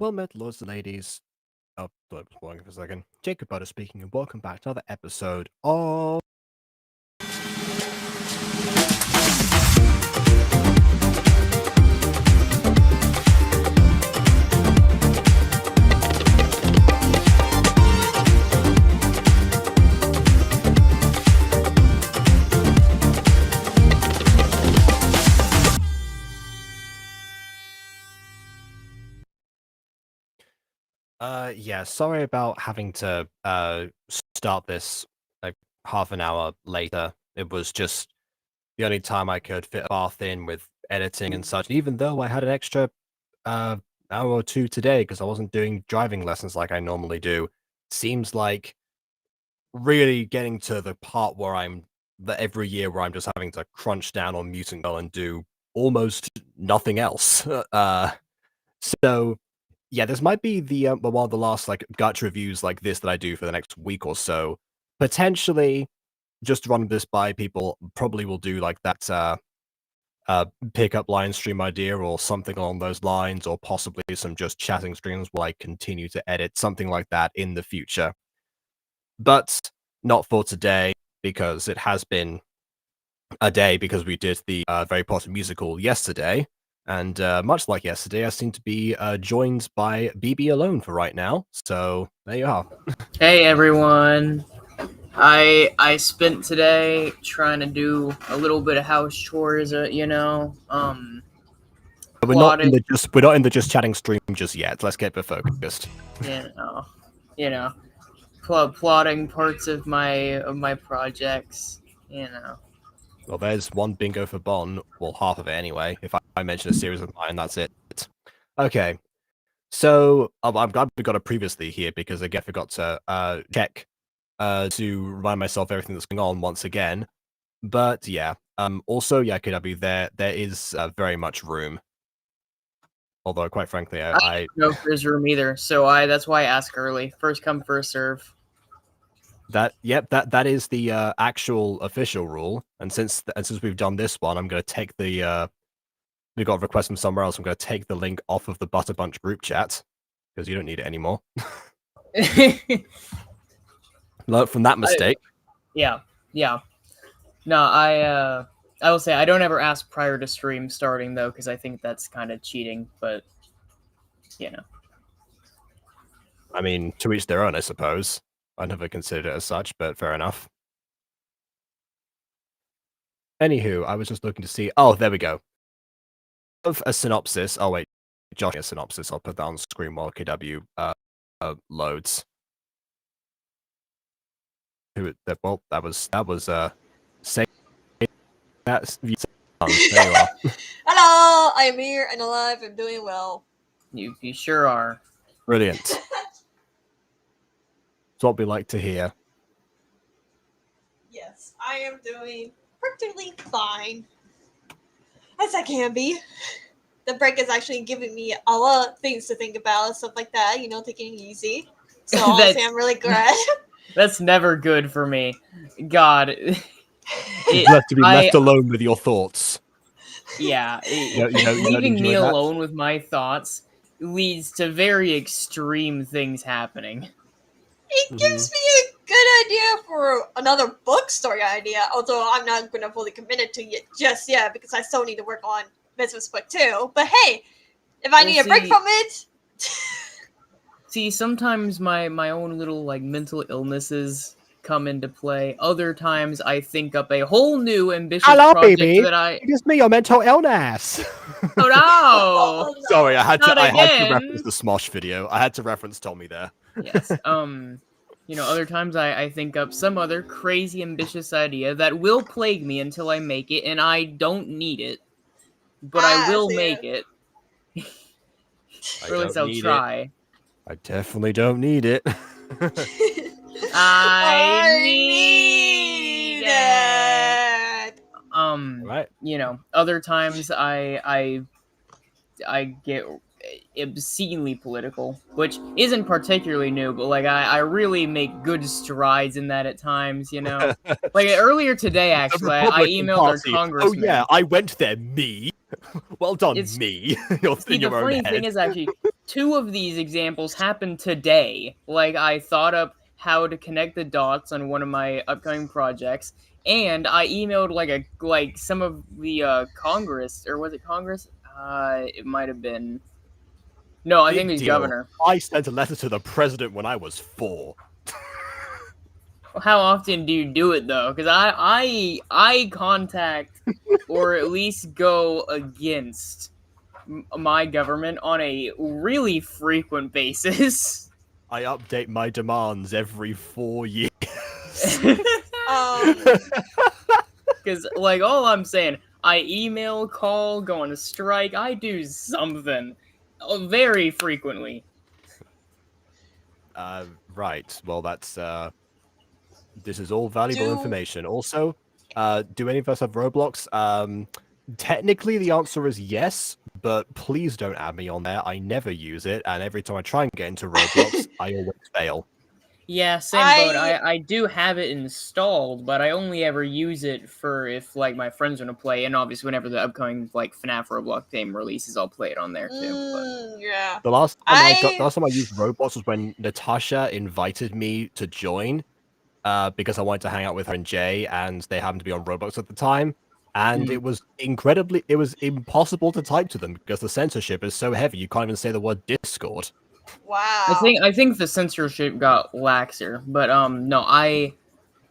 Well met, lords and ladies. Oh, thought it was boring for a second. Jacob Butter speaking, and welcome back to another episode of. Yeah, sorry about having to start this like half an hour later. It was just the only time I could fit a bath in with editing and such, even though I had an extra uh hour or two today because I wasn't doing driving lessons like I normally do. Seems like really getting to the part where every year where I'm just having to crunch down on Mutant Girl and do almost nothing else. So yeah, this might be the one of the last like gacha reviews like this that I do for the next week or so. Potentially, just run this by people. Probably will do like that pickup line stream idea or something along those lines, or possibly some just chatting streams while I continue to edit something like that in the future. But not for today because it has been a day because we did the Very Potter musical yesterday. And much like yesterday, I seem to be joined by BB alone for right now. So there you are. Hey everyone. I spent today trying to do a little bit of house chores, we're not in the just chatting stream just yet. Let's get focused. Plotting parts of my projects, Well, there's one bingo for Bon. Well, half of it anyway. If I mention a series of mine, that's it. Okay. So I'm glad we got it previously here because again, I forgot to check to remind myself everything that's going on once again. But yeah, also yeah, KW, there is very much room. Although quite frankly, I don't know if there's room either. So that's why I ask early. First come, first serve. That is the actual official rule. And since we've done this one, I'm going to take the we got a request from somewhere else. I'm going to take the link off of the Butter Bunch group chat because you don't need it anymore. Learn from that mistake. Yeah. No, I will say I don't ever ask prior to stream starting though because I think that's kind of cheating. But I mean, to each their own, I suppose. I never considered it as such, but fair enough. Anywho, I was just looking to see. Oh, there we go. Of a synopsis. Oh wait, Josh, a synopsis. I'll put that on screen while KW loads. Well, that was say that's there you are. Hello, I am here and alive. I'm doing well. You sure are. Brilliant. It's what we like to hear. Yes, I am doing practically fine. As I can be. The break is actually giving me a lot of things to think about, stuff like that, taking it easy. So honestly, I'm really glad. That's never good for me. God. You have to be left alone with your thoughts. Yeah. Leaving me alone with my thoughts leads to very extreme things happening. It gives me a good idea for another book story idea, although I'm not going to fully commit it to it just yet because I still need to work on Business Book 2. But hey, if I need a break from it... See, sometimes my own little mental illnesses come into play. Other times I think up a whole new ambitious project baby. That I... It is me, your mental illness. Oh no! Sorry, I had to reference the Smosh video. I had to reference Tommy there. Yes. Other times I think up some other crazy ambitious idea that will plague me until I make it, and I don't need it. But I will make it. Or at least I'll try. I definitely don't need it. I need it. Right. Other times I get obscenely political, which isn't particularly new, but I really make good strides in that at times, earlier today actually I emailed our congressman. Oh yeah, I went there, me. Well done, me. The funny thing is actually 2 of these examples happened today. Like, I thought up how to connect the dots on one of my upcoming projects, and I emailed like some of the Congress, or was it Congress? It might have been. No, I think Big he's deal. governor. I sent a letter to the president when I was 4. How often do you do it though? Because I contact or at least go against my government on a really frequent basis. I update my demands every 4 years. Because like all I'm saying, I email, call, go on a strike. I do something very frequently. Right. Well, that's this is all valuable information. Also, do any of us have Roblox? Technically, the answer is yes, but please don't add me on there. I never use it, and every time I try and get into Roblox, I always fail. Yeah, same boat. I do have it installed, but I only ever use it for if like my friends want to play, and obviously whenever the upcoming like FNAF Roblox game releases, I'll play it on there too. Yeah. The last time I used Roblox was when Natasha invited me to join, because I wanted to hang out with her and Jay, and they happened to be on Roblox at the time. And it was impossible to type to them because the censorship is so heavy you can't even say the word Discord. Wow. I think the censorship got laxer, but no,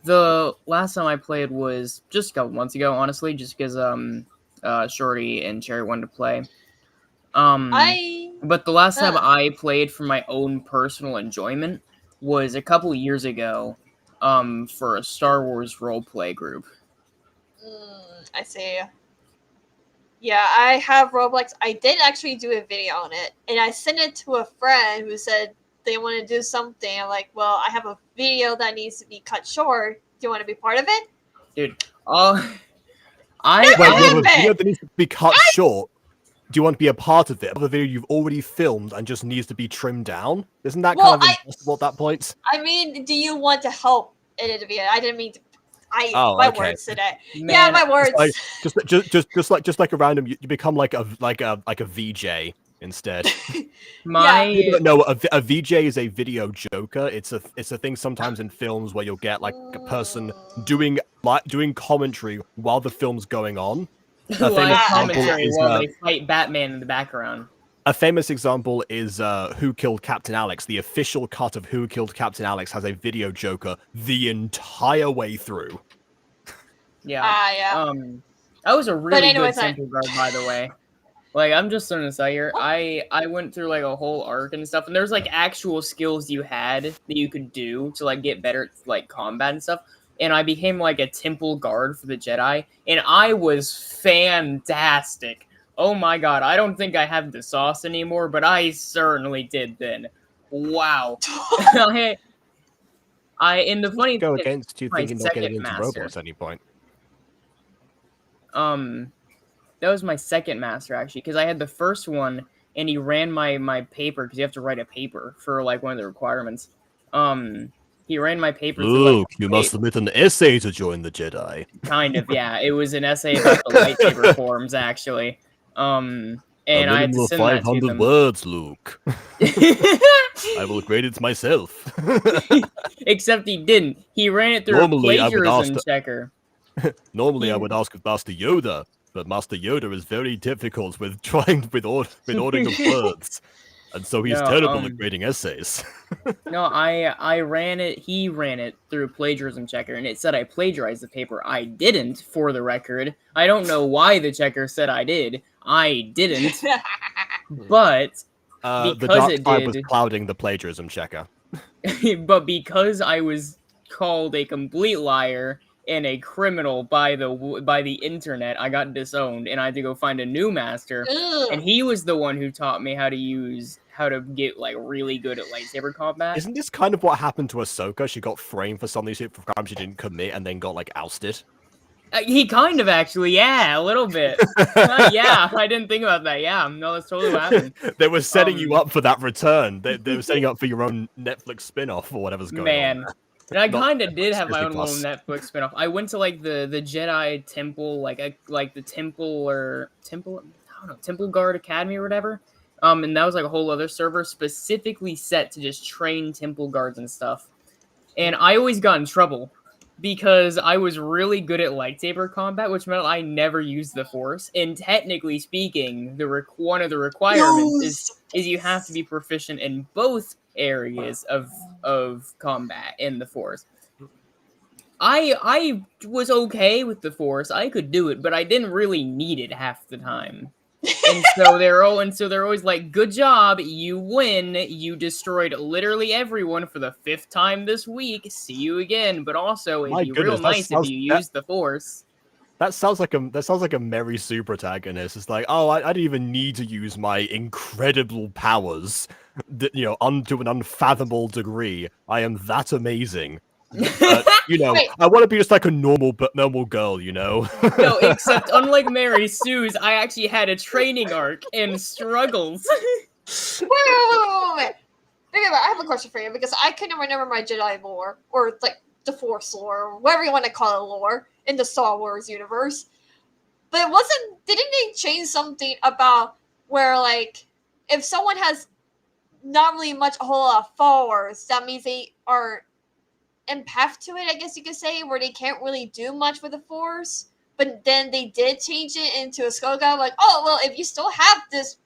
the last time I played was just a couple months ago, honestly, just because Shorty and Cherry wanted to play. But the last time I played for my own personal enjoyment was a couple years ago, for a Star Wars roleplay group. I see. Yeah, I have Roblox. I did actually do a video on it, and I sent it to a friend who said they want to do something. I'm like, well, I have a video that needs to be cut short. Do you want to be part of it? Dude, Wait, you have a video that needs to be cut short. Do you want to be a part of it? The video you've already filmed and just needs to be trimmed down? Isn't that kind of impossible at that point? I mean, do you want to help edit a video? I didn't mean to. Words today. Man, yeah, my words. Like, just like a random, you become like a VJ instead. No, a VJ is a video joker. It's a thing sometimes in films where you'll get like a person doing commentary while the film's going on. Commentary while they fight Batman in the background. A famous example is Who Killed Captain Alex. The official cut of Who Killed Captain Alex has a video joker the entire way through. Yeah. That was a really good sample guard, by the way. Like, I'm just gonna say here, I went through like a whole arc and stuff, and there's like actual skills you had that you could do to like get better at like combat and stuff. And I became like a temple guard for the Jedi, and I was fantastic. Oh my god, I don't think I have the sauce anymore, but I certainly did then. Wow. And the funny go thing against you thinking they'll get into Roblox at any point. That was my second master, actually, because I had the first one, and he ran my paper, because you have to write a paper for, like, one of the requirements. He ran my paper. Luke, you must submit an essay to join the Jedi. Kind of, yeah. It was an essay about the lightsaber forms, actually. And I had to send 500 that to them. Words, Luke. I will grade it myself. Except he didn't. He ran it through a plagiarism checker. Normally, I would ask Master Yoda, but Master Yoda is very difficult with ordering of words, and so he's terrible at grading essays. No, I ran it. He ran it through a plagiarism checker, and it said I plagiarized the paper. I didn't, for the record. I don't know why the checker said I did. I didn't, but the dark side was clouding the plagiarism checker. But because I was called a complete liar and a criminal by the internet, I got disowned, and I had to go find a new master. And he was the one who taught me how to get like really good at lightsaber combat. Isn't this kind of what happened to Ahsoka? She got framed for something for crimes she didn't commit, and then got like ousted. He kind of actually, yeah, a little bit. Yeah, I didn't think about that. Yeah, no, that's totally what happened. They were setting you up for that return. They were setting up for your own Netflix spin-off or whatever's going on. And I kind of did have my own little Netflix spin-off. I went to like the Jedi temple, like the temple, or temple, I don't know, Temple Guard Academy or whatever. And that was like a whole other server specifically set to just train temple guards and stuff. And I always got in trouble because I was really good at lightsaber combat, which meant I never used the Force. And technically speaking, one of the requirements is you have to be proficient in both areas of combat in the Force. I was okay with the Force. I could do it, but I didn't really need it half the time. And so they're always like, "Good job, you win. You destroyed literally everyone for the 5th time this week. See you again." But also, it'd be real nice if you used the Force. That sounds like a merry super protagonist. It's like, oh, I didn't even need to use my incredible powers, to an unfathomable degree. I am that amazing. Wait. I want to be just like a normal girl, No, except unlike Mary Sue's, I actually had a training arc and struggles. Wait. I have a question for you because I couldn't remember my Jedi lore or like the Force lore or whatever you want to call it lore in the Star Wars universe. But didn't they change something about where like if someone has not really a whole lot of followers, that means they are empath to it, I guess you could say, where they can't really do much with the Force. But then they did change it into a skull guy, like, oh, well, if you still have this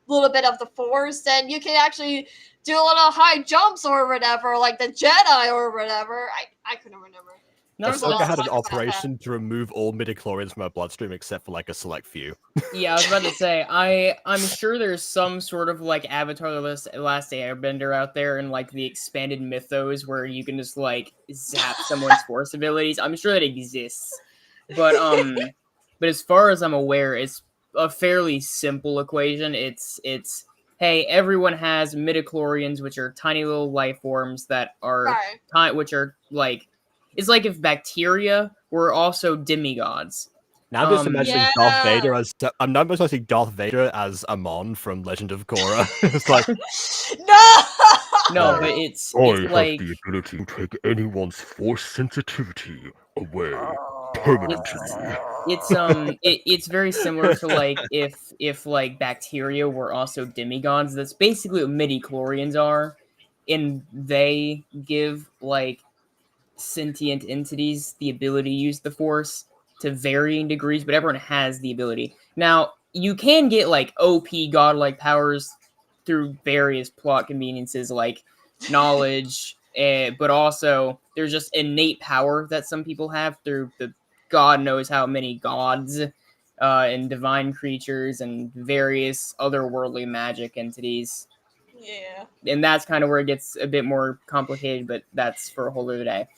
little bit of the Force, then you can actually do a little high jumps or whatever, like the Jedi or whatever. I couldn't remember. Ahsoka had an operation to remove all midichlorians from her bloodstream except for like a select few. Yeah, I was about to say, I'm sure there's some sort of like Avatar the Last Airbender out there in like the expanded mythos where you can just like zap someone's Force abilities. I'm sure that exists. But as far as I'm aware, it's a fairly simple equation. It's hey, everyone has midichlorians, which are tiny little life forms that are which are like, it's like if bacteria were also demigods. Now I'm just imagining Darth Vader as I'm not imagining Darth Vader as Amon from Legend of Korra. It's like no, but it's like the ability to take anyone's Force sensitivity away permanently. It's very similar to like if like bacteria were also demigods. That's basically what midichlorians are, and they give like sentient entities the ability to use the Force to varying degrees, but everyone has the ability. Now, you can get like OP godlike powers through various plot conveniences like knowledge, but also there's just innate power that some people have through the God knows how many gods and divine creatures and various otherworldly magic entities. Yeah. And that's kind of where it gets a bit more complicated, but that's for a whole other day.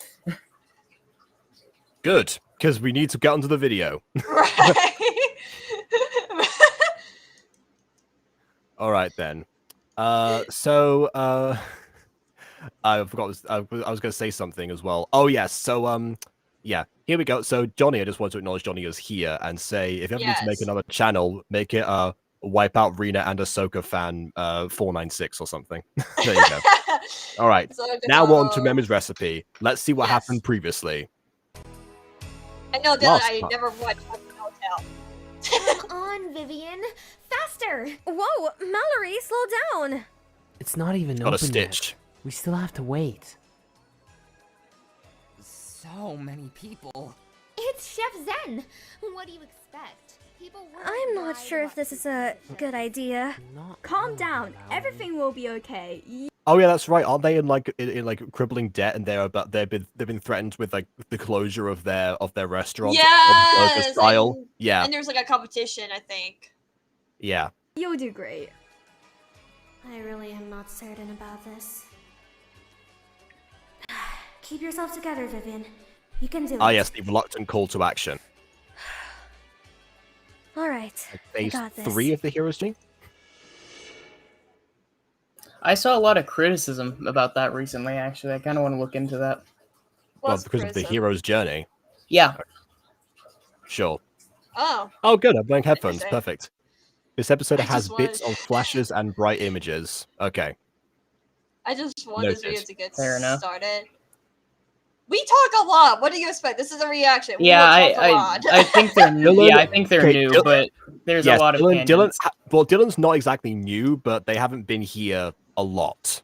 Good, because we need to get onto the video. Right. All right then. I forgot. I was going to say something as well. Oh yes. So yeah. Here we go. So Johnny, I just want to acknowledge Johnny is here and say if you ever need to make another channel, make it Wipeout Rena and Ahsoka fan 496 or something. There you go. All right. So, now on to Memi's recipe. Let's see what happened previously. I know that I never watched Hotel. Come on, Vivian. Faster! Whoa, Mallory, slow down! It's not even Got a open stitch. yet. We still have to wait. So many people. It's Chef Zen! What do you expect? I'm not sure if this is a good idea. Calm down. Everything will be okay. Oh yeah, that's right. Aren't they in like crippling debt, and they've been threatened with like the closure of their restaurant? Yes, style. Yeah. And there's like a competition, I think. Yeah. You'll do great. I really am not certain about this. Keep yourself together, Vivian. You can do it. Ah yes, the reluctant call to action. All right. Phase 3 of the hero's journey. I saw a lot of criticism about that recently, actually. I kind of want to look into that. Well, because of the hero's journey. Yeah. Sure. Oh. Oh, good. I'm wearing headphones. Perfect. This episode has bits of flashes and bright images. Okay. I just want this video to get started. We talk a lot. What do you expect? This is a reaction. We Yeah, will talk a lot. I think they're new. Dylan- Yeah, I think they're okay, new, Dylan- but there's Yes, a lot of Dylan. tangents. Well, Dylan's not exactly new, but they haven't been here a lot.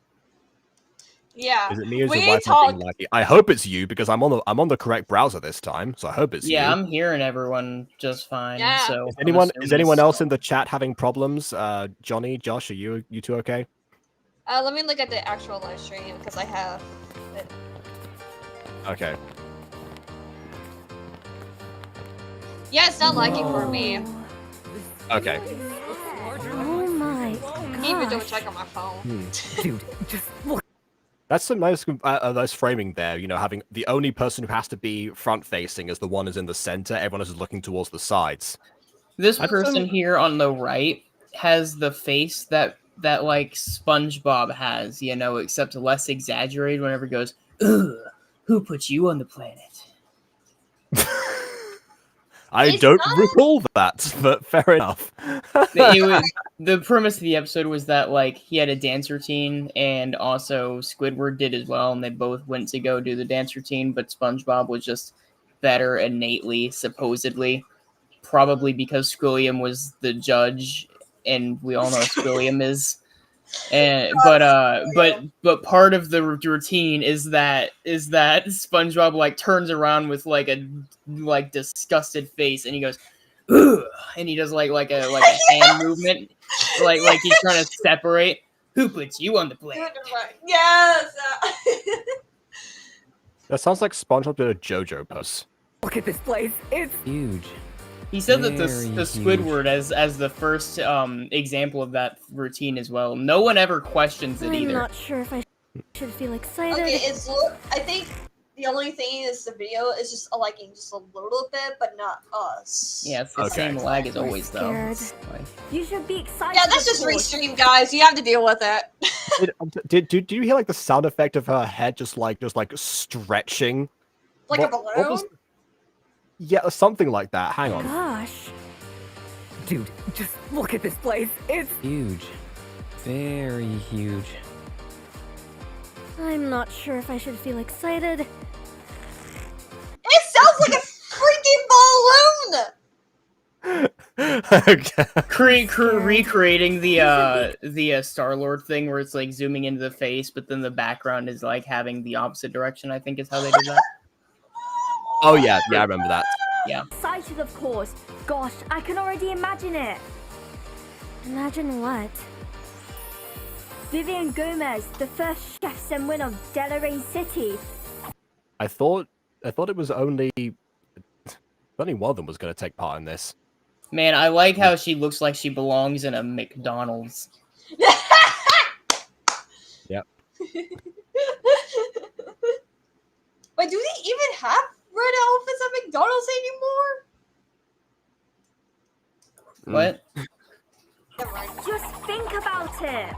Yeah. Is it me or is We your wife talk- not being lucky? I hope it's you because I'm on the correct browser this time, so I hope it's Yeah, you. I'm hearing everyone just fine. Yeah. So Is I'm anyone assuming else in the chat having problems? Johnny, Josh, are you two okay? Let me look at the actual live stream because I have it. Okay. Yeah, it's not lagging for me. Okay. Oh my I can even double gosh. check on my phone. Dude, just look. That's some nice framing there. You know, having the only person who has to be front facing is the one who's in the center. Everyone else is looking towards the sides. this That's person some- here on the right has the face that like SpongeBob has, you know, except less exaggerated whenever he goes, "Ugh, who put you on the planet?" I It's don't not- recall that, but fair enough. The premise of the episode was that like he had a dance routine, and also Squidward did as well, and they both went to go do the dance routine, but SpongeBob was just better innately, supposedly, probably because Squilliam was the judge, and we all know what Squilliam is. And but part of the routine is that SpongeBob like turns around with like a disgusted face, and he goes, "Ugh," and he does like a hand movement, like he's trying to separate. Who puts you on the planet? Yes. That sounds like SpongeBob did a JoJo pose. Look at this place. It's huge. He said that the Very Squidward as the first example of that routine as well. No one ever questions it I'm either. not sure if I should feel excited. Okay, I think the only thing is the video is just lagging just a little bit, but not us. Yeah, it's the Okay. same lag as always though. Scared. It's like- You should be excited. Yeah, that's of just course. restream, guys. You have to deal with it. Did you hear like the sound effect of her head just like stretching? Like What- a what balloon? was- Yeah, something like that. Hang on. Gosh. dude. Just look at this place. It's huge. Very huge. I'm not sure if I should feel excited. It sounds like a freaking balloon! Recreating the Star-Lord thing where it's like zooming into the face, but then the background is like having the opposite direction, I think is how they did that. Oh yeah, I remember that. Excited, of course. Gosh, I can already imagine it. Imagine what? Vivian Gomez, the first chefs and winner of Delaraine City. I thought it was only one of them was going to take part in this. Man, I like how she looks like she belongs in a McDonald's. Yep. Wait, do they even have red outfits at McDonald's anymore? What? Never mind. Just think about it.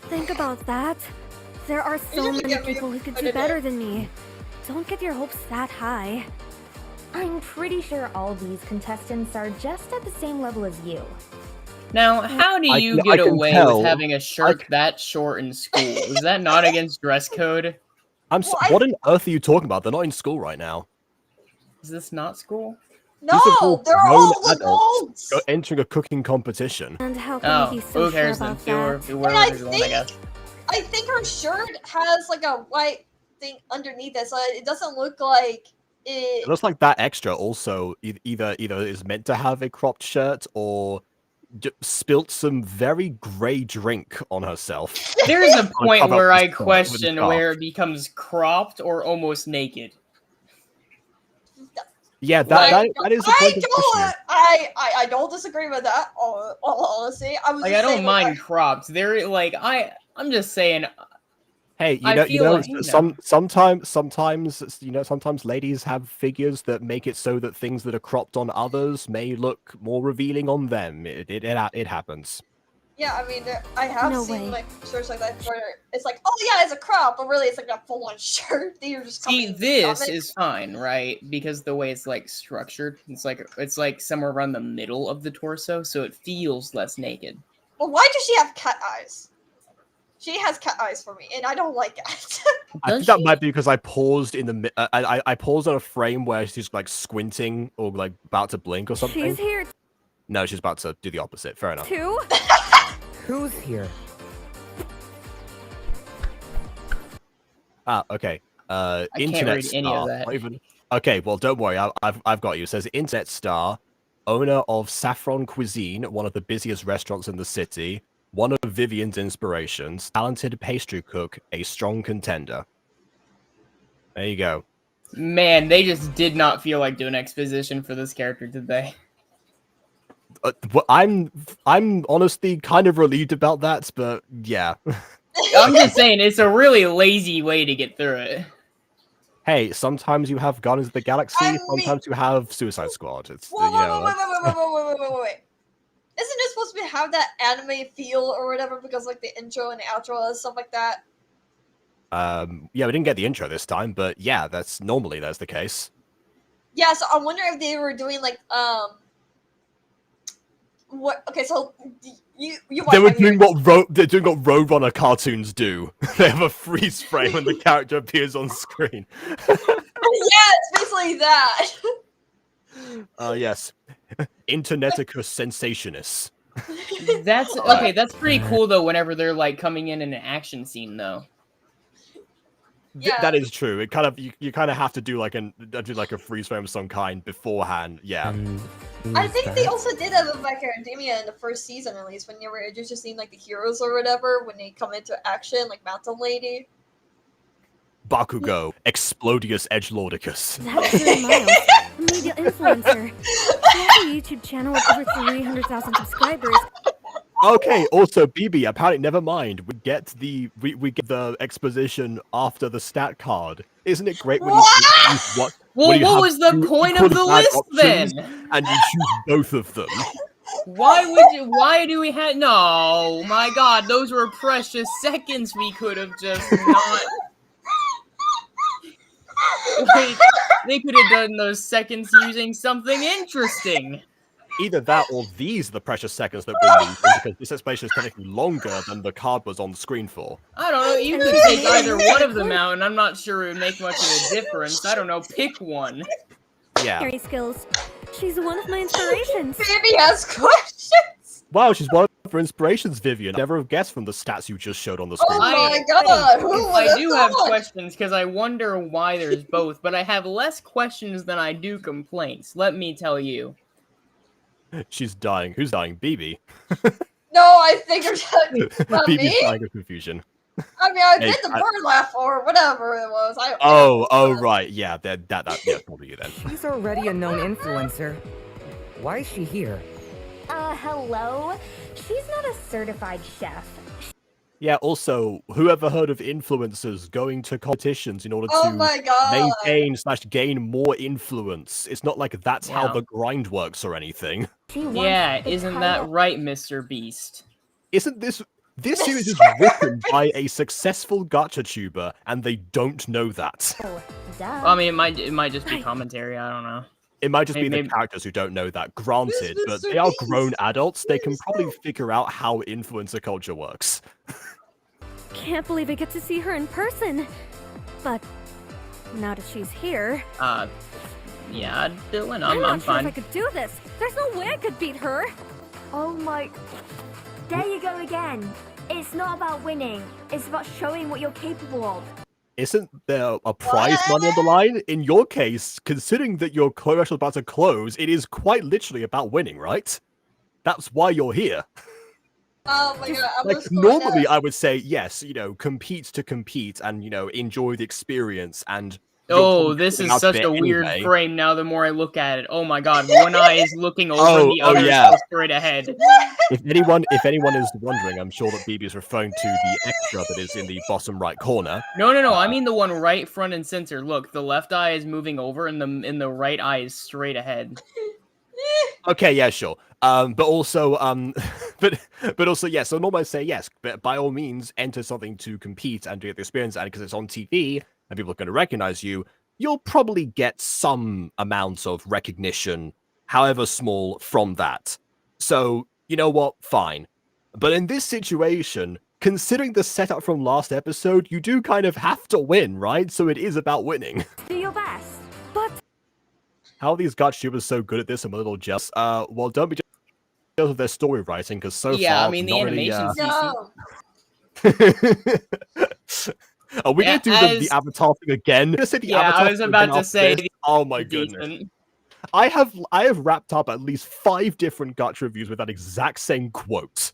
Think about that. There are so just many get me people who could do excited. better than me. Don't get your hopes that high. I'm pretty sure all these contestants are just at the same level as you. Now, how do I you can- get I can away tell. with having a shirt that short in school? Is that not against dress code? What on earth are you talking about? They're not in school right now. Is this not school? No, all they're grown all adults. adults! Go entering a cooking competition. And how can Oh, you be so who sure cares then? about that? Whoever And I is the one, I guess. I think her shirt has like a white thing underneath it, so it doesn't look like It it. looks like that extra also either is meant to have a cropped shirt or spilt some very grey drink on herself. There's a point cover where up I with the question scarf. where it becomes cropped or almost naked. Yeah, Like, that is the point of question. I don't disagree with that. All honesty, I was Like, just I don't saying, mind cropped. They're like, I'm just saying, Hey, I feel like, you know. sometimes ladies have figures that make it so that things that are cropped on others may look more revealing on them. It happens. Yeah, I mean, I have No seen way. like shirts like that where it's like, oh yeah, it's a crop, but really it's like a full-on shirt that you're just see, covering this stomach. is fine, right? Because the way it's like structured, it's like somewhere around the middle of the torso, so it feels less naked. Well, why does she have cat eyes? She has cat eyes for me, and I don't like it. I think that might be because I paused in the I paused on a frame where she's like squinting or like about to blink or something. She's here No, she's about to do the opposite. Fair enough. too. Who's here? Okay. I Internet can't read star. any of that. Not even... Okay, well, don't worry. I've got you. It says internet star, owner of Saffron Cuisine, one of the busiest restaurants in the city, one of Vivian's inspirations, talented pastry cook, a strong contender. There you go. Man, they just did not feel like doing exposition for this character, did they? Well, I'm honestly kind of relieved about that, but yeah. I'm just saying, it's a really lazy way to get through it. Hey, sometimes you have Guardians of the Galaxy, I mean- sometimes you have Suicide Squad. It's Whoa, you know. wait. Isn't it supposed to have that anime feel or whatever because like the intro and the outro and stuff like that? Yeah, we didn't get the intro this time, but yeah, that's the case. Yeah, so I wonder if they were doing like what? Okay, so you They were watch my doing they're doing what Roadrunner cartoons do. They have a freeze frame when the character appears on screen. Yeah, it's basically that. Yes, Interneticus sensationis. That's okay. That's pretty cool though. Whenever they're like coming in an action scene, though. Yeah. That is true. It kind of you kind of have to do like a freeze frame of some kind beforehand. Yeah. I think they also did that with My Hero Academia in the first season, at least, when you were introducing like the heroes or whatever when they come into action, like Mountain Lady. Bakugo, Explodius Edgelordicus. That's really Miles, a media influencer. She has a YouTube channel with over 300,000 subscribers. Okay, also BB, apparently never mind. We get the exposition after the stat card. Isn't it great when you choose what? Well, when you what have was the two point equally of the bad list options then? And you choose both of them. Why do we have? No, my God, those were precious seconds we could have just not. Like, they could have done those seconds using something interesting. Either that or these are the precious seconds that we're losing because this explanation is technically longer than the card was on the screen for. I don't know, you could take either one of them out, and I'm not sure it would make much of a difference. I don't know, pick one. Yeah. Harry skills. She's one of my inspirations. Baby has questions. Wow, she's one of her inspirations, Vivian. Never have guessed from the stats you just showed on the screen. Oh my God! Who I would've do have thought? questions, because I wonder why there's both, but I have less questions than I do complaints, let me tell you. She's dying. Who's dying? BB. No, I think you're talking about BB's me. dying of confusion. I mean, I Hey, did the bird laugh or whatever it was. Oh, right. Yeah, yeah, probably you then. She's already a known influencer. Why is she here? Hello? She's not a certified chef. Yeah, also, whoever heard of influencers going to competitions in order Oh to my God! maintain/gain more influence? It's not like that's how Yeah. the grind works or anything. She wants Yeah, the isn't that title. right, Mr. Beast? Isn't this series is written by a successful gachatuber, and they don't know that? Duh. I mean, it might just be commentary, I don't know. It might just be Maybe- the characters who don't know that. Granted, but Mr. they are Beast. grown adults. They can probably figure out how influencer culture works. Can't believe I get to see her in person. But now that she's here, Yeah, Dylan, I'm I'm not sure if I fine. could do this. There's no way I could beat her. Oh my... There you go again. It's not about winning. It's about showing what you're capable of. Isn't there a prize money on the line? In your case, considering that your commercial is about to close, it is quite literally about winning, right? That's why you're here. Oh my God! I'm Like, just going normally to- I would say, yes, compete to compete and, enjoy the experience and... you're Oh, probably this coming is out such of a it weird anyway. frame now the more I look at it. Oh my God, one eye is looking over Oh, and the other yeah. is straight ahead. If anyone is wondering, I'm sure that BB is referring to the extra that is in the bottom right corner. No, I mean the one right front and center. Look, the left eye is moving over and the right eye is straight ahead. Okay, yeah, sure. But also, but also, yes. So normally I say yes, but by all means, enter something to compete and to get the experience, and because it's on TV and people are going to recognize you, you'll probably get some amount of recognition, however small, from that. So you know what? Fine. But in this situation, considering the setup from last episode, you do kind of have to win, right? So it is about winning. Do your best. But How are these gachatubers so good at this? I'm a little jealous. Well, don't be jealous of their story writing, because so Yeah, far, I mean, the not really, animation's decent. Are we Yeah, gonna do the Avatar thing again? I'm gonna say the Avatar I was thing about again to after say. this? Oh my goodness! Decent. I have wrapped up at least 5 different gacha reviews with that exact same quote.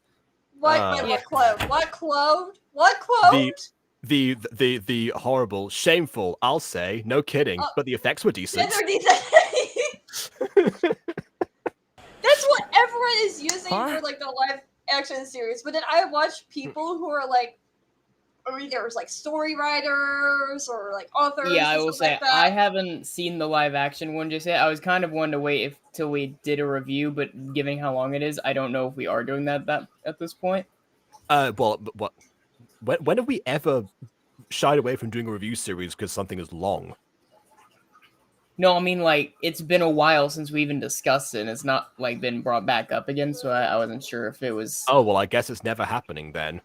What quote? What quote? What quote? The horrible, shameful. I'll say, no kidding, but the effects were decent. Yeah, they're decent. That's what everyone is using for like the live action series. But then I watch people who are like, or either like story writers or like authors. Yeah, I will say like that. I haven't seen the live action one just yet. I was kind of wanting to wait till we did a review, but given how long it is, I don't know if we are doing that at this point. Well, when have we ever shied away from doing a review series because something is long? No, I mean, like, it's been a while since we even discussed it, and it's not, like, been brought back up again, so I wasn't sure if it was... Oh, well, I guess it's never happening then.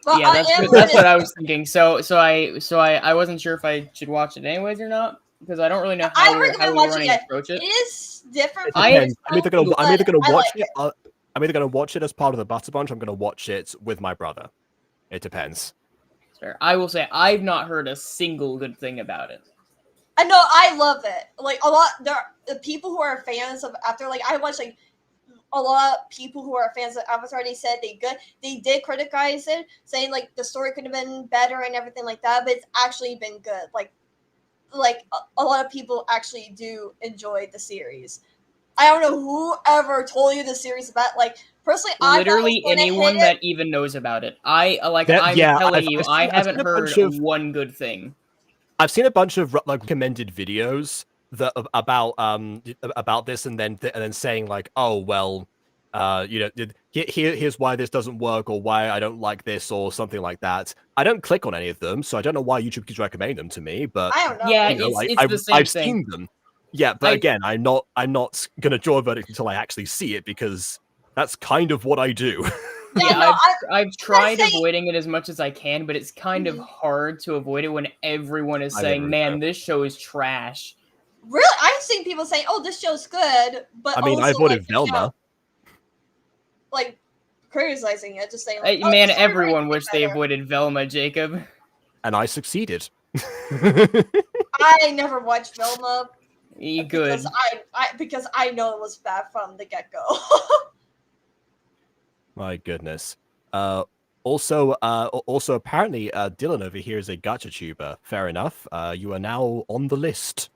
Well, yeah, that's what I was thinking. So I wasn't sure if I should watch it anyways or not, because I don't really know how we're running to approach it. It is different. I'm either gonna watch it. I'm either gonna watch it as part of the Butter Bunch. I'm gonna watch it with my brother. It depends. Fair. I will say I've not heard a single good thing about it. I know, I love it. Like a lot, the people who are fans of After, like I watch like a lot of people who are fans of Avatar. They said they did criticize it, saying like the story could have been better and everything like that. But it's actually been good. Like a lot of people actually do enjoy the series. I don't know whoever told you the series about. Like personally, literally anyone that even knows about it. I'm telling you, I haven't heard one good thing. I've seen a bunch of like recommended videos that about this, and then saying like, oh well, here's why this doesn't work, or why I don't like this, or something like that. I don't click on any of them, so I don't know why YouTube keeps recommending them to me. But I don't know. Yeah, it's the same I've thing. seen them. Yeah, but again, I'm not gonna draw a verdict until I actually see it, because that's kind of what I do. Yeah, I've tried avoiding it as much as I can, but it's kind of hard to avoid it when everyone is saying, "Man, this show is trash." Really, I've seen people saying, "Oh, this show's good," but I mean, also, I avoided like, Velma. Like criticizing it, just saying, like, Man, everyone wished they avoided Velma, Jacob. And I succeeded. I never watched Velma. You good? Because I know it was bad from the get-go. My goodness. Also, apparently, Dylan over here is a gachatuber. Fair enough. You are now on the list.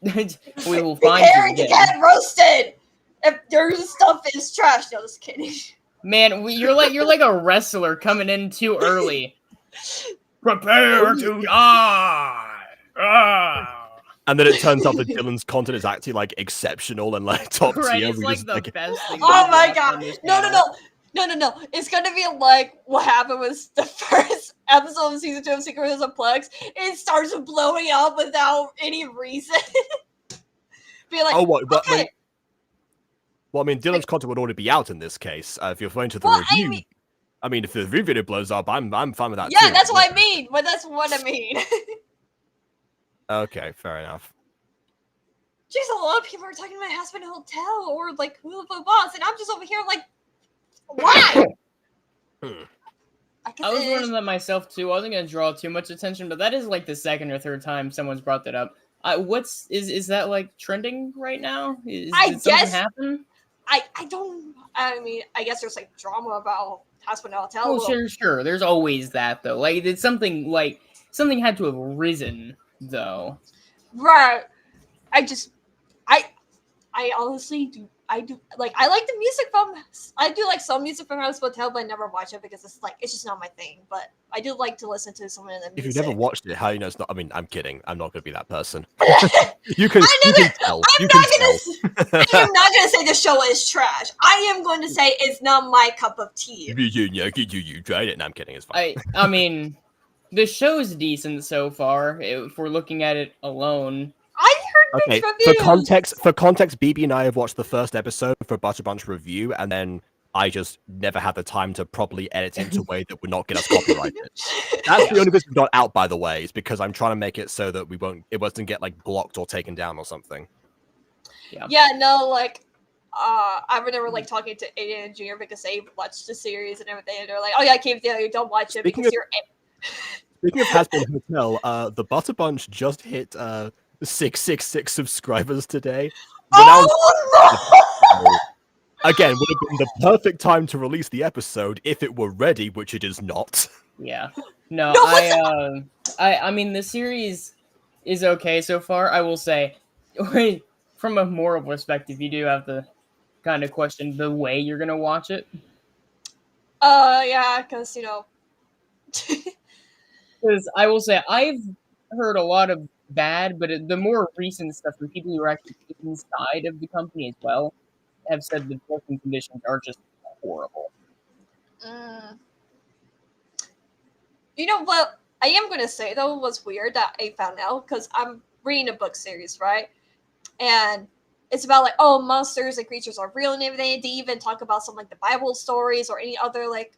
We will find you again. Get roasted. If your stuff is trash, no, just kidding. Man, you're like a wrestler coming in too early. Prepare to die. And then it turns out that Dylan's content is actually like exceptional and like top tier. It's like the best thing. Oh my god! No! It's gonna be like what happened with the first episode of season 2 of Secrets of Plex. It starts blowing up without any reason. Be like, oh, what? Okay. Well, I mean, Dylan's content would already be out in this case. If you're referring to the review, I mean, if the review video blows up, I'm fine with that. Yeah, too. that's what I mean. But that's what I mean. Okay, fair enough. Jeez, a lot of people are talking about House in a Hotel or like Wheel of a Boss, and I'm just over here like, why? I was wondering that myself too. I wasn't gonna draw too much attention, but that is like the second or third time someone's brought that up. Is that like trending right now? Did something happen? I don't. I mean, I guess there's like drama about House in a Hotel. Oh, sure. There's always that though. Like it's something had to have risen though. Right. I honestly do. I like the music from. I do like some music from House of Hotel, but I never watch it because it's just not my thing. But I do like to listen to some of the music. If you've never watched it, how you know it's not? I mean, I'm kidding. I'm not going to be that person. you can tell. I'm not gonna say the show is trash. I am going to say it's not my cup of tea. You tried it. No, I'm kidding. It's fine. I mean, the show's decent so far. If we're looking at it alone. I heard mixed reviews. For context, BB and I have watched the first episode for Butter Bunch review, and then I just never had the time to properly edit it in a way that would not get us copyrighted. That's the only reason it's not out, by the way, is because I'm trying to make it so that it wasn't get like blocked or taken down or something. Yeah, no, like, I remember like talking to Aiden and Junior because they watched the series and everything, and they're like, "Oh yeah, keep you don't watch it because you're." Speaking of Has Been Hotel, the Butter Bunch just hit 666 subscribers today. Oh no! Again, would have been the perfect time to release the episode if it were ready, which it is not. Yeah. No, I mean the series is okay so far. I will say, from a moral perspective, you do have to kind of question the way you're gonna watch it. Yeah, because you know. Because I will say I've heard a lot of bad, but the more recent stuff from people who are actually inside of the company as well have said the working conditions are just horrible. You know what I am going to say, though, was weird that I found out, because I'm reading a book series, right? And it's about, like, oh, monsters and creatures are real and everything. They even talk about some, like, the Bible stories or any other, like,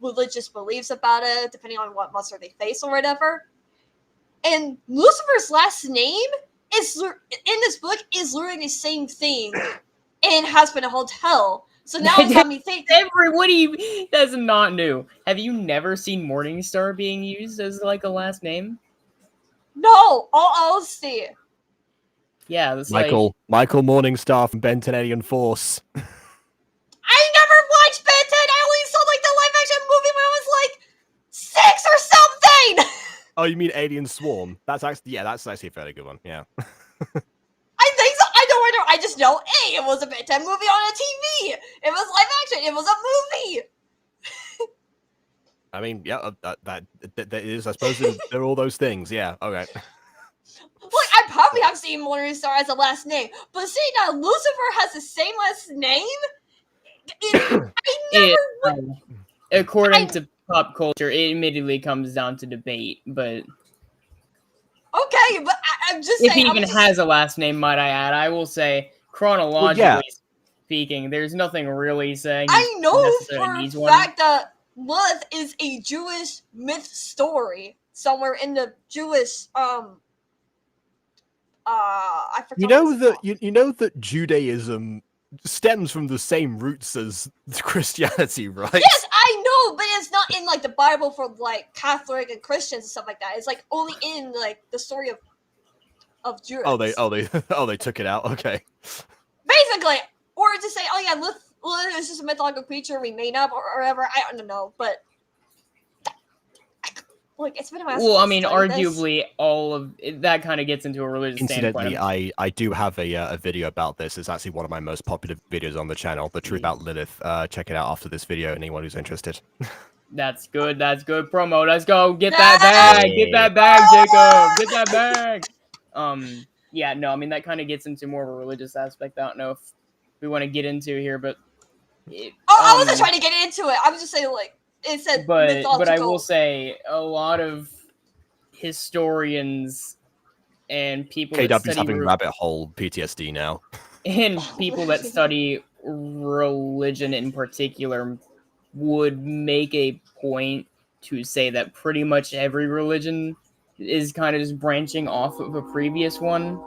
religious beliefs about it, depending on what monster they face or whatever. And Lucifer's last name is in this book is literally the same thing and Has Been a Hotel. So now it's got me thinking. Everybody that's not new. Have you never seen Morningstar being used as like a last name? No, all honesty. Yeah, it's Michael Morningstar from Ben 10 Alien Force. I never watched Ben 10. I only saw like the live action movie when I was like 6 or something. Oh, you mean Alien Swarm? That's actually a fairly good one. Yeah. I think so. I don't know. I just know, hey, it was a Ben 10 movie on a TV. It was live action. It was a movie. I mean, yeah, that is. I suppose they're all those things. Yeah. Okay. Look, I probably have seen Morningstar as a last name, but seeing that Lucifer has the same last name, according to pop culture, it admittedly comes down to debate, but. Okay, but I'm just saying. If he even has a last name, might I add, I will say, chronologically speaking, there's nothing really saying. I know for a fact that Lilith is a Jewish myth story somewhere in the Jewish I forgot. You know that Judaism stems from the same roots as Christianity, right? Yes, I know, but it's not in like the Bible for like Catholic and Christians and stuff like that. It's like only in like the story of Jews. They took it out. Okay. Basically, or to say, oh yeah, Lilith is just a mythological creature we made up or whatever. I don't know, but look, it's been a while. Well, I mean, arguably, all of that kind of gets into a religious Incidentally, standpoint. I do have a video about this. It's actually one of my most popular videos on the channel, The Truth About Lilith. Check it out after this video, anyone who's interested. That's good promo. Let's go. Get that bag. Get that bag, Jacob. Get that bag. Yeah, no, I mean, that kind of gets into more of a religious aspect. I don't know if we want to get into here, but... I wasn't trying to get into it. I was just saying, like, it said mythological. But I will say, a lot of historians and people that study... having rabbit hole PTSD now. And people that study religion in particular would make a point to say that pretty much every religion is kind of just branching off of a previous one.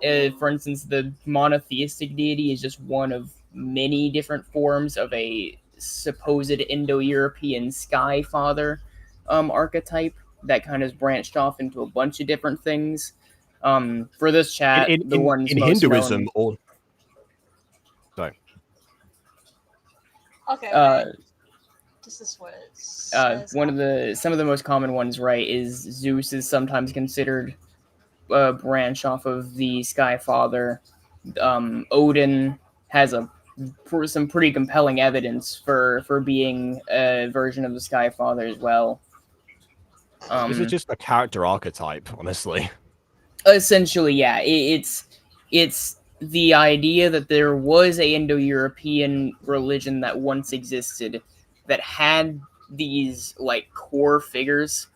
For instance, the monotheistic deity is just one of many different forms of a supposed Indo-European sky father archetype that kind of branched off into a bunch of different things. For this chat, in Hinduism, or sorry. Okay. This is what it says. Some of the most common ones, right, is Zeus is sometimes considered a branch off of the Sky Father. Odin has some pretty compelling evidence for being a version of the Sky Father as well. This is just a character archetype, honestly. Essentially, yeah. It's the idea that there was a Indo-European religion that once existed that had these like core figures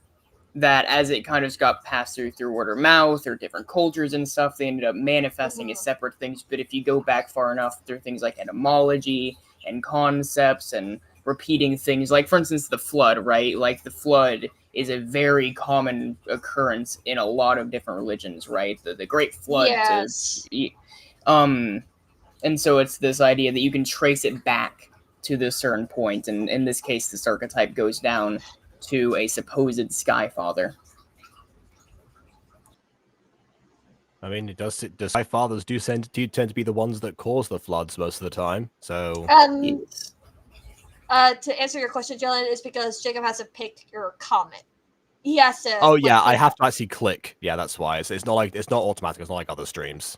that as it kind of just got passed through word of mouth or different cultures and stuff, they ended up manifesting as separate things. But if you go back far enough through things like etymology and concepts and repeating things. Like, for instance, the flood, right? Like, the flood is a very common occurrence in a lot of different religions, right? The Great Flood. Yes. And so it's this idea that you can trace it back to this certain point, and in this case, this archetype goes down to a supposed Sky Father. I mean, the Sky Fathers do tend to be the ones that cause the floods most of the time. So, Yes. To answer your question, Jalen, is because Jacob has to pick your comment. He has to. oh yeah, I have to actually click. Yeah, that's why it's not automatic. It's not like other streams.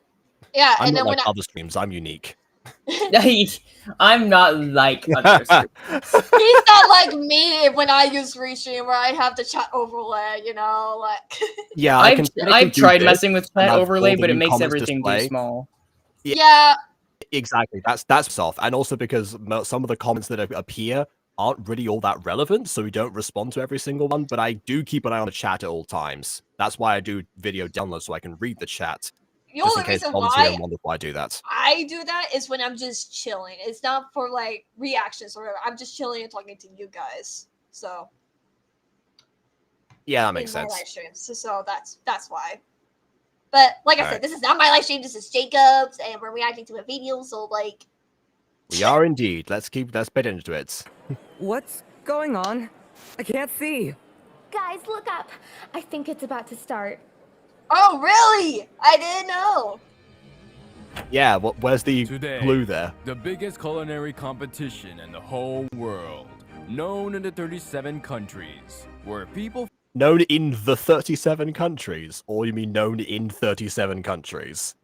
Yeah, I'm and not then like other streams. I'm unique. I'm not like others. He's not like me when I use Restream where I have the chat overlay, you know, like. Yeah, I've tried messing with chat overlay, but it makes everything too small. Yeah. Exactly. That's soft, and also because some of the comments that appear aren't really all that relevant, so we don't respond to every single one. But I do keep an eye on the chat at all times. That's why I do video downloads so I can read the chat. The only reason why I do that. I do that is when I'm just chilling. It's not for like reactions or whatever. I'm just chilling and talking to you guys. So yeah, that makes sense. Live streams, so that's why. But like I said, this is not my live stream. This is Jacob's, and we're reacting to a video. So like, we are indeed. Let's get into it. What's going on? I can't see. Guys, look up. I think it's about to start. Oh, really? I didn't know. Yeah, where's the Today, glue there? The biggest culinary competition in the whole world, known in the 37 countries, where people... Known in the 37 countries? Or you mean known in 37 countries?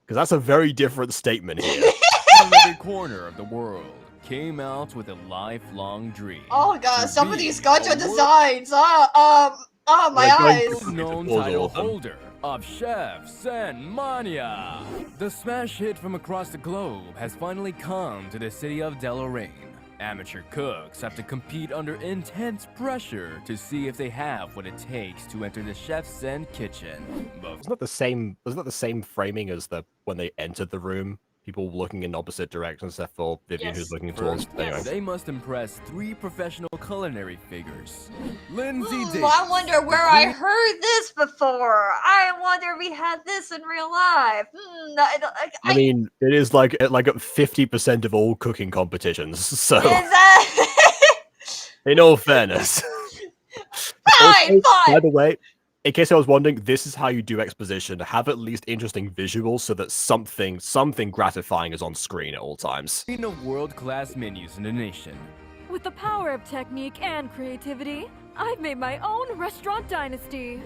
Because that's a very different statement here. from every corner of the world came out with a lifelong dream. Oh god, some of these gacha designs. My eyes. Known title holder of Chef Mania. The smash hit from across the globe has finally come to the city of Deloraine. Amateur cooks have to compete under intense pressure to see if they have what it takes to enter the Chef's Zen kitchen. Wasn't that the same framing as when they entered the room? People looking in opposite directions, except for Vivian, who's looking towards. Anyway. They must impress 3 professional culinary figures. Lindsay Davis. I wonder where I heard this before. I wonder if we had this in real life. I mean, it is like 50% of all cooking competitions. So, in all fairness. Fine. By the way, in case I was wondering, this is how you do exposition. Have at least interesting visuals so that something gratifying is on screen at all times. Of world-class menus in the nation. With the power of technique and creativity, I've made my own restaurant dynasty.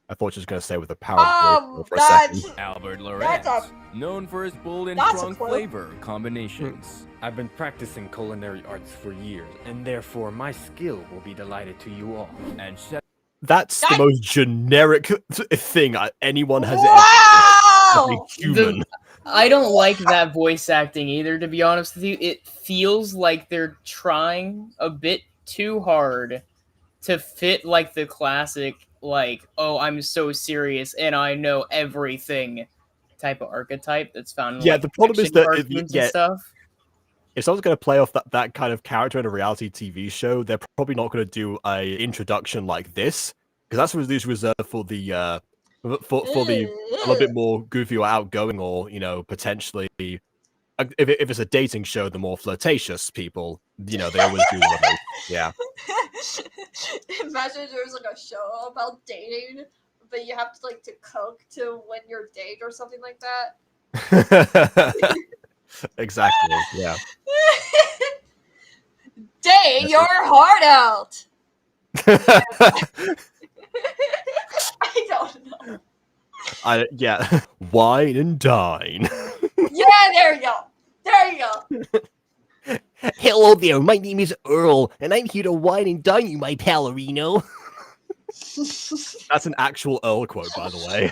I thought she was going to say with the power of for a second. Albert Lorenz, known for his bold and strong flavor combinations. I've been practicing culinary arts for years, and therefore my skill will be delighted to you all. And Chef... That's the most generic thing anyone has ever been human. I don't like that voice acting either, to be honest with you. It feels like they're trying a bit too hard to fit like the classic, like, oh, I'm so serious and I know everything type of archetype that's found in the problem is that and stuff. If someone's going to play off that kind of character in a reality TV show, they're probably not going to do a introduction like this, because that's usually reserved for the for the a little bit more goofy or outgoing, or potentially if it's a dating show, the more flirtatious people, they always do one of those. Yeah. Imagine there's like a show about dating, but you have to cook to win your date or something like that. Exactly. Yeah. Date your heart out. I don't know. Yeah. Wine and dine. Yeah, there you go. There you go. Hello there, my name is Earl, and I'm here to wine and dine you, my Palorino. That's an actual Earl quote, by the way.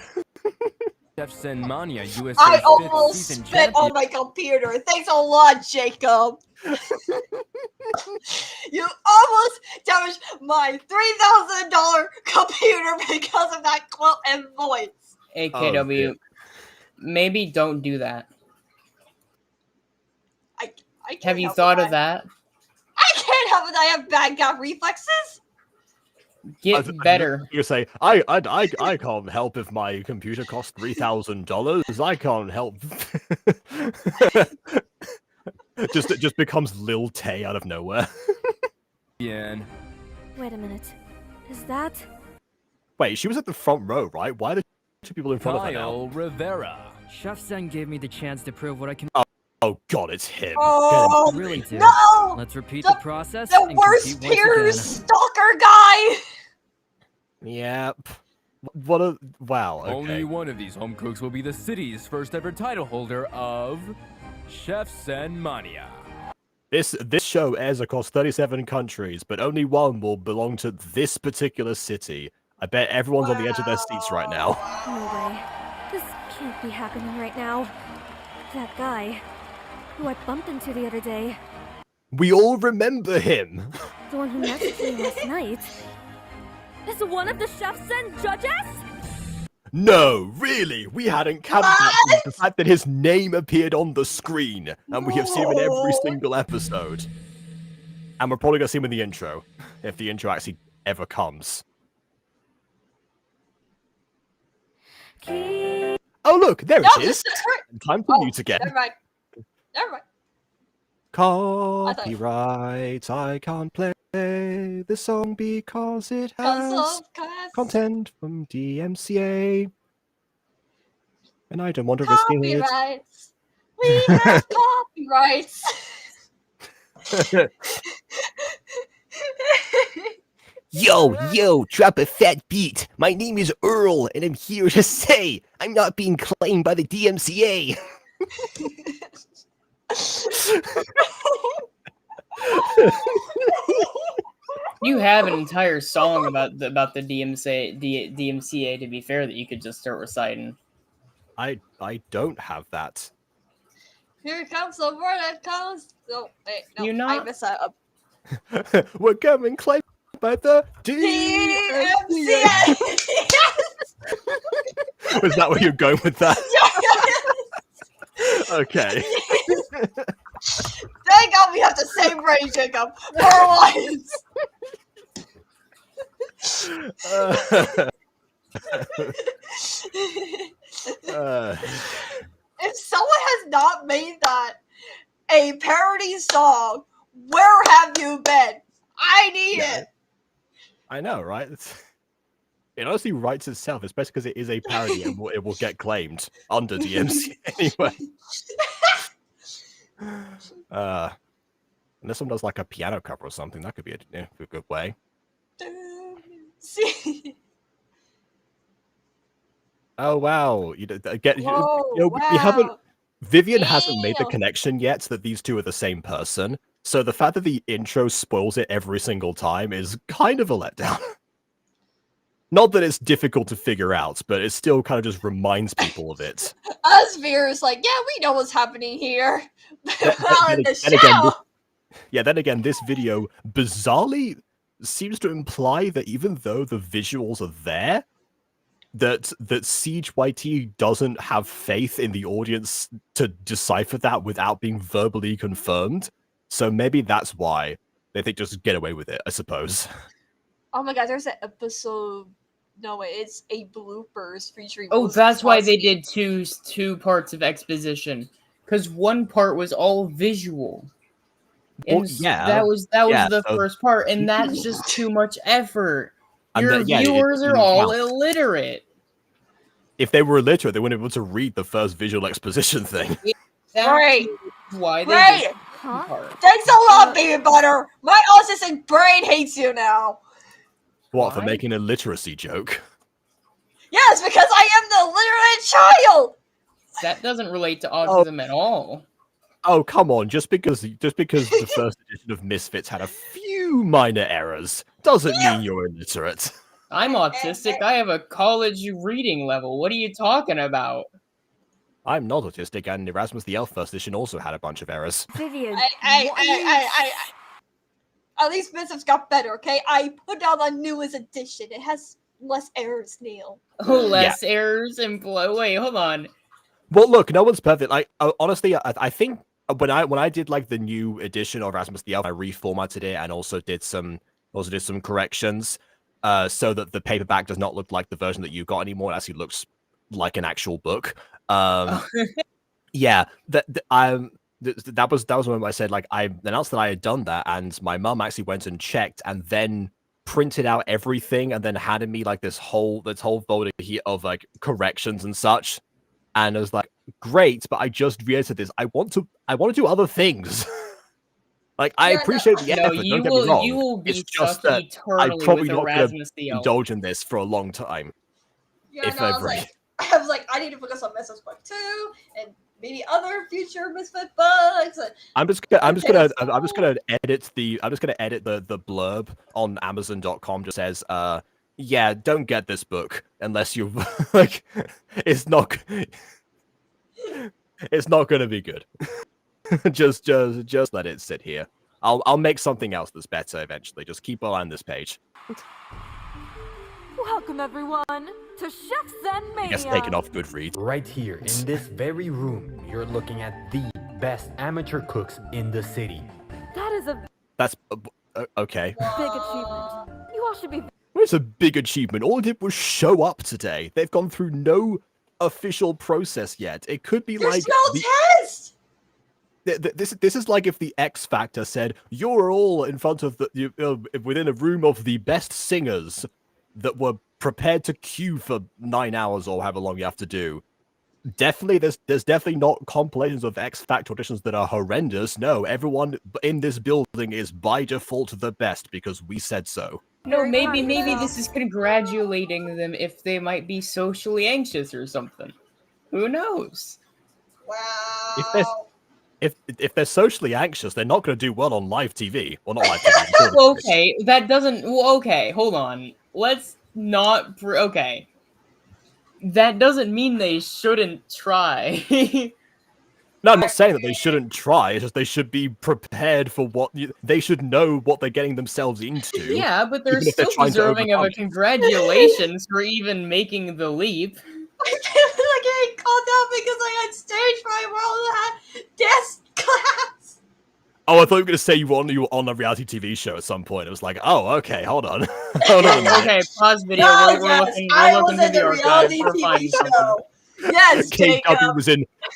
Chef Mania, USA I almost season spit on my computer. Thanks a lot, Jacob. You almost damaged my $3,000 computer because of that quote and voice. AKW, maybe don't do that. I Have you thought of that? I can't help it. I have bad gut reflexes. Get better. You say, I can't help if my computer costs $3,000. I can't help. just becomes Lil Tay out of nowhere. Yeah. Wait a minute. Is that? Wait, she was at the front row, right? Why are there two people in front of her now? Kyle Rivera. Chef-san gave me the chance to prove what I can. Oh god, it's him. Oh, really do. no! Let's repeat the process. The and worst compete once Piers again. stalker guy! Yep. What a wow. Okay. Only one of these home cooks will be the city's first ever title holder of Chef Sen Mania. This show airs across 37 countries, but only one will belong to this particular city. I bet everyone's on the edge of their seats right now. No way. This can't be happening right now. That guy, who I bumped into the other day, We all remember him. the one who messaged me last night, is one of the chefs and judges? No, really, we hadn't counted that the fact that his name appeared on the screen, and we have seen him in every single episode. And we're probably gonna see him in the intro, if the intro actually ever comes. Oh look, there it is. Time for mute again. Never mind. Never mind. Copyright, I can't play this song because it has content from DMCA. And I don't want to risk it. Copyrights. We have copyrights. Yo, drop a fat beat. My name is Earl, and I'm here to say I'm not being claimed by the DMCA. You have an entire song about the DMCA. To be fair, that you could just start reciting. I don't have that. Here comes the word that comes. Oh, wait, no, You're I not- messed that up. We're coming claimed by the DMCA. Was that where you're going with that? Okay. Thank God we have the same brain, Jacob. For once. If someone has not made that a parody song, where have you been? I need it. I know, right? It honestly writes itself, especially because it is a parody and it will get claimed under DMC anyway. Unless someone does like a piano cover or something, that could be a good way. See. Oh wow! We Wow. haven't. Vivian hasn't made the connection yet that these two are the same person. So the fact that the intro spoils it every single time is kind of a letdown. Not that it's difficult to figure out, but it still kind of just reminds people of it. Us is like, yeah, we know what's happening here. Well, in the show. Then again, this video bizarrely seems to imply that even though the visuals are there, that Seige YT doesn't have faith in the audience to decipher that without being verbally confirmed. So maybe that's why they think just get away with it, I suppose. Oh my god, there's an episode. No, it's a bloopers featuring. Oh, Wilson that's why they Swansky. did two parts of exposition, because one part was all visual. Well, And yeah, that was yeah, the so- first part, and that's just too much effort. And Your then, yeah, it viewers are didn't all count. illiterate. If they were illiterate, they wouldn't be able to read the first visual exposition thing. That's Right. why they Right. did two parts. Thanks a lot, baby butter. My autistic brain hates you now. What, for Why? making a literacy joke? Yes, because I am the illiterate child. That doesn't relate to autism at all. Oh, come on, just because the first edition of Misfits had a few minor errors doesn't mean you're illiterate. I'm autistic. I have a college reading level. What are you talking about? I'm not autistic, and Erasmus the Elf first edition also had a bunch of errors. Vivian, At least Misfits got better, okay? I put out a newest edition. It has less errors, Neil. Oh, less errors and wait, hold on. Well, look, no one's perfect. Like, honestly, I think when I did like the new edition of Rasmus the Elf, I reformatted it and also did some corrections, so that the paperback does not look like the version that you got anymore. It actually looks like an actual book. Yeah, that was when I said, like, I announced that I had done that, and my mum actually went and checked and then printed out everything and then handed me like this whole folder here of like corrections and such. And I was like, great, but I just re-edited this. I want to do other things. Like, I appreciate the effort, don't get me wrong. You will be it's just stuck that eternally I'm probably with not going Erasmus to the Elf. indulge in this for a long time. Yeah, if no, ever. I was like, I need to focus on Misfits Book 2 and maybe other future Misfit books. I'm just gonna edit the blurb on Amazon.com. Just says, yeah, don't get this book unless you like. It's not gonna be good. just let it sit here. I'll make something else that's better eventually. Just keep on this page. Welcome everyone to Chef Zen Mania. I guess taking off Goodreads. Right here, in this very room, you're looking at the best amateur cooks in the city. That's okay. Big achievement. You all should be. It's a big achievement. All it did was show up today. They've gone through no official process yet. It could be There's like no test. This is like if the X Factor said you're all in front of within a room of the best singers that were prepared to queue for 9 hours or however long you have to do. Definitely, there's definitely not compilations of X Factor auditions that are horrendous. No, everyone in this building is by default the best because we said so. No, maybe this is congratulating them if they might be socially anxious or something. Who knows? Wow. If they're socially anxious, they're not going to do well on live TV. Well, not live TV. Okay, that doesn't. Well, okay, hold on. Let's not. Okay. That doesn't mean they shouldn't try. No, I'm not saying that they shouldn't try. It's just they should be prepared for they should know what they're getting themselves into. Yeah, but they're still deserving of a congratulations for even making the leap. I feel like getting called out because I had stage fright while I had desk class. Oh, I thought you were going to say you were on a reality TV show at some point. It was like, oh, okay, hold on. Hold on a minute. Okay, pause video. No, we're looking through the archives. We're finding something. Yes, Jacob.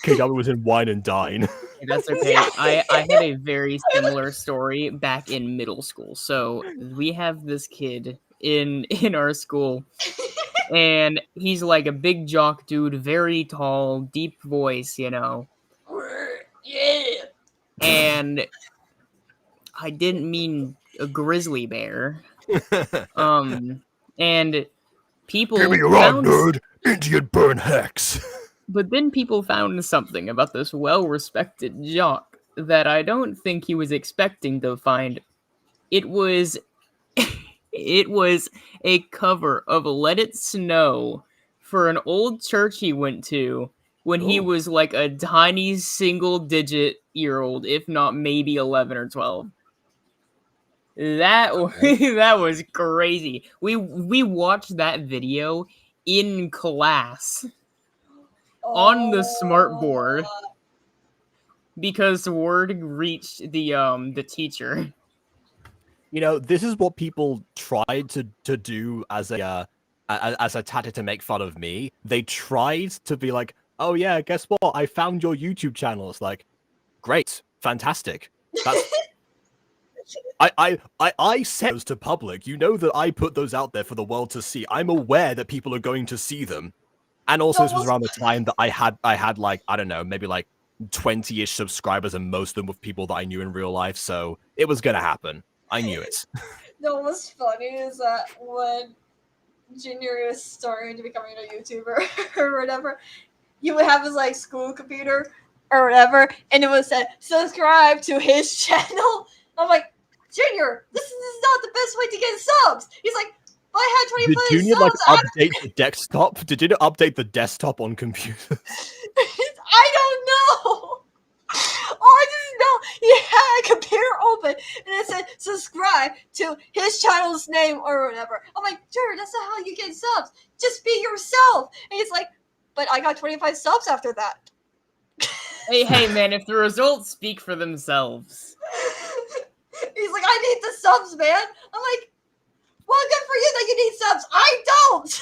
KW was in Wine and Dine. Okay, that's okay. I had a very similar story back in middle school. So we have this kid in our school, and he's like a big jock dude, very tall, deep voice, you know. Yeah. And I didn't mean a grizzly bear. And people Give me your rod, nerd. Indian burn hex. But then people found something about this well-respected jock that I don't think he was expecting to find. It was a cover of Let It Snow for an old church he went to when he was like a tiny single-digit year old, if not maybe 11 or 12. That was crazy. We watched that video in class on the smart board because word reached the teacher. You know, this is what people tried to do as a tactic to make fun of me. They tried to be like, oh yeah, guess what? I found your YouTube channel. It's like, great, fantastic. That's I set those to public. You know that I put those out there for the world to see. I'm aware that people are going to see them. And also this was around the time that I had like, I don't know, maybe like 20-ish subscribers, and most of them were people that I knew in real life, so it was gonna happen. I knew it. No, what's funny is that when Junior is starting to becoming a YouTuber or whatever, he would have his like school computer or whatever, and it would say subscribe to his channel. I'm like, Junior, this is not the best way to get subs. He's like, but I had 25 subs. Did Junior like update the desktop? Did you update the desktop on computers? I don't know. All I just know, he had a computer open and it said subscribe to his channel's name or whatever. I'm like, Junior, that's not how you get subs. Just be yourself. And he's like, but I got 25 subs after that. Hey, man, if the results speak for themselves. He's like, I need the subs, man. I'm like, well, good for you that you need subs. I don't.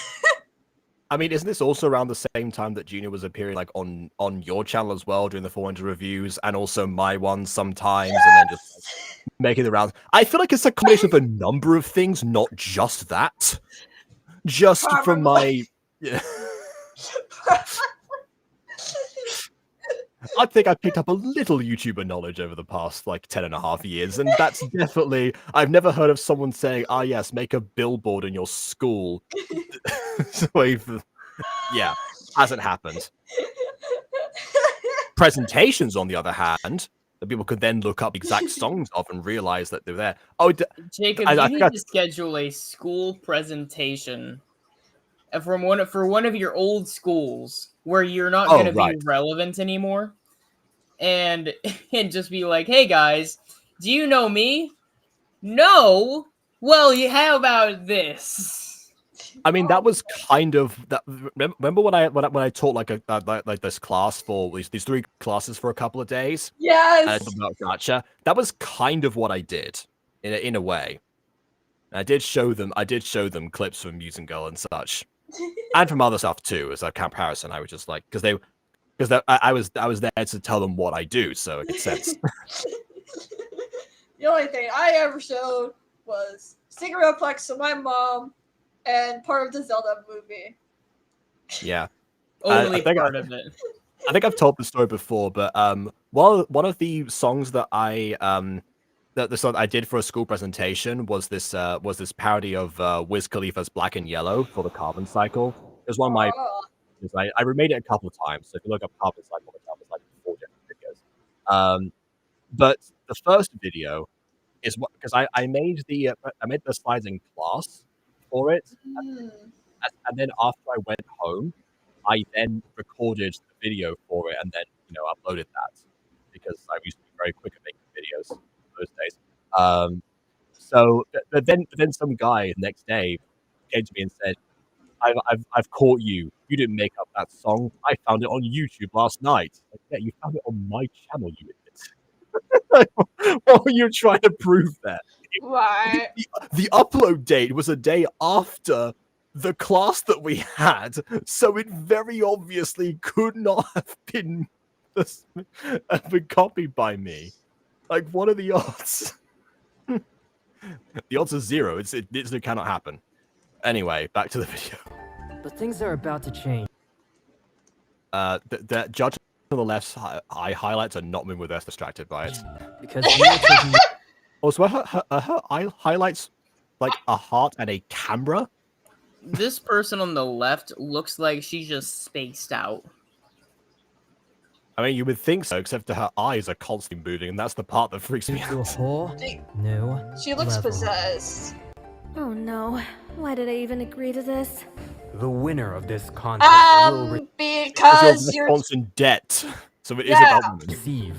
I mean, isn't this also around the same time that Junior was appearing like on your channel as well, doing the 400 reviews, and also my ones sometimes, and then just like, making the rounds? I feel like it's a combination of a number of things, not just that. Just from my, yeah. I think I picked up a little YouTuber knowledge over the past like 10.5 years, and that's definitely, I've never heard of someone saying, "Ah, yes, make a billboard in your school." So yeah, hasn't happened. Presentations, on the other hand, that people could then look up exact songs of and realize that they're there. Oh, Jacob, you need to schedule a school presentation for one of your old schools where you're not going to be relevant anymore, and just be like, "Hey guys, do you know me? No? Well, how about this?" I mean, that was kind of that. Remember when I taught like this class for these 3 classes for a couple of days? Yes. About Gacha. That was kind of what I did in a way. And I did show them clips from Mutant Girl and such, and from other stuff too. As a comparison, I was just like, because I was there to tell them what I do, so it made sense. The only thing I ever showed was Cigarette Plex to my mom and part of the Zelda movie. Yeah. Only part of it. I think I've told the story before, but one of the songs that the song I did for a school presentation was this parody of Wiz Khalifa's Black and Yellow for the Carbon Cycle. It was one of my I remade it a couple of times, so if you look up Carbon Cycle, it's like 4 different videos. But the first video is what, because I made the slides in class for it, and then after I went home, I then recorded the video for it and then uploaded that, because I used to be very quick at making videos those days. But then some guy the next day came to me and said, I've caught you. You didn't make up that song. I found it on YouTube last night. Like, yeah, you found it on my channel, you idiot. What were you trying to prove there? Right. The upload date was a day after the class that we had, so it very obviously could not have been copied by me. Like, what are the odds? The odds are 0. It cannot happen. Anyway, back to the video. But things are about to change. The judge on the left's eye highlights are not moving with us, distracted by it. Because taking... Also, her eye highlights like a heart and a camera. This person on the left looks like she's just spaced out. I mean, you would think so, except that her eyes are constantly moving, and that's the part that freaks me out. She looks possessed. Oh no, why did I even agree to this? The winner of this contest because you're in debt, so it is yeah. about women. Receive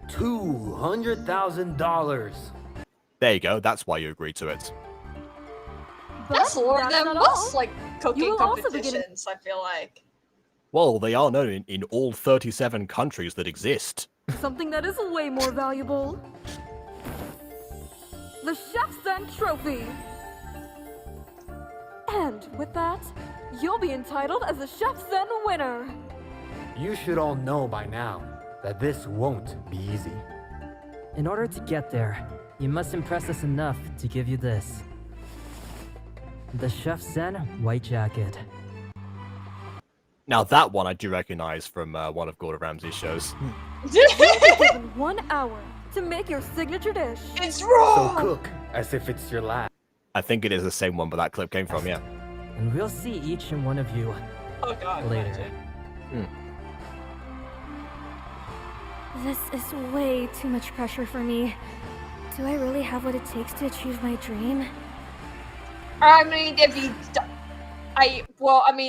$200,000. There you go. That's why you agreed to it. That's Lord them most like cooking competitions, I feel like. Well, they are known in all 37 countries that exist. Something that is way more valuable. The Chef's End Trophy. And with that, you'll be entitled as a Chef's End winner. You should all know by now that this won't be easy. In order to get there, you must impress us enough to give you this. The Chef's Zen white jacket. Now that one I do recognize from one of Gordon Ramsay's shows. You'll be given 1 hour to make your signature dish. It's wrong! So cook as if it's your last. I think it is the same one, but that clip came from, yeah. And we'll see each and one of you later. This is way too much pressure for me. Do I really have what it takes to achieve my dream? I mean, if you...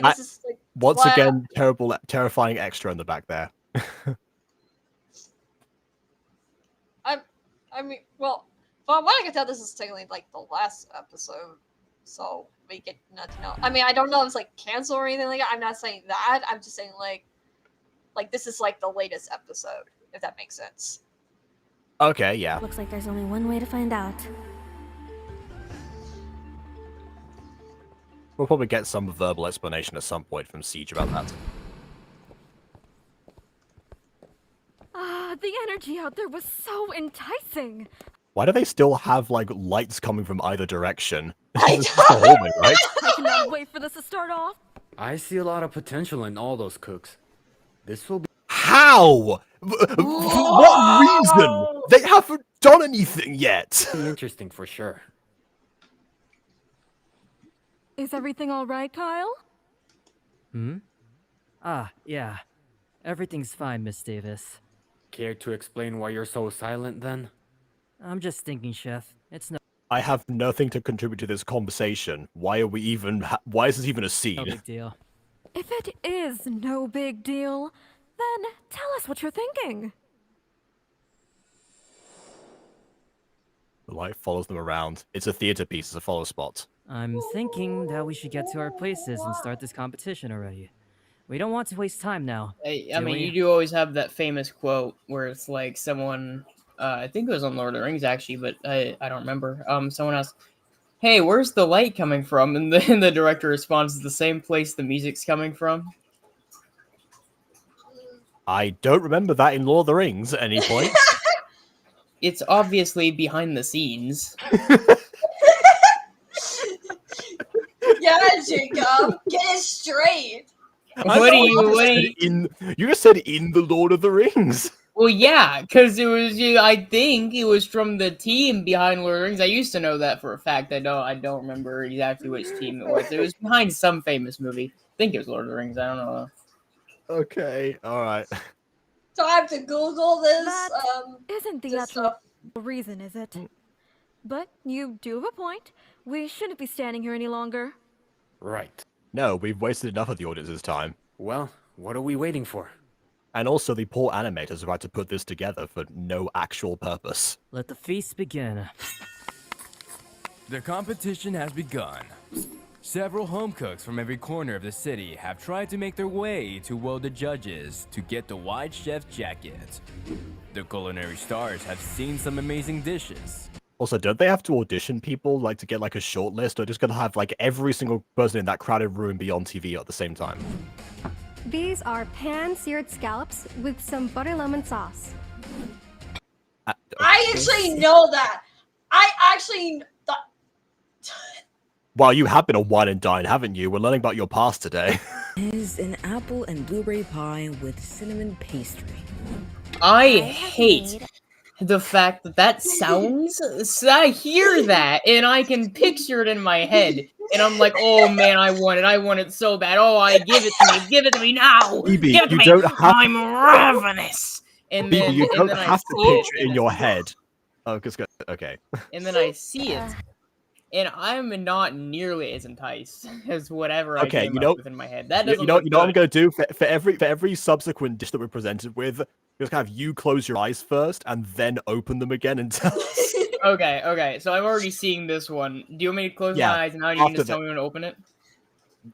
this is like... Once again, terrifying extra in the back there. From what I can tell, this is technically like the last episode, so we get not to know. I mean, I don't know if it's like canceled or anything like that. I'm not saying that. I'm just saying like Like, this is like the latest episode, if that makes sense. Okay, yeah. Looks like there's only one way to find out. We'll probably get some verbal explanation at some point from Seige about that. Ah, the energy out there was so enticing. Why do they still have, like, lights coming from either direction? I This is the hallway, right? I cannot wait for this to start off. I see a lot of potential in all those cooks. This will be How? For what reason? They haven't done anything yet. interesting for sure. Is everything all right, Kyle? Hmm? Ah, yeah. Everything's fine, Miss Davis. Care to explain why you're so silent then? I'm just thinking, Chef. It's no I have nothing to contribute to this conversation. Why are we even? Why is this even a scene? big deal. If it is no big deal, then tell us what you're thinking. The light follows them around. It's a theater piece. It's a follow spot. I'm thinking that we should get to our places and start this competition already. We don't want to waste time now. I do mean, we? you do always have that famous quote where it's like someone, I think it was on Lord of the Rings actually, but I don't remember. Someone asked, "Hey, where's the light coming from?" And the director responds, "The same place the music's coming from." I don't remember that in Lord of the Rings at any point. It's obviously behind the scenes. Yeah, Jacob, get it straight. What do you? You just said in the Lord of the Rings. Well, yeah, because it was. I think it was from the team behind Lord of the Rings. I used to know that for a fact. I don't remember exactly which team it was. It was behind some famous movie. I think it was Lord of the Rings. I don't know. Okay, all right. So I have to Google this. That isn't the just actual reason, is it? But you do have a point. We shouldn't be standing here any longer. Right. No, we've wasted enough of the audience's time. Well, what are we waiting for? And also, the poor animators are about to put this together for no actual purpose. Let the feast begin. The competition has begun. Several home cooks from every corner of the city have tried to make their way to the judges to get the White Chef jacket. The culinary stars have seen some amazing dishes. Also, don't they have to audition people, like, to get, like, a short list? Or just gonna have, like, every single person in that crowded room be on TV at the same time? These are pan-seared scallops with some butter lemon sauce. I actually know that. I actually thought. Well, you have been a wine and dine, haven't you? We're learning about your past today. Is an apple and blueberry pie with cinnamon pastry. I hate the fact that sounds. I hear that and I can picture it in my head, and I'm like, "Oh man, I want it so bad. Oh, give it to me now. Phoebe, Give it to you me. don't have I'm ravenous." And Phoebe, then, you and don't then have to I see picture it in your head. Oh, okay. And then I see it, and I'm not nearly as enticed as whatever I came up with in my head. That doesn't you know look what I'm good. gonna do for every subsequent dish that we're presented with, just kind of you close your eyes first and then open them again and tell us. Okay. So I'm already seeing this one. Do you want me to close my eyes now? And you can just tell me when to open it.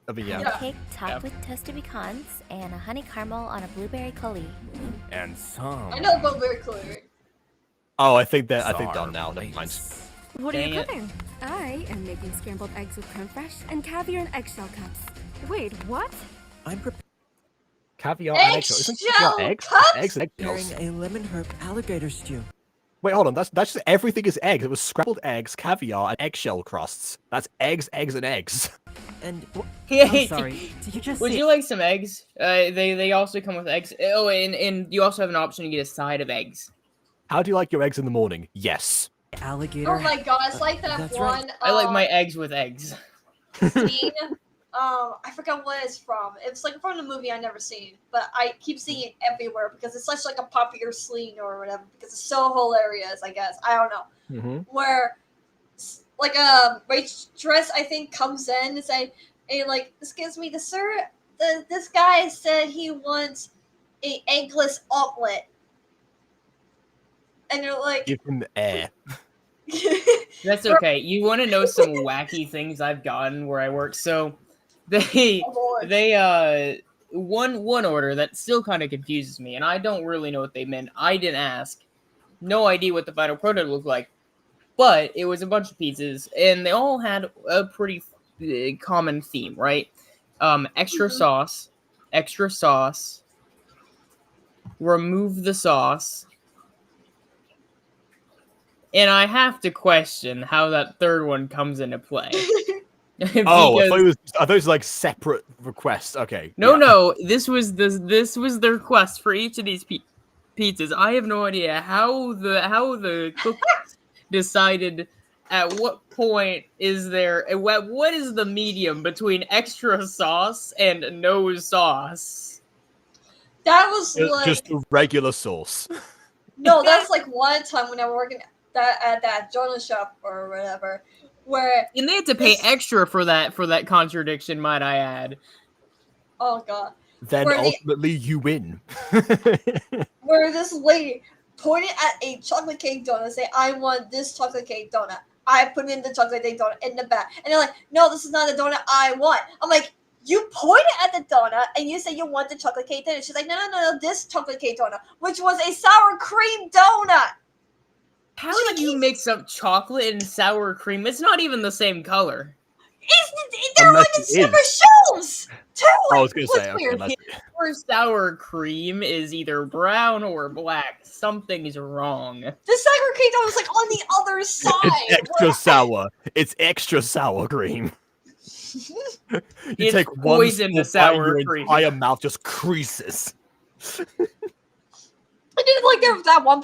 I mean, yeah. Cake topped with toasted pecans and a honey caramel on a blueberry coulis. And some. I know about very clear. Oh, I think done now. Never mind. What are you cooking? I am making scrambled eggs with creme fraiche and caviar and eggshell cups. Wait, what? I'm Caviar and eggshell. Isn't caviar eggs? Eggs and eggshells. preparing a lemon herb alligator stew. Wait, hold on. That's just everything is eggs. It was scrambled eggs, caviar, and eggshell crusts. That's eggs, and eggs. And I'm sorry. Did you just Would say you like some eggs? They also come with eggs. Oh, and you also have an option to get a side of eggs. How do you like your eggs in the morning? Yes. alligator? Oh my god, it's like that That's one. right. I like my eggs with eggs. Scene. I forgot what it's from. It's like from the movie I never seen, but I keep seeing it everywhere because it's such like a popular scene or whatever. Because it's so hilarious, I guess. I don't know. Mm-hmm. Where like a waitress, I think, comes in and say, "Hey, like, excuse me, this guy said he wants a eggless omelet," and you're like, Give him air. That's okay. You want to know some wacky things I've gotten where I work? So they one order that still kind of confuses me, and I don't really know what they meant. I didn't ask. No idea what the final product looked like. But it was a bunch of pizzas, and they all had a pretty common theme, right? Extra sauce, remove the sauce, and I have to question how that third one comes into play. Oh, I thought it was like separate requests. Okay. No, this was the request for each of these pizzas. I have no idea how the cook decided at what point is there what is the medium between extra sauce and no sauce. That was like just a regular sauce. No, that's like one time when I was working at that donut shop or whatever, where and they had to pay extra for that contradiction, might I add. Oh god. Then where ultimately you win. Where this lady pointed at a chocolate cake donut and say, I want this chocolate cake donut. I put in the chocolate cake donut in the bag. And they're like, no, this is not the donut I want. I'm like, you pointed at the donut and you say you want the chocolate cake donut. She's like, no, this chocolate cake donut, which was a sour cream donut. How do you mix up chocolate and sour cream? It's not even the same color. They're on the separate shelves, too. I was going to say, okay, or sour cream is either brown or black. Something is wrong. The sour cream donut was like on the other side. It's extra sour. It's extra sour cream. You take poison to sour your cream. entire mouth just creases. I did like there was that one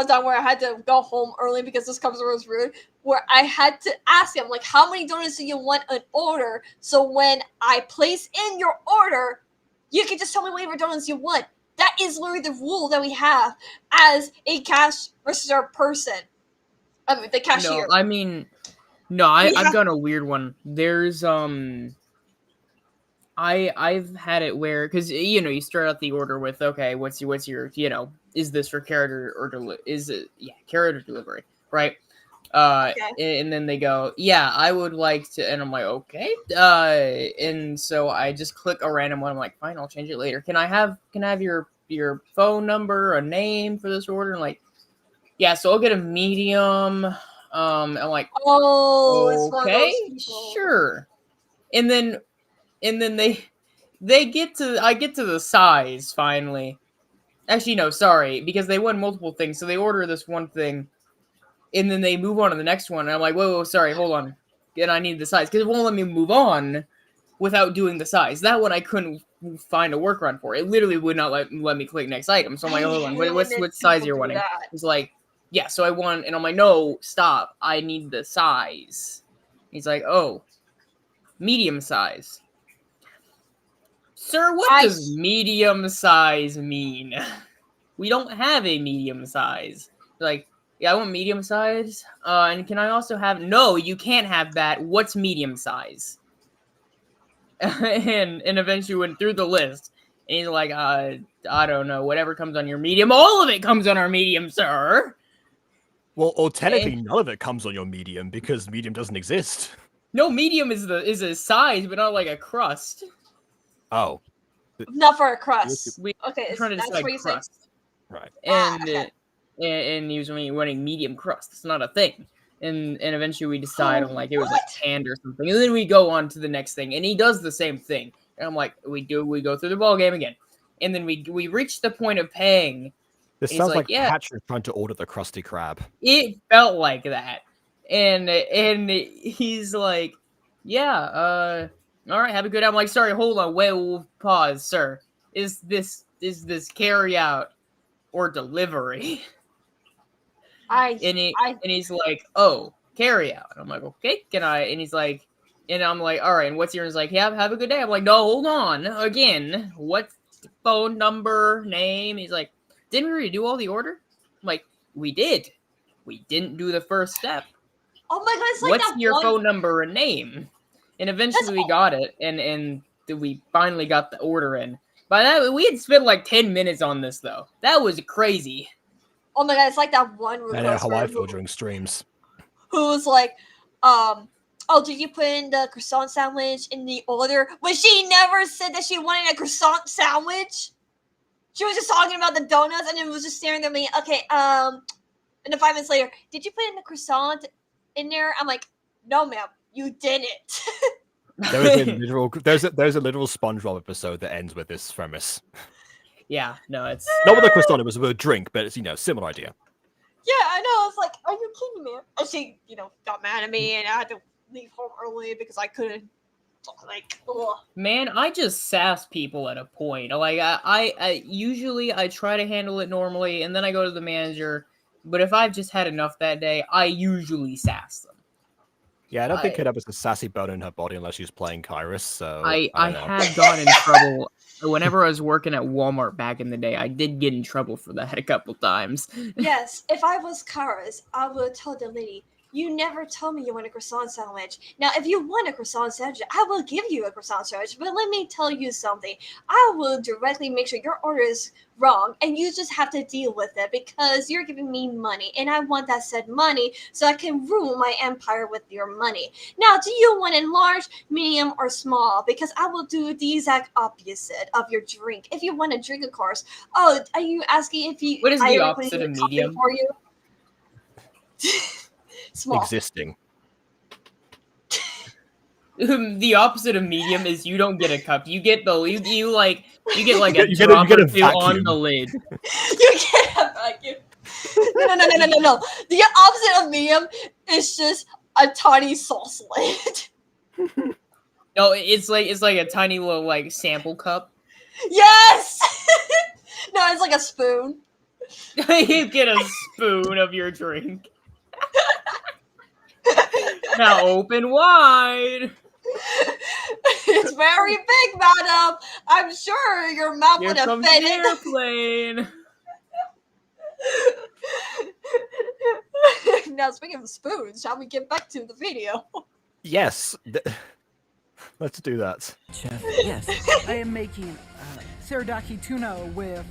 time where I had to go home early because this customer was rude. Where I had to ask him like, how many donuts do you want an order? So when I place in your order, you can just tell me whatever donuts you want. That is literally the rule that we have as a cash register person. I mean, the cashier. I've done a weird one. There's I've had it where, because you start out the order with, okay, what's your is this for carrot or carrot or delivery, right? Okay. And then they go, yeah, I would like to, and I'm like, okay, and so I just click a random one. I'm like, fine, I'll change it later. Can I have your phone number, a name for this order? And like, yeah, so I'll get a medium. I'm like, okay, sure. And then I get to the size finally. Actually, no, sorry, because they want multiple things, so they order this one thing, and then they move on to the next one. And I'm like, whoa, sorry, hold on, and I need the size because it won't let me move on without doing the size. That one I couldn't find a workaround for. It literally would not let me click next item. So I'm like, hold on, what size you're wanting? He's like, yeah, so I want, and I'm like, no, stop, I need the size. He's like, oh, medium size. Sir, what does medium size mean? We don't have a medium size. Like, yeah, I want medium size. And can I also have... No, you can't have that. What's medium size? and eventually went through the list. And he's like, I don't know. Whatever comes on your medium. All of it comes on our medium, sir. Well, or technically none of it comes on your medium because medium doesn't exist. No, medium is a size, but not like a crust. Oh. Not for a crust. Okay, trying to decide crust. Right. And he was wanting medium crust. It's not a thing. And eventually we decide on like it was like canned or something. And then we go on to the next thing. And he does the same thing. And I'm like, we go through the ball game again. And then we reach the point of paying. This sounds like Patrick trying to order the Krusty Krab. It felt like that. And he's like, yeah, all right, have a good day. I'm like, sorry, hold on, wait, we'll pause, sir. Is this carry out or delivery? And he's like, oh, carry out. And I'm like, okay, can I? And he's like, and I'm like, all right, and what's your? He's like, yeah, have a good day. I'm like, no, hold on, again, what's the phone number, name? He's like, didn't we already do all the order? I'm like, we did. We didn't do the first step. Oh my god, it's like what's your phone number and name? And eventually we got it, and we finally got the order in. By that, we had spent like 10 minutes on this, though. That was crazy. Oh my god, it's like that one request. I know how I feel during streams. Who was like, oh, did you put in the croissant sandwich in the order? When she never said that she wanted a croissant sandwich. She was just talking about the donuts and then was just staring at me. Okay, and then 5 minutes later, did you put in the croissant in there? I'm like, no, ma'am, you didn't. There's a literal SpongeBob episode that ends with this premise. Yeah, no, it's not with a croissant. It was with a drink, but it's similar idea. Yeah, I know. I was like, are you kidding me? And she, got mad at me, and I had to leave home early because I couldn't. Like, ugh. Man, I just sass people at a point. Like, I usually I try to handle it normally, and then I go to the manager. But if I've just had enough that day, I usually sass them. Yeah, I don't think Kid has a sassy bone in her body unless she's playing Kyrus. So I have gotten in trouble whenever I was working at Walmart back in the day. I did get in trouble for that a couple times. Yes, if I was Karas, I would tell the lady, you never told me you want a croissant sandwich. Now, if you want a croissant sandwich, I will give you a croissant sandwich. But let me tell you something. I will directly make sure your order is wrong, and you just have to deal with it because you're giving me money, and I want that said money so I can rule my empire with your money. Now, do you want it large, medium, or small? Because I will do the exact opposite of your drink. If you want a drink, of course. Oh, are you asking if you? What is the opposite of medium for you? Small. Existing. The opposite of medium is you don't get a cup. You get the you get like a you drop get a or two on the lid. You get a vacuum. No. The opposite of medium is just a tiny sauce lid. No, it's like a tiny little like sample cup. Yes. No, it's like a spoon. You get a spoon of your drink. Now open wide. It's very big, madam. I'm sure your mouth would have fit in. Airplane. Now, speaking of spoons, shall we get back to the video? Yes. Let's do that. Chef, yes. I am making Saradaki tuna with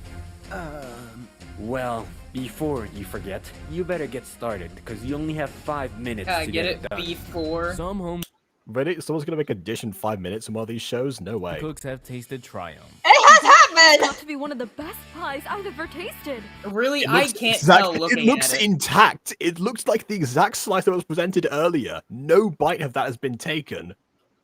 Well, before you forget, you better get started because you only have 5 minutes to get it done. Before some home. Ready? Someone's gonna make a dish in 5 minutes in one of these shows? No way. Cooks have tasted triumph. It has happened. It's got to be one of the best pies I've ever tasted. Really, I can't tell looking at it. It looks intact. It looks like the exact slice that was presented earlier. No bite of that has been taken.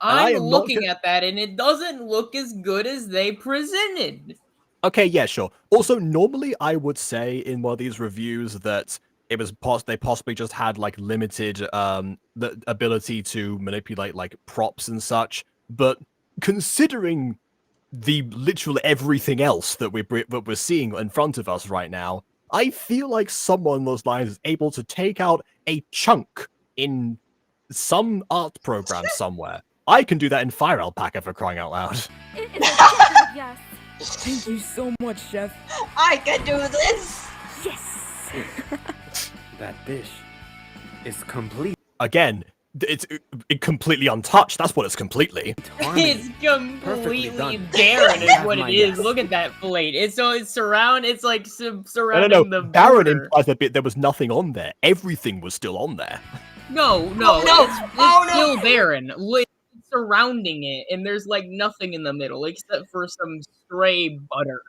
I'm looking at that, and it doesn't look as good as they presented. Okay, yeah, sure. Also, normally I would say in one of these reviews that it was they possibly just had like limited the ability to manipulate like props and such. But considering the literal everything else that we're seeing in front of us right now, I feel like someone on those lines is able to take out a chunk in some art program somewhere. I can do that in Fire Alpaca for crying out loud. Yes. Thank you so much, Chef. I can do this. Yes. That dish is complete. Again, it's completely untouched. That's what it's completely. It's completely barren is what it is. Look at that plate. It's surrounding No. the Barren border. implies that there was nothing on there. Everything was still on there. No. It's still barren. It's surrounding it, and there's like nothing in the middle except for some stray butter.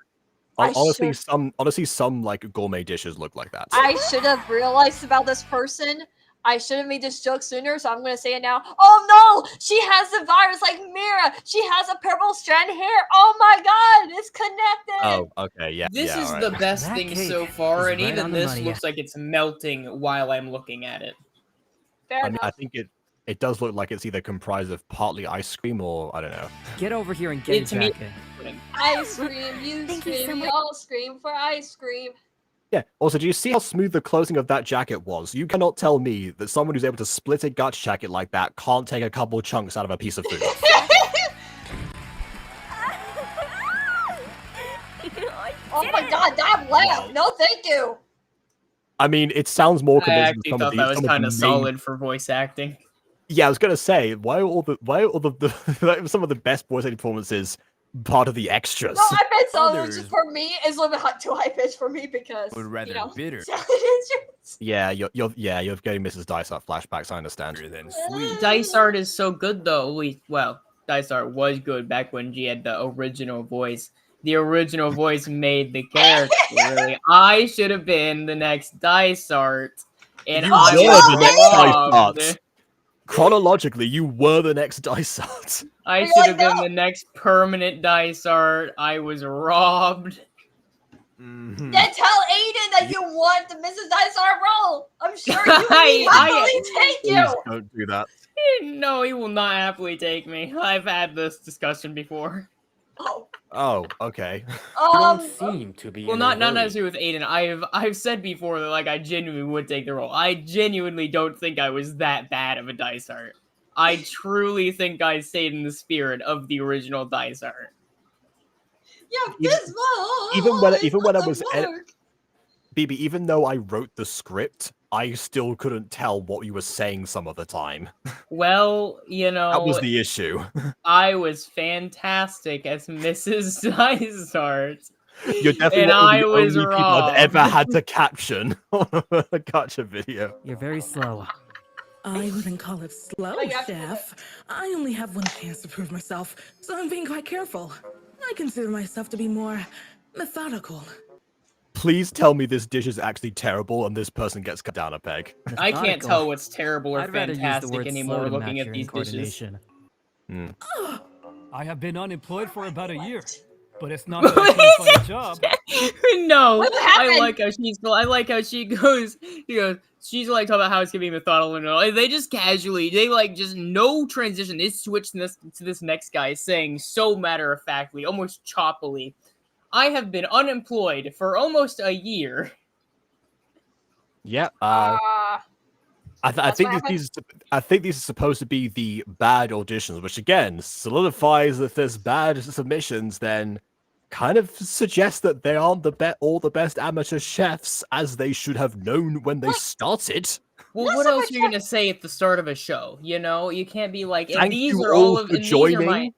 Honestly, some like gourmet dishes look like that. I should have realized about this person. I should have made this joke sooner, so I'm going to say it now. Oh no! She has the virus like Mira! She has a purple strand hair! Oh my god! It's connected! Oh, okay, yeah. This is the best thing so far, and even this looks like it's melting while I'm looking at it. Fair enough. I think it does look like it's either comprised of partly ice cream or I don't know. Get over here and get a jacket. Ice cream, you scream, we all scream for ice cream. Yeah. Also, do you see how smooth the closing of that jacket was? You cannot tell me that someone who's able to split a gacha jacket like that can't take a couple chunks out of a piece of food. Oh my god, that laugh! No, thank you. I mean, it sounds more I convincing. actually thought that was kind of solid for voice acting. Yeah, I was gonna say, why are all the some of the best voice acting performances part of the extras. No, I bet so. Others- Just for me, it's a little bit too high pitched for me because Would rather bitter. Yeah, you're getting Mrs. Dysart flashbacks. I understand. Than sweet. Dysart is so good though. Well, Dysart was good back when she had the original voice. The original voice made the character. Really, I should have been the next Dysart, and You I were was the next robbed. Dysart. Chronologically, you were the next Dysart. I You're should like, have been no. the next permanent Dysart. I was robbed. Mhm. Then tell Aiden that you want the Mrs. Dysart role. I'm sure you will I- happily take Please you. don't do that. No, he will not happily take me. I've had this discussion before. Oh. Oh, okay. You don't seem to be. Well, in not a hurry. necessarily with Aiden. I've said before that like I genuinely would take the role. I genuinely don't think I was that bad of a Dysart. I truly think I stayed in the spirit of the original Dysart. Yeah, Even- this one. even when I was work. BB, even though I wrote the script, I still couldn't tell what you were saying some of the time. Well, you know, That was the issue. I was fantastic as Mrs. Dysart. You're definitely And one of I the was only people I've ever robbed. had to caption on a gacha video. You're very slow. I wouldn't call it slow, I got Chef. I only have one chance to prove myself, so I'm being quite careful. I consider myself to be more methodical. Please tell me this dish is actually terrible and this person gets cut down a peg. I can't Methodical. tell what's terrible or I'd rather use the fantastic word anymore slow to looking match at your these dishes. incoordination. I have been unemployed for about a year, but it's not that I can't find a job. No, What I happened? like how she goes. She's like talking about how it's gonna be methodical and all. And they just casually, they like just no transition. They switch to this next guy saying so matter of factly, almost choppily, I have been unemployed for almost a year. Yeah. Ah. I That's think what these are supposed to be the bad auditions, which again solidifies that if there's bad submissions, then kind of suggests that they aren't all the best amateur chefs as they should have known when they started. Well, Not what so else much are you gonna say at the start of a show? You know, you can't be like, and Thank these you are all all of, for and these are my. joining.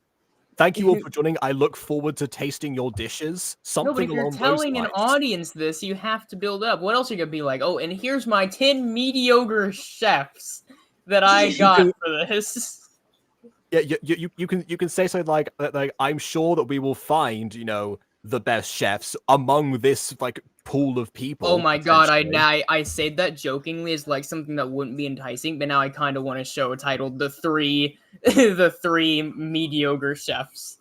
Thank you all for joining. I look forward to tasting your dishes. No, but Something if you're along those telling an lines. audience this, you have to build up. What else are you gonna be like? Oh, and here's my 10 mediocre chefs that I got for this. Yeah, you can say something like I'm sure that we will find the best chefs among this pool of people. Oh my god, potentially. I said that jokingly as like something that wouldn't be enticing, but now I kind of want a show titled "The Three, the Three Mediocre Chefs."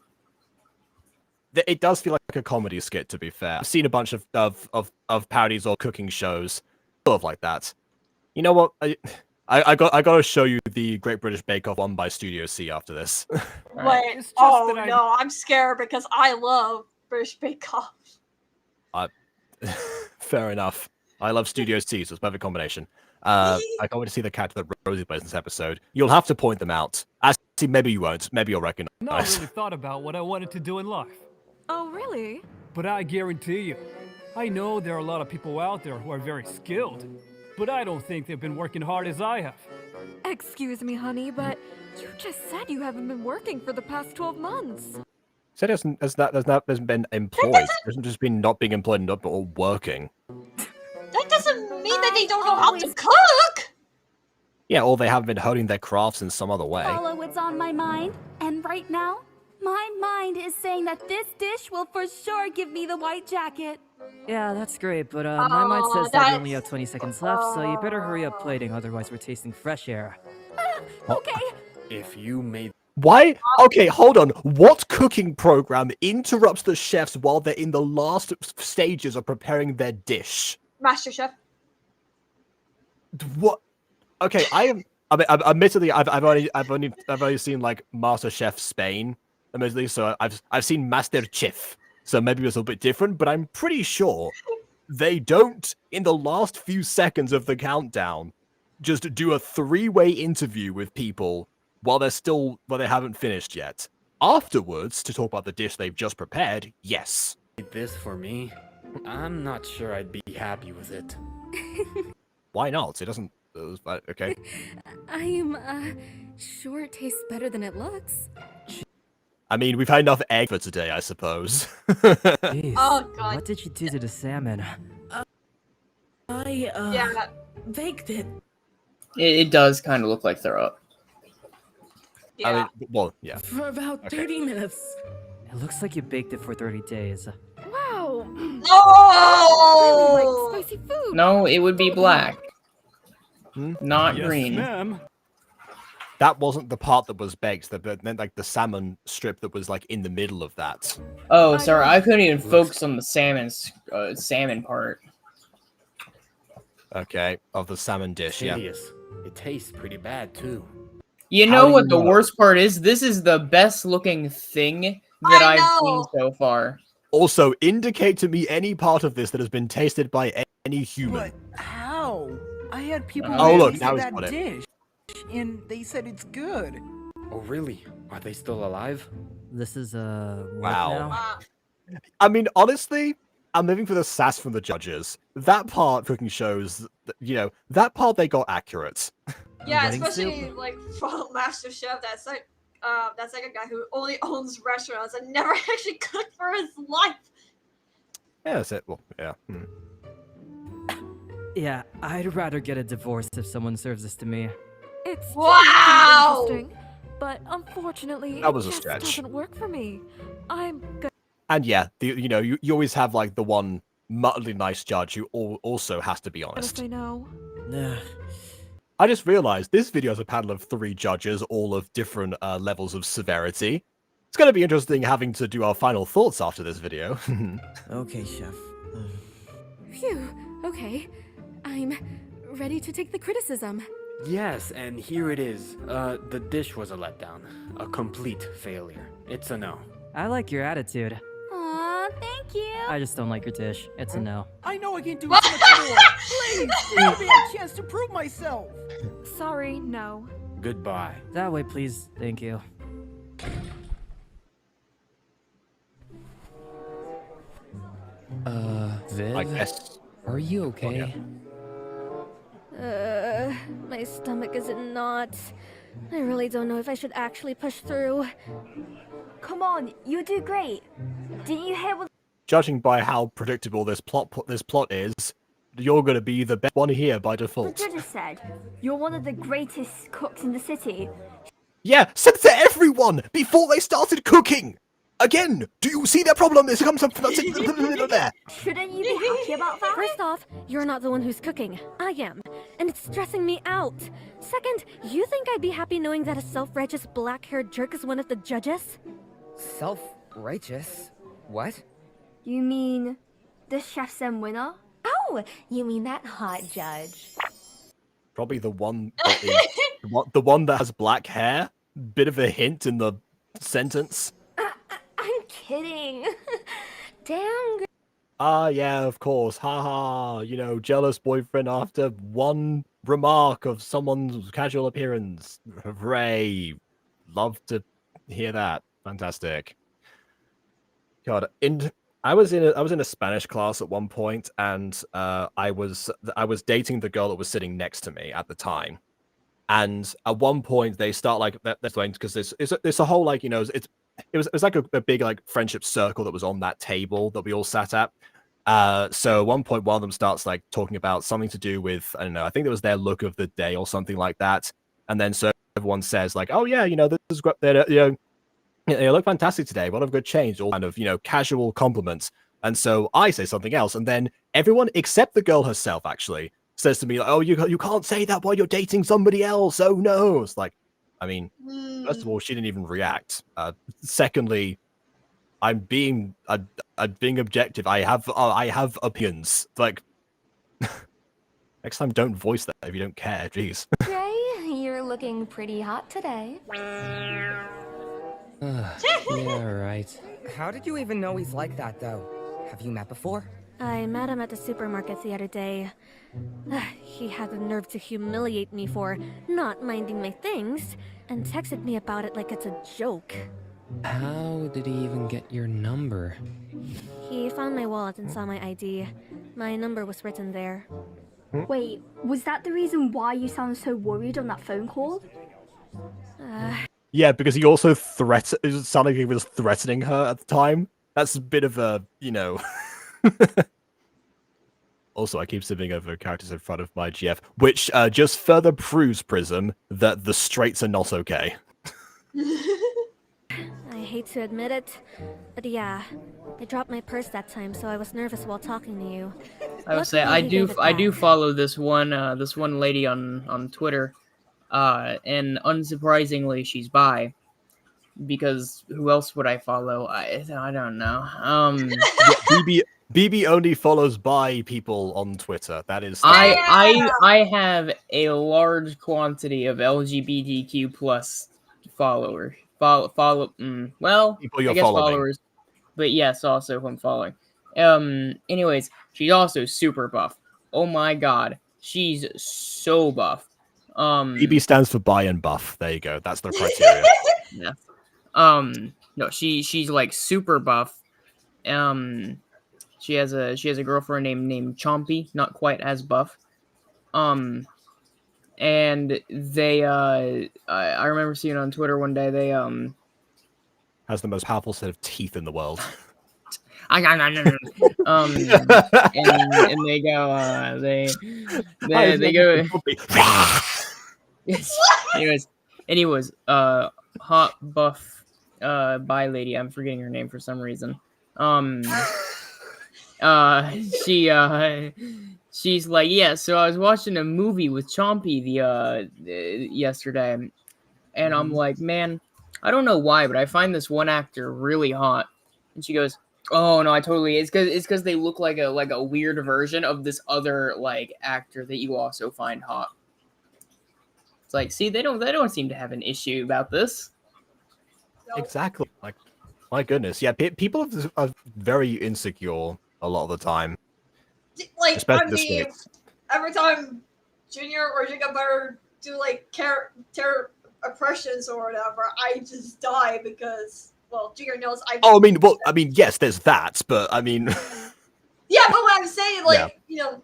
It does feel like a comedy skit, to be fair. I've seen a bunch of parodies or cooking shows, sort of like that. You know what? I got to show you the Great British Bake Off one by Studio C after this. Wait. It's just Oh that no, I'm scared because I love British Bake Off. Fair enough. I love Studio C, so it's a perfect combination. I can't wait to see the cat that Rosie plays in this episode. You'll have to point them out. Actually, maybe you won't. Maybe you'll recognize. I've not really thought about what I wanted to do in life. Oh, really? But I guarantee you, I know there are a lot of people out there who are very skilled, but I don't think they've been working hard as I have. Excuse me, honey, but you just said you haven't been working for the past 12 months. Said hasn't been employed. It hasn't just been not being employed and not all working. That doesn't mean that they don't know how to cook. Yeah, or they haven't been honing their crafts in some other way. Follow what's on my mind, and right now, my mind is saying that this dish will for sure give me the white jacket. Yeah, that's great, but my mind says that we only have that's- 20 seconds left, so you better hurry up plating, otherwise we're tasting fresh air. Okay. If you made Why? Okay, hold on. What cooking program interrupts the chefs while they're in the last stages of preparing their dish? MasterChef. What? Okay, I mean, admittedly, I've only seen like MasterChef Spain, admittedly. So I've seen MasterChef, so maybe it's a little bit different. But I'm pretty sure they don't, in the last few seconds of the countdown, just do a three-way interview with people while they haven't finished yet. Afterwards, to talk about the dish they've just prepared, yes. this for me, I'm not sure I'd be happy with it. Why not? It doesn't. Okay. I'm sure it tastes better than it looks. I mean, we've had enough egg for today, I suppose. Jeez, Oh god. what did you do to the salmon? Yeah. baked it. It does kind of look like throw up. Yeah. I mean, well, yeah. For about 30 minutes. It looks like you baked it for 30 days. Wow. No! Really like spicy food. No, it would be black, not Yes, green. ma'am. That wasn't the part that was baked. That meant like the salmon strip that was like in the middle of that. Oh, sorry, I couldn't even focus on the salmon part. Okay, of the salmon dish. Yeah. Serious. It tastes pretty bad too. You How know do what you the know? worst part is? This is the best looking thing that I I've seen know. so far. Also, indicate to me any part of this that has been tasted by any human. But how? I had people Oh, who look, tasted now he's that got it. dish, and they said it's good. Oh, really? Are they still alive? This is, what Wow. now? I mean, honestly, I'm living for the sass from the judges. That part cooking shows, that part they got accurate. Yeah, Wedding especially soup? like from Master Chef. That's like that second guy who only owns restaurants and never actually cooked for his life. Yeah, that's it. Well, yeah. Yeah, I'd rather get a divorce if someone serves this to me. It's Wow! interesting, but unfortunately, That was it a just stretch. doesn't work for me. I'm gonna And yeah, you always have like the one muttily nice judge who also has to be honest. say no. Ugh. I just realized this video is a panel of 3 judges, all of different levels of severity. It's going to be interesting having to do our final thoughts after this video. Okay, chef. Phew. Okay, I'm ready to take the criticism. Yes, and here it is. The dish was a letdown. A complete failure. It's a no. I like your attitude. Aw, thank you. I just don't like your dish. It's a no. I know I can do so much more. Please, give me a chance to prove myself. Sorry, no. Goodbye. That way, please. Thank you. I guess. Are you okay? My stomach is in knots. I really don't know if I should actually push through. Come on, you do great. Didn't you hear what Judging by how predictable this plot is, you're going to be the best one here by the default. judges said? You're one of the greatest cooks in the city. Yeah, said to everyone before they started cooking. Again, do you see their problem? There's come something there. Shouldn't you be happy about that? First off, you're not the one who's cooking. I am. And it's stressing me out. Second, you think I'd be happy knowing that a self-righteous black-haired jerk is one of the judges? Self-righteous? What? You mean the Chef's End winner? Oh, you mean that hot judge? Probably the one that is, the one that has black hair. Bit of a hint in the sentence. I'm kidding. Damn. Yeah, of course. Haha, jealous boyfriend after one remark of someone's casual appearance. Hooray. Love to hear that. Fantastic. God, I was in a Spanish class at one point, and I was dating the girl that was sitting next to me at the time. And at one point they start like they're going because it's a whole like it was like a big like friendship circle that was on that table that we all sat at. So at one point one of them starts like talking about something to do with, I don't know, I think it was their look of the day or something like that. And then so everyone says like, oh yeah, this is great, you look fantastic today. What a good change. All kind of casual compliments. And so I say something else, and then everyone except the girl herself actually says to me like, oh, you can't say that while you're dating somebody else. Oh no. It's like, I mean, first of all, she didn't even react. Secondly, I'm being objective. I have opinions. Like, next time, don't voice that if you don't care. Jeez. Ray, you're looking pretty hot today. Yeah, right. How did you even know he's like that, though? Have you met before? I met him at the supermarket the other day. He had the nerve to humiliate me for not minding my things, and texted me about it like it's a joke. How did he even get your number? He found my wallet and saw my ID. My number was written there. Wait, was that the reason why you sound so worried on that phone call? Yeah, because he also it sounded like he was threatening her at the time. That's a bit of a, Also, I keep sipping over characters in front of my GF, which just further proves, Prism, that the straights are not okay. I hate to admit it, but yeah, I dropped my purse that time, so I was nervous while talking to you. I would say Luckily, he gave it I do back. follow this one lady on Twitter, and unsurprisingly she's bi, because who else would I follow? I don't know. BB only follows bi people on Twitter. That is. I have a large quantity of LGBTQ plus followers. Well, People you're I guess following. followers, but yes, also who I'm following. Anyways, she's also super buff. Oh my god, she's so buff. BB stands for bi and buff. There you go. That's the criteria. Yeah. No, she's like super buff. She has a girlfriend named Chompy, not quite as buff. And they I remember seeing on Twitter one day they has the most powerful set of teeth in the world. and they go they go anyways hot buff bi lady, I'm forgetting her name for some reason. She's like, yeah, so I was watching a movie with Chompy yesterday, and I'm like, man, I don't know why, but I find this one actor really hot. And she goes, oh no, it's because they look like a weird version of this other like actor that you also find hot. It's like, see, they don't seem to have an issue about this. Exactly. Like, my goodness, yeah, people are very insecure a lot of the time. Like, especially I the mean, straights. every time Junior or Giga Butter do like terror oppressions or whatever, I just die because, well, Junior knows I. Oh, I mean, yes, there's that, but I mean. Yeah, but what I'm saying, like, Yeah. you know,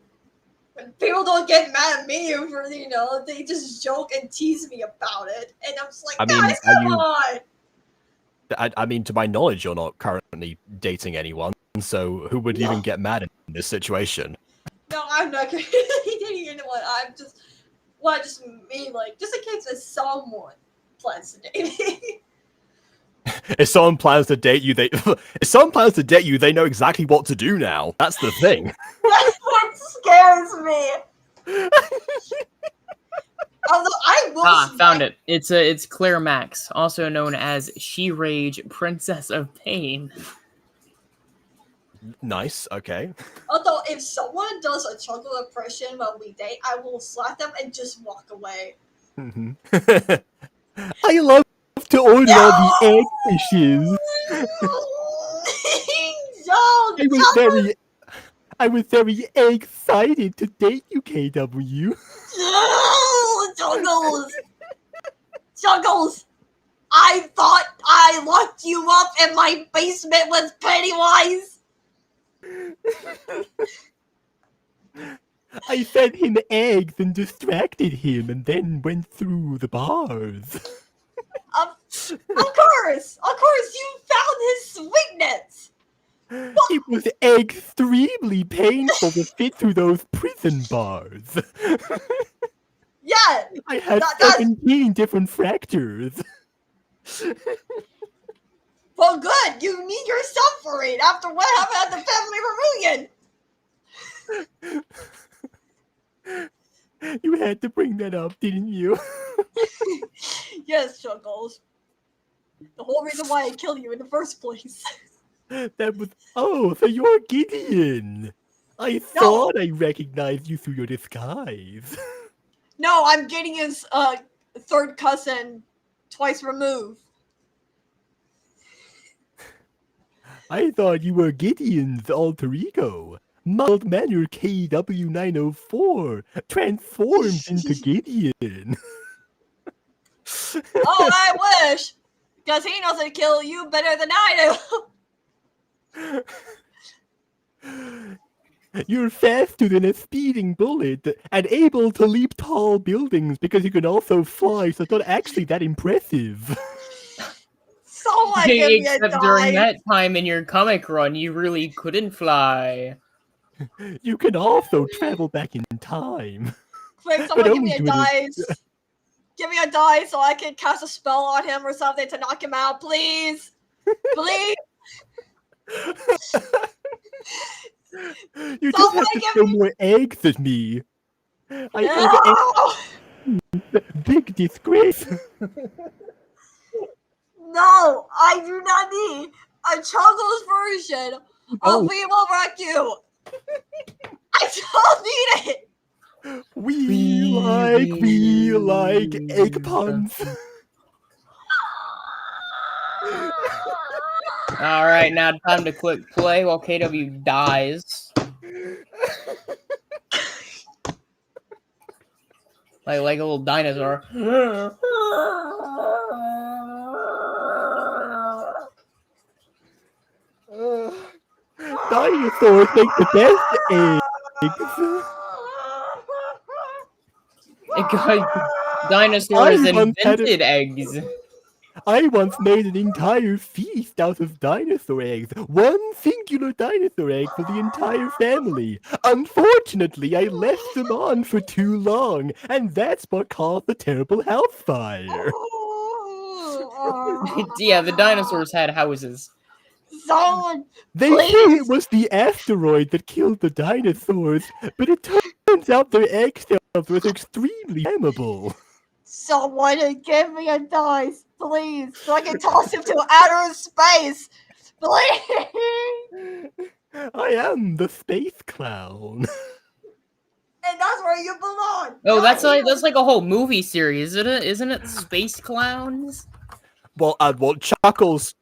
people don't get mad at me for, you know, they just joke and tease me about it, and I'm just like, I mean, guys, come on. I mean, to my knowledge, you're not currently dating anyone, so who would even get mad in this situation? No, I'm not dating anyone. I'm just, well, I just mean, like, just in case if someone plans to date me. If someone plans to date you, they know exactly what to do now. That's the thing. That's what scares me. Although I will Found it. It's Claire Max, also known as She-Rage, Princess of Pain. Nice. Okay. Although if someone does a chocolate oppression while we date, I will slap them and just walk away. I love to order all the egg fishes. No, I was very excited to date you, KW. Juggles! I thought I locked you up in my basement with Pennywise! I fed him eggs and distracted him and then went through the bars. Of course! You found his sweetness! It was extremely painful to fit through those prison bars. Yeah! I had 17 different fractures. Well, good! You need your suffering after what happened at the family reunion! You had to bring that up, didn't you? Yes, Chuckles. The whole reason why I killed you in the first place. That was... Oh, so you're Gideon. I thought I recognized you through your disguise. No, I'm getting his third cousin twice removed. I thought you were Gideon's alter ego. Mild-mannered KW904 transformed into Gideon. Oh, I wish! Because he knows how to kill you better than I do! You're faster than a speeding bullet and able to leap tall buildings because you can also fly, so it's not actually that impressive. want to give me a Except during dice. that time in your comic run, you really couldn't fly. You can also travel back in time. Please, But someone give only me a to an- dice. Give me a dice so I can cast a spell on him or something to knock him out, please. Please. You just have to throw more eggs at me. I overate. Big disgrace. No, I do not need a Chuggles version of We Will Wreck You. I don't need it. We like egg puns. Alright, now time to click play while KW dies. Like a little dinosaur. Dinosaurs make the best eggs. Dinosaurs invented eggs. I once made an entire feast out of dinosaur eggs. One singular dinosaur egg for the entire family. Unfortunately, I left them on for too long, and that's what caused the terrible house fire. Yeah, the dinosaurs had houses. Someone, They please. say it was the asteroid that killed the dinosaurs, but it turns out their egg cells were extremely flammable. Someone give me a dice, please, so I can toss him to outer space. Please. I am the space clown. And that's where you belong. Oh, that's like a whole movie series, isn't it? Space Clowns. Well, Chuckles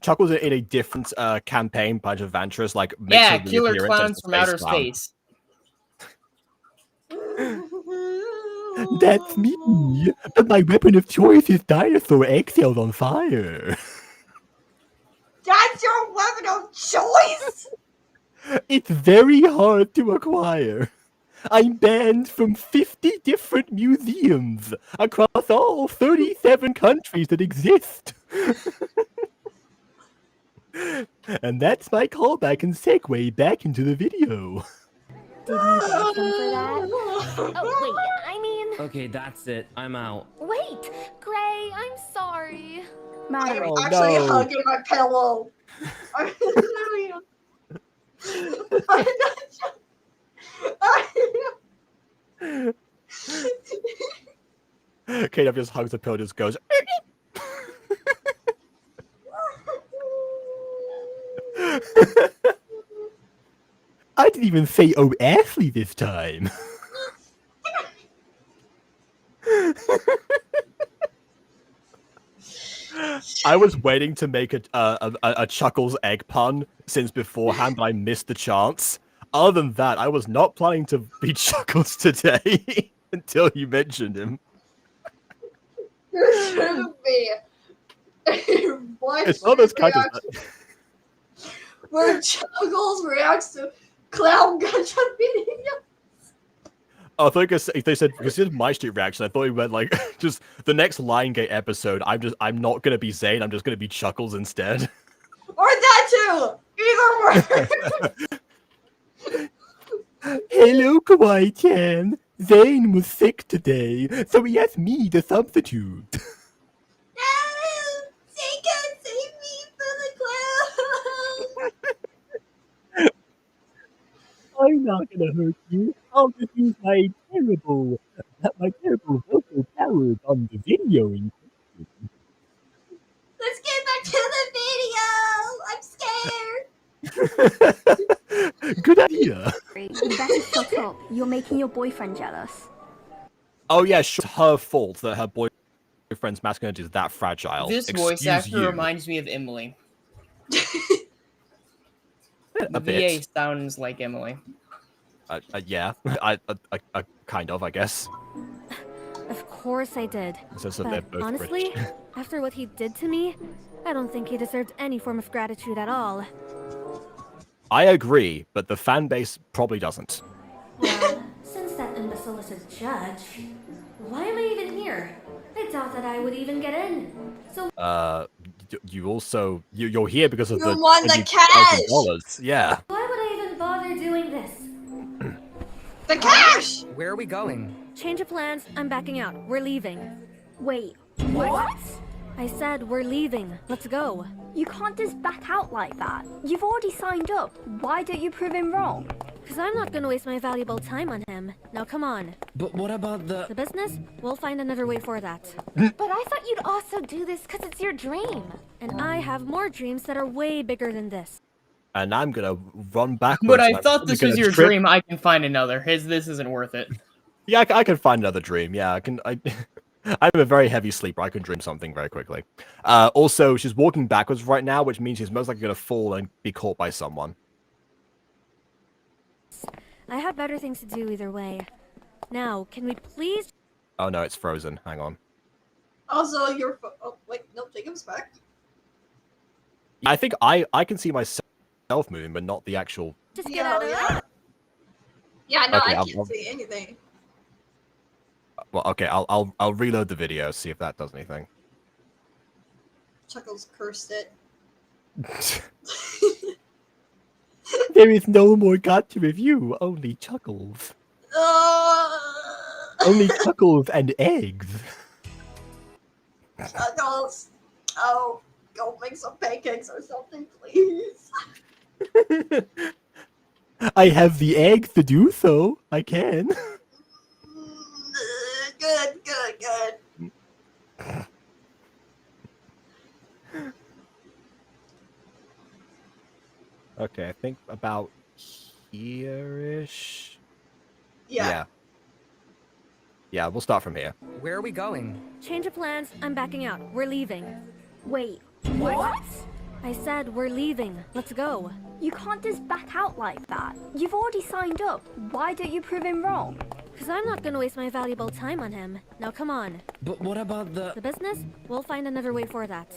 Chuckles are in a different campaign by Adventures, like Yeah, Killer Clowns from Outer Space. That's me, but my weapon of choice is dinosaur egg cells on fire. That's your weapon of choice. It's very hard to acquire. I'm banned from 50 different museums across all 37 countries that exist. And that's my callback and segue back into the video. Did you thank him for that? Oh, wait, I mean... Okay, that's it. I'm out. Wait! Gray, I'm sorry. I'm Oh, actually no. hugging my pillow. I'm KW just hugs the pillow and just goes. I didn't even say "oh Ashley" this time. I was waiting to make a Chuckles egg pun since beforehand, but I missed the chance. Other than that, I was not planning to be Chuckles today until you mentioned him. There shouldn't be one It's almost kind of. where Chuggles reacts to clown gacha videos. Oh, I thought they said because this is my street reaction. I thought he meant like just the next Lion Gate episode. I'm not gonna be Zane. I'm just gonna be Chuckles instead. Or that too. Either way. Hello, Kawaii-chan. Zane was sick today, so he asked me to substitute. Zane can't save me from the clown. I'm not gonna hurt you. I'll just use my terrible vocal powers on the video. Let's get back to the video. I'm scared. Good idea. You better shut up. You're making your boyfriend jealous. Oh yeah, it's her fault that her boyfriend's masculinity is that fragile. This voice actor reminds me of Emily. The VA sounds like Emily. Yeah, I kind of, I guess. Of course I did. So they're But both honestly, British. after what he did to me, I don't think he deserved any form of gratitude at all. I agree, but the fan base probably doesn't. Well, since that imbecile is a judge, why am I even here? I doubt that I would even get in. So you also you're here because of You the won the cash! $20,000. Yeah. Why would I even bother doing this? The cash! Where are we going? Change of plans, I'm backing out. We're leaving. Wait, what? I said we're leaving. Let's go. You can't just back out like that. You've already signed up. Why don't you prove him wrong? Because I'm not going to waste my valuable time on him. Now come on. But what about the business? We'll find another way for that. But I thought you'd also do this because it's your dream. And I have more dreams that are way bigger than this. And I'm gonna run backwards. But I and thought I'm this gonna was your trip- dream. I can find another. This isn't worth it. Yeah, I can find another dream. Yeah, I can. I'm a very heavy sleeper. I can dream something very quickly. Also, she's walking backwards right now, which means she's most likely gonna fall and be caught by someone. I have better things to do either way. Now, can we please... Oh no, it's frozen. Hang on. Also, oh, wait, no, Jacob's back. I think I can see myself moving, but not the actual. Just get out of that. Yeah, no, Okay, I I'll- can't see anything. Well, okay, I'll reload the video, see if that does anything. Chuckles cursed it. There is no more gacha review, only chuckles. Only chuckles and eggs. Chuckles. Oh, go make some pancakes or something, please. I have the egg to do so. I can. Good. Okay, I think about here-ish. Yeah. Yeah, we'll start from here. Where are we going? Change of plans, I'm backing out. We're leaving. Wait, what? I said we're leaving. Let's go. You can't just back out like that. You've already signed up. Why don't you prove him wrong? Because I'm not going to waste my valuable time on him. Now come on. But what about the business? We'll find another way for that.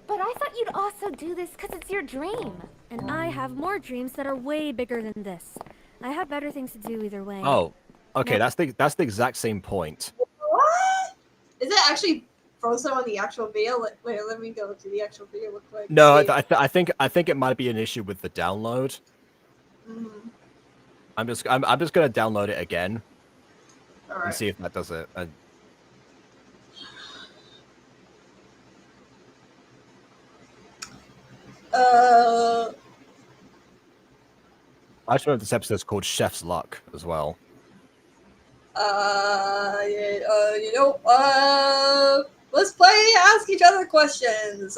But I thought you'd also do this because it's your dream. And I have more dreams that are way bigger than this. I have better things to do either way. Oh, okay, Now- that's the exact same point. What? Is it actually frozen on the actual video? Wait, let me go to the actual video real quick. No, See. I think it might be an issue with the download. I'm just gonna download it again and Alright. see if that does it. I just remember this episode's called Chef's Luck as well. Let's play Ask Each Other Questions.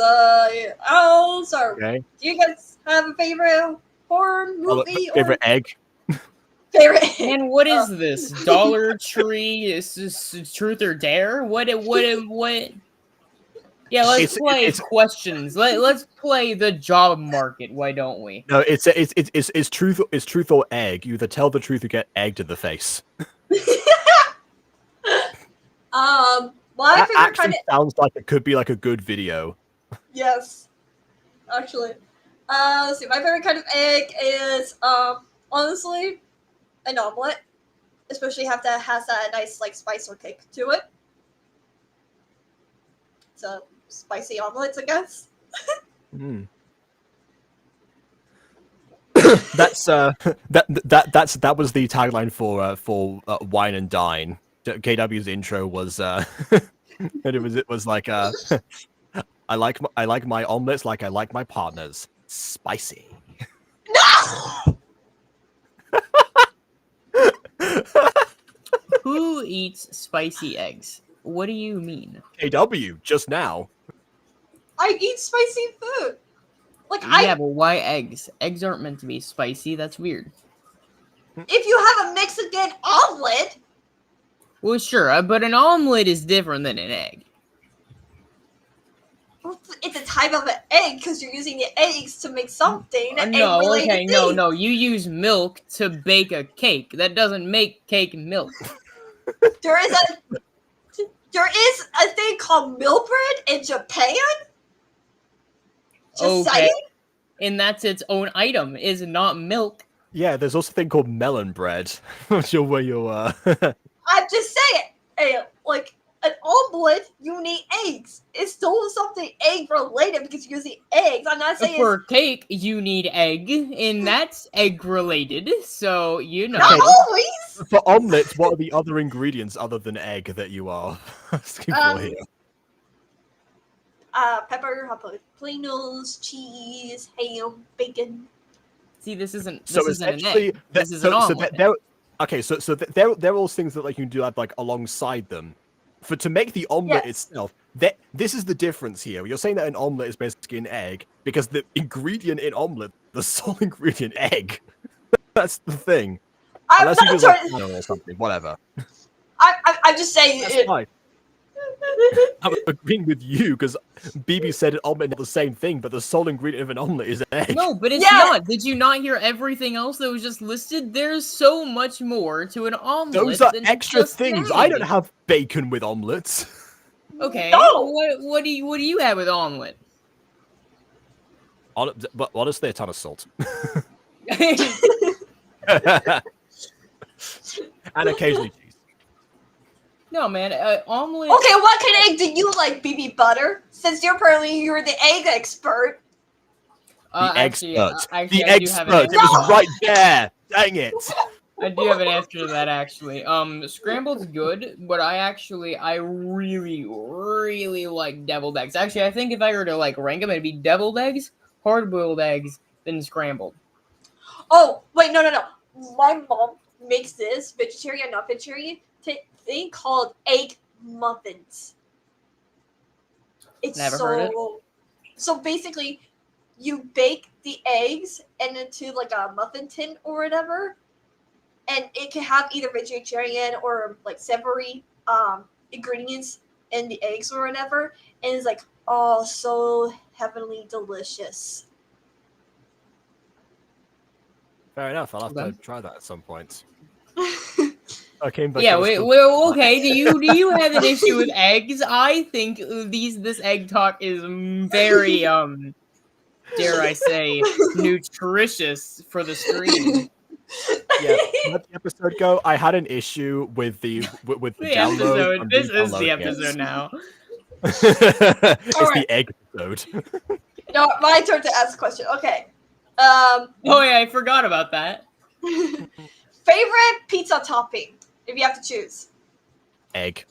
I'll start. Okay. Do you guys have a favorite horror movie Favorite egg? favorite? And what is this? Dollar Tree? Is this Truth or Dare? What? Yeah, let's play questions. Let's play the job market. Why don't we? No, it's truth or egg. You either tell the truth or get egged in the face. My That favorite actually kind of sounds like it could be like a good video. yes, actually. Let's see. My favorite kind of egg is honestly an omelet, especially has that nice like spice or kick to it. So spicy omelets, I guess. That's that was the tagline for Wine and Dine. KW's intro was and it was like I like my omelets like I like my partners, spicy. Who eats spicy eggs? What do you mean? KW just now. I eat spicy food. Like Yeah, but why eggs? Eggs aren't meant to be spicy. That's weird. if you have a Mexican omelet, Well, sure, but an omelet is different than an egg. it's a type of an egg because you're using the eggs to make something. No, egg-related okay, thing. no. You use milk to bake a cake. That doesn't make cake milk. There is a thing called milk bread in Japan. Just Okay. saying. And that's its own item, is not milk. Yeah, there's also a thing called melon bread. Not sure where you're I'm just saying. Hey, like an omelet, you need eggs. It's still something egg related because you're using eggs. I'm not saying For cake, you need egg, and that's egg related. So you know. Not always. For omelets, what are the other ingredients other than egg that you are asking for here? Pepper, jalapenos, cheese, ham, bacon. See, this isn't So an essentially, egg. This is an omelet. They're all things that like you do have like alongside them. To make the omelet itself, this is the difference here. You're saying that an omelet is basically an egg because the ingredient in omelet, the sole ingredient, egg. That's the thing. Unless you do like or something, whatever. I'm just saying. That's fine. I'm agreeing with you because BB said an omelet is not the same thing, but the sole ingredient of an omelet is an egg. No, but it's not. Did you not hear everything else that was just listed? There's so much more to an omelet. Those are than extra just things. egg. I don't have bacon with omelets. Okay. No! What do you have with omelet? But honestly, a ton of salt. And occasionally cheese. No, man, omelet. Okay, what kind of egg do you like, BB Butter? Since you're the egg expert. The expert. Actually, The I do have an expert. It was right there. Dang it. I do have an answer to that actually. Scrambled's good, but I really, really like deviled eggs. Actually, I think if I were to like rank them, it'd be deviled eggs, hard-boiled eggs, then scrambled. Oh, wait, no. My mom makes this vegetarian, not vegetarian thing called egg muffins. It's Never heard it. So basically, you bake the eggs and into like a muffin tin or whatever, and it can have either vegetarian or like savory ingredients in the eggs or whatever, and it's like so heavenly delicious. Fair enough. I'll have to try that at some point. Okay, but Yeah, well, okay. Do you have an issue with eggs? I think this egg talk is very dare I say nutritious for the stream. Yeah, let the episode go. I had an issue with the download. Episode. This is the episode now. It's the egg episode. No, my turn to ask a question. Okay. Oh yeah, I forgot about that. Favorite pizza topping, if you have to choose. Egg.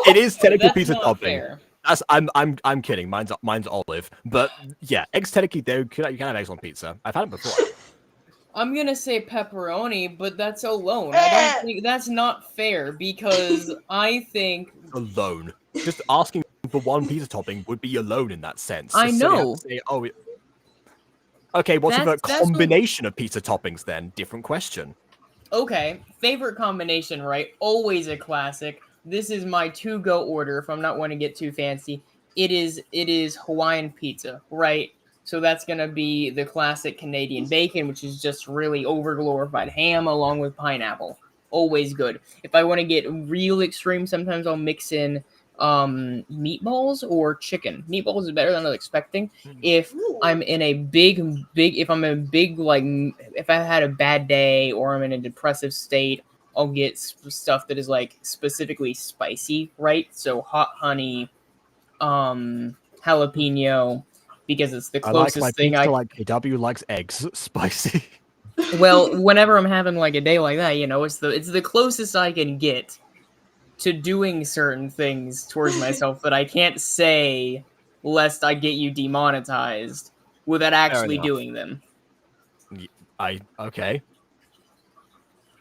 It is technically pizza topping. Fair. I'm kidding. Mine's olive, but yeah, eggs technically you can have eggs on pizza. I've had them before. I'm gonna say pepperoni, but that's alone. I don't think that's not fair because I think Alone. Just asking for one pizza topping would be alone in that sense. I know. Okay, what's a That's combination of pizza toppings then? Different question. Okay, favorite combination, right? Always a classic. This is my to-go order if I'm not wanting to get too fancy. It is Hawaiian pizza, right? So that's gonna be the classic Canadian bacon, which is just really overglorified ham along with pineapple. Always good. If I want to get real extreme, sometimes I'll mix in meatballs or chicken. Meatballs is better than I was expecting. If I'm in a if I had a bad day or I'm in a depressive state, I'll get stuff that is like specifically spicy, right? So hot honey, jalapeno, because it's the closest thing I like KW likes eggs spicy. Well, whenever I'm having like a day like that, it's the closest I can get to doing certain things towards myself that I can't say lest I get you demonetized without actually doing them. Okay.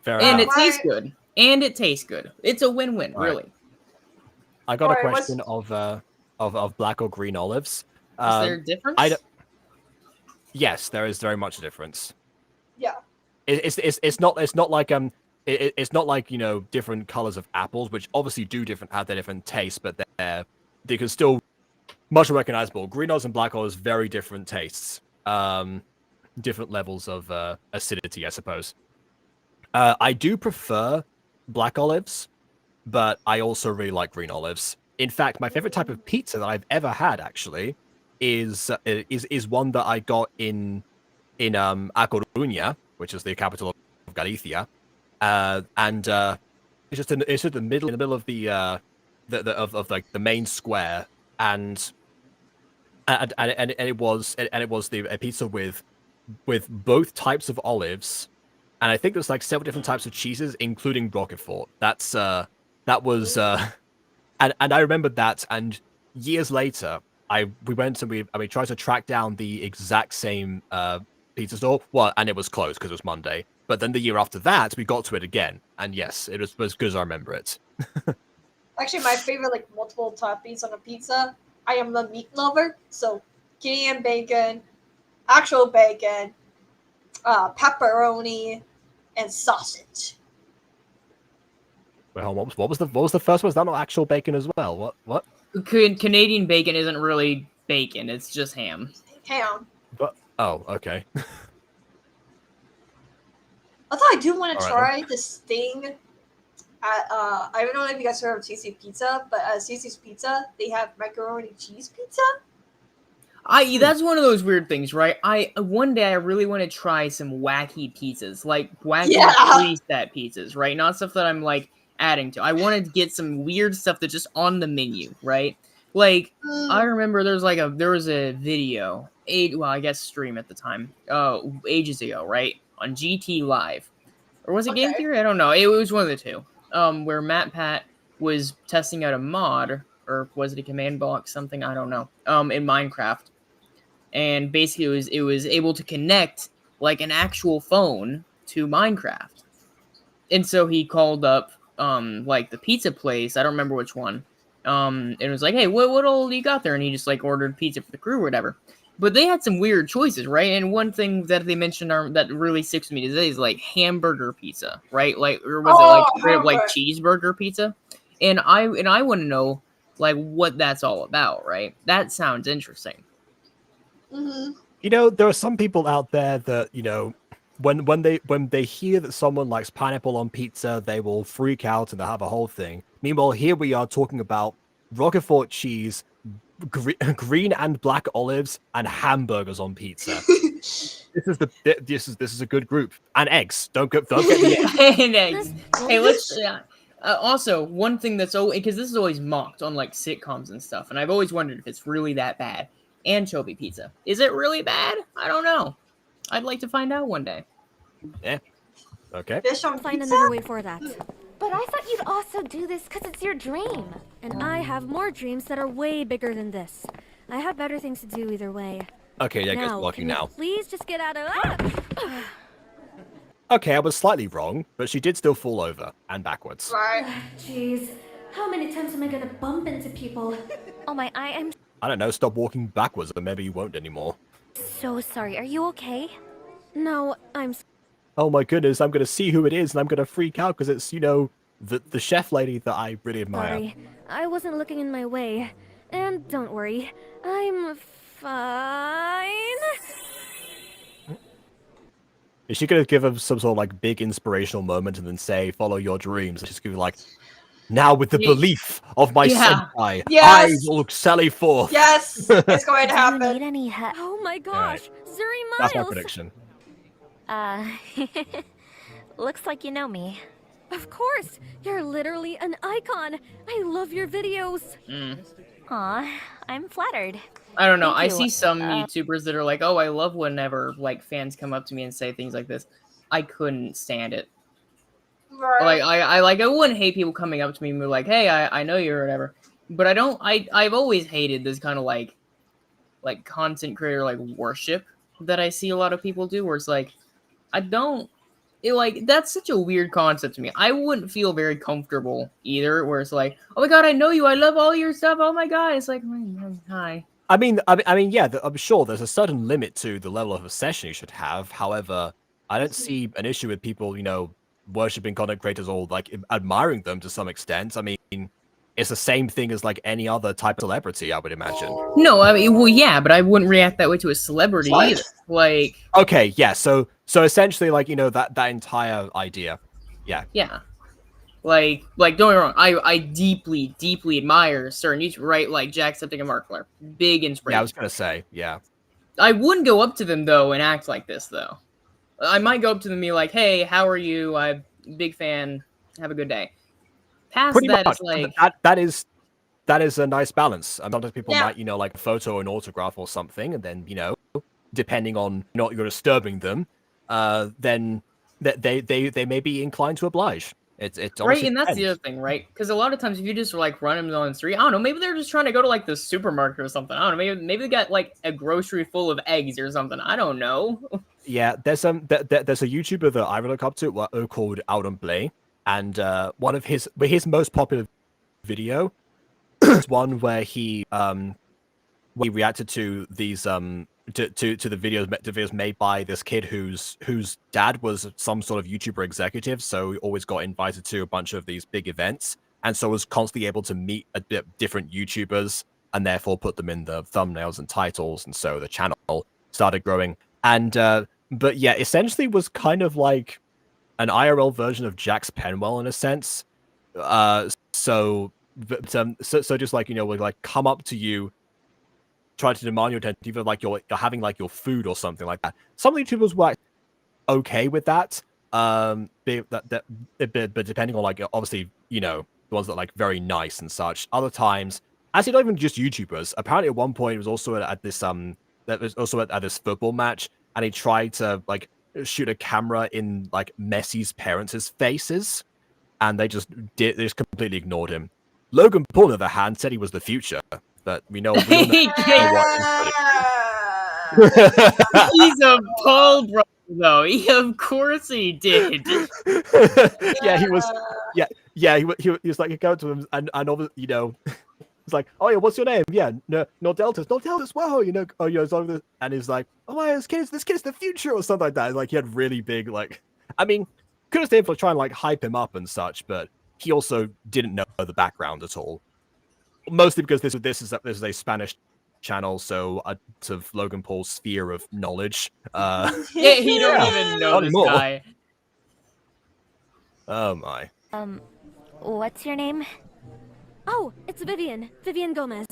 Fair and enough. It tastes good. And it tastes good. It's a win-win, really. I got a question of black or green olives. Is there a difference? Yes, there is very much a difference. Yeah. It's not like it's not like different colors of apples, which obviously have their different tastes, but they can still much recognizable. Green olives and black olives, very different tastes, different levels of acidity, I suppose. I do prefer black olives, but I also really like green olives. In fact, my favorite type of pizza that I've ever had actually is one that I got in A Coruña, which is the capital of Galicia. And it's just in the middle of of like the main square, and it was a pizza with both types of olives, and I think there's like several different types of cheeses, including Roquefort. That was and I remembered that, and years later, we went and we tried to track down the exact same pizza store. Well, and it was closed because it was Monday. But then the year after that, we got to it again, and yes, it was as good as I remember it. Actually, my favorite like multiple toppings on a pizza. I am a meat lover, so Canadian bacon, actual bacon, pepperoni, and sausage. Wait, hold on, what was the first one? Is that not actual bacon as well? What? Canadian bacon isn't really bacon; it's just ham. Ham. But oh, okay. Although I do want to All try right, this thing at I don't know if you guys heard of CC Pizza, but at CC's Pizza they have macaroni cheese pizza. That's one of those weird things, right? One day I really want to try some wacky pizzas, like wacky preset pizzas, right? Not stuff that I'm like adding to. I wanted to get some weird stuff that's just on the menu, right? Like I remember there was a video, I guess stream at the time, ages ago, right? On GT Live. Or was it Game Theory? I don't know. It was one of the two. Where Matt Pat was testing out a mod, or was it a command block, something, I don't know. In Minecraft. And basically it was able to connect like an actual phone to Minecraft. And so he called up like the pizza place, I don't remember which one. And it was like, hey, what all you got there? And he just like ordered pizza for the crew or whatever. But they had some weird choices, right? And one thing that they mentioned that really sticks with me today is like hamburger pizza, right? Like, or was it like cheeseburger pizza? And I want to know like what that's all about, right? That sounds interesting. Mm-hmm. You know, there are some people out there that, you know, when they hear that someone likes pineapple on pizza, they will freak out and they'll have a whole thing. Meanwhile, here we are talking about Roquefort cheese, green and black olives, and hamburgers on pizza. This is a good group. And eggs. Don't get the eggs. And eggs. Hey, let's. Also, one thing that's because this is always mocked on like sitcoms and stuff, and I've always wondered if it's really that bad. Anchovy pizza. Is it really bad? I don't know. I'd like to find out one day. Yeah. Okay. Fish on Find pizza? another way for that. But I thought you'd also do this because it's your dream. And I have more dreams that are way bigger than this. I have better things to do either way. Okay, yeah, I guess Now, blocking can you now. please just get out of. Okay, I was slightly wrong, but she did still fall over and backwards. Right. Jeez, how many times am I gonna bump into people? Oh my, I'm I don't know, stop walking backwards and maybe you won't anymore. so sorry. Are you okay? No, I'm. Oh my goodness, I'm gonna see who it is and I'm gonna freak out because it's, you know, the chef lady that I really admire. Sorry, I wasn't looking in my way. And don't worry, I'm fine. Is she gonna give him some sort of like big inspirational moment and then say, follow your dreams? Just give like, now with the belief of my senpai, I will sally forth. Yes, it's going to happen. Do you need any help? Oh my gosh, Zuri Miles! That's my prediction. Looks like you know me. Of course! You're literally an icon! I love your videos! Aw, I'm flattered. I don't know. Thank I you. see some YouTubers that are like, oh, I love whenever like fans come up to me and say things like this. I couldn't stand it. Right. Like I wouldn't hate people coming up to me and be like, hey, I know you or whatever. But I've always hated this kind of like content creator like worship that I see a lot of people do, where it's like, that's such a weird concept to me. I wouldn't feel very comfortable either, where it's like, oh my god, I know you, I love all your stuff, oh my god. It's like, hi. I mean, yeah, I'm sure there's a certain limit to the level of obsession you should have. However, I don't see an issue with people, you know, worshipping content creators or like admiring them to some extent. I mean, it's the same thing as like any other type of celebrity, I would imagine. No, I mean, well, yeah, but I wouldn't react that way to a celebrity either. Like, okay, yeah, so essentially, like, you know, that entire idea, yeah. Like, don't get me wrong, I deeply, deeply admire certain YouTubers, right? Like Jacksepticeye and Markiplier, big inspiration. Yeah, I was gonna say, yeah. I wouldn't go up to them though and act like this though. I might go up to them and be like, hey, how are you? I'm a big fan. Have a good day. Past Pretty that, much. it's like That is a nice balance. And sometimes people Yeah. might, like a photo or an autograph or something, and then, depending on not you're disturbing them, then they may be inclined to oblige. It's right, honestly and that's the depends. other thing, right? Because a lot of times if you just like run them on the street, I don't know, maybe they're just trying to go to like the supermarket or something. I don't know, maybe they got like a grocery full of eggs or something. I don't know. Yeah, there's there's a YouTuber that I really look up to called Out on Play, and one of his most popular video is one where he reacted to these to the videos made by this kid whose dad was some sort of YouTuber executive, so he always got invited to a bunch of these big events, and so was constantly able to meet different YouTubers and therefore put them in the thumbnails and titles, and so the channel started growing. And but yeah, essentially was kind of like an IRL version of Jax Penwell in a sense. So just like would like come up to you, try to demand your attention, even like you're having like your food or something like that. Some YouTubers were okay with that. But depending on like obviously the ones that are like very nice and such. Other times, actually not even just YouTubers. Apparently at one point it was also at this that was also at this football match, and he tried to like shoot a camera in like Messi's parents' faces, and they just completely ignored him. Logan Paul, on the other hand, said he was the future, but we know what He's a Paul brother, though. Of course he did. Yeah, he was. Yeah, he was like, he go to him and obviously, he's like, oh yeah, what's your name? Yeah, no Deltas. Wow, and he's like, oh my, this kid's the future or something like that. Like he had really big I mean, could have stayed for trying to like hype him up and such, but he also didn't know the background at all. Mostly because this is a Spanish channel, so out of Logan Paul's sphere of knowledge. Yeah, he don't even know this guy. Oh my. What's your name? Oh, it's Vivian. Vivian Gomez.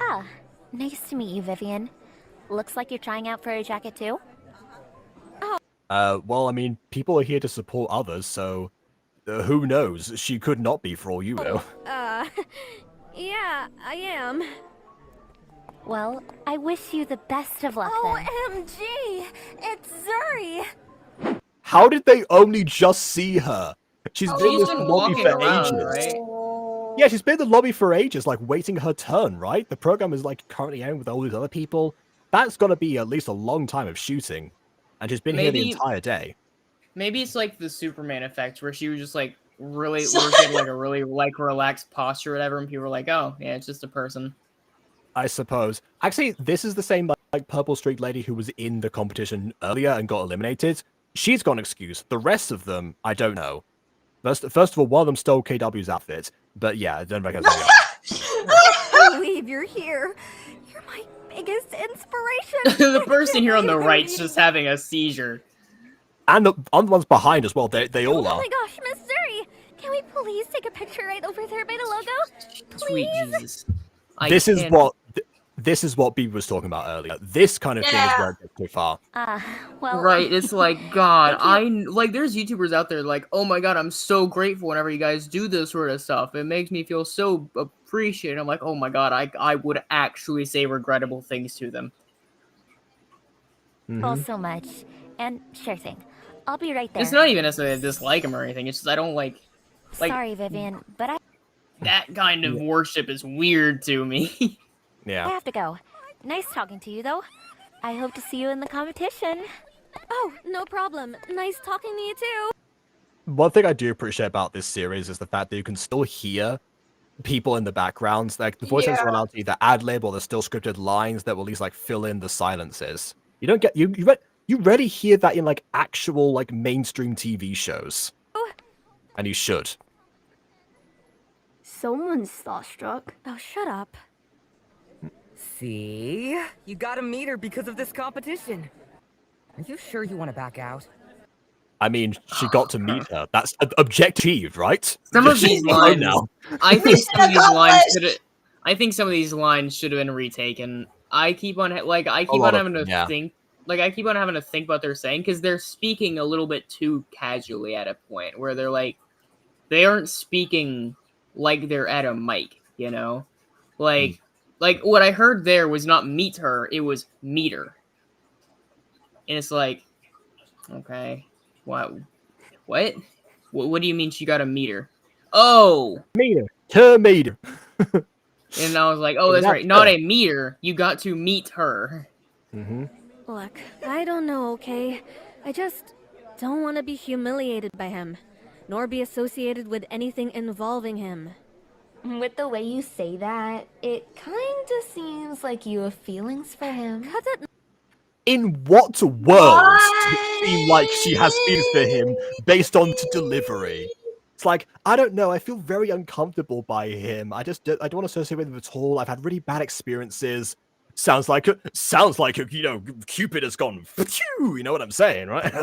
Ah, nice to meet you, Vivian. Looks like you're trying out for a jacket too? Well, I mean, people are here to support others, so who knows? She could not be for all you know. Yeah, I am. Well, I wish you the best of luck then. OMG! It's Zuri! How did they only just see her? She's been in this been lobby walking for around, ages. right? Yeah, she's been in the lobby for ages, like waiting her turn, right? The program is like currently airing with all these other people. That's got to be at least a long time of shooting, and she's been here the entire day. Maybe it's like the Superman effect, where she was just like really working like a really like relaxed posture or whatever, and people were like, oh yeah, it's just a person. I suppose. Actually, this is the same like Purple Streak lady who was in the competition earlier and got eliminated. She's got an excuse. The rest of them, I don't know. First of all, one of them stole KW's outfit, but yeah, I don't reckon they are. I can't believe you're here. You're my biggest inspiration. The person here on the right's just having a seizure. And the other ones behind as well. They all Oh are. my gosh, Miss Zuri! Can we please take a picture right over there by the logo? Sweet Please? Jesus. This is what B was talking about earlier. This kind of thing is where it gets too far. Well, Right, it's like, God, there's YouTubers out there like, oh my God, I'm so grateful whenever you guys do this sort of stuff. It makes me feel so appreciated. I'm like, oh my God, I would actually say regrettable things to them. well, so much. And sure thing. I'll be right there. It's not even necessarily I dislike him or anything. It's just I don't like Sorry, Vivian, but that kind of worship is weird to me. I Yeah. have to go. Nice talking to you, though. I hope to see you in the competition. Oh, no problem. Nice talking to you too. One thing I do appreciate about this series is the fact that you can still hear people in the background. Like the voice actors are allowed to either ad lib or there's still scripted lines that will at least like fill in the silences. You don't get you rarely hear that in like actual like mainstream TV shows. And you should. Someone's starstruck. Oh, shut up. See? You gotta meet her because of this competition. Are you sure you want to back out? I mean, she got to meet her. That's objective, right? Some of She's these alone lines, I think some of these lines should. I think some of these lines should have been retaken. I keep on having to think. Like I keep on having to think what they're saying because they're speaking a little bit too casually at a point where they're like, they aren't speaking like they're at a mic, you know? Like what I heard there was not meet her, it was meet her. And it's like, okay, what? What do you mean she got a meter? Oh! Meter. Her meter. And I was like, oh, that's right. Not a meter. You got to meet her. Look, I don't know, okay? I just don't want to be humiliated by him, nor be associated with anything involving him. With the way you say that, it kinda seems like you have feelings for him. Cut it. In what world does it seem like she has feelings for him based on delivery? It's like, I don't know, I feel very uncomfortable by him. I don't want to associate with him at all. I've had really bad experiences. Sounds like you know, Cupid has gone, phew, you know what I'm saying, right? No.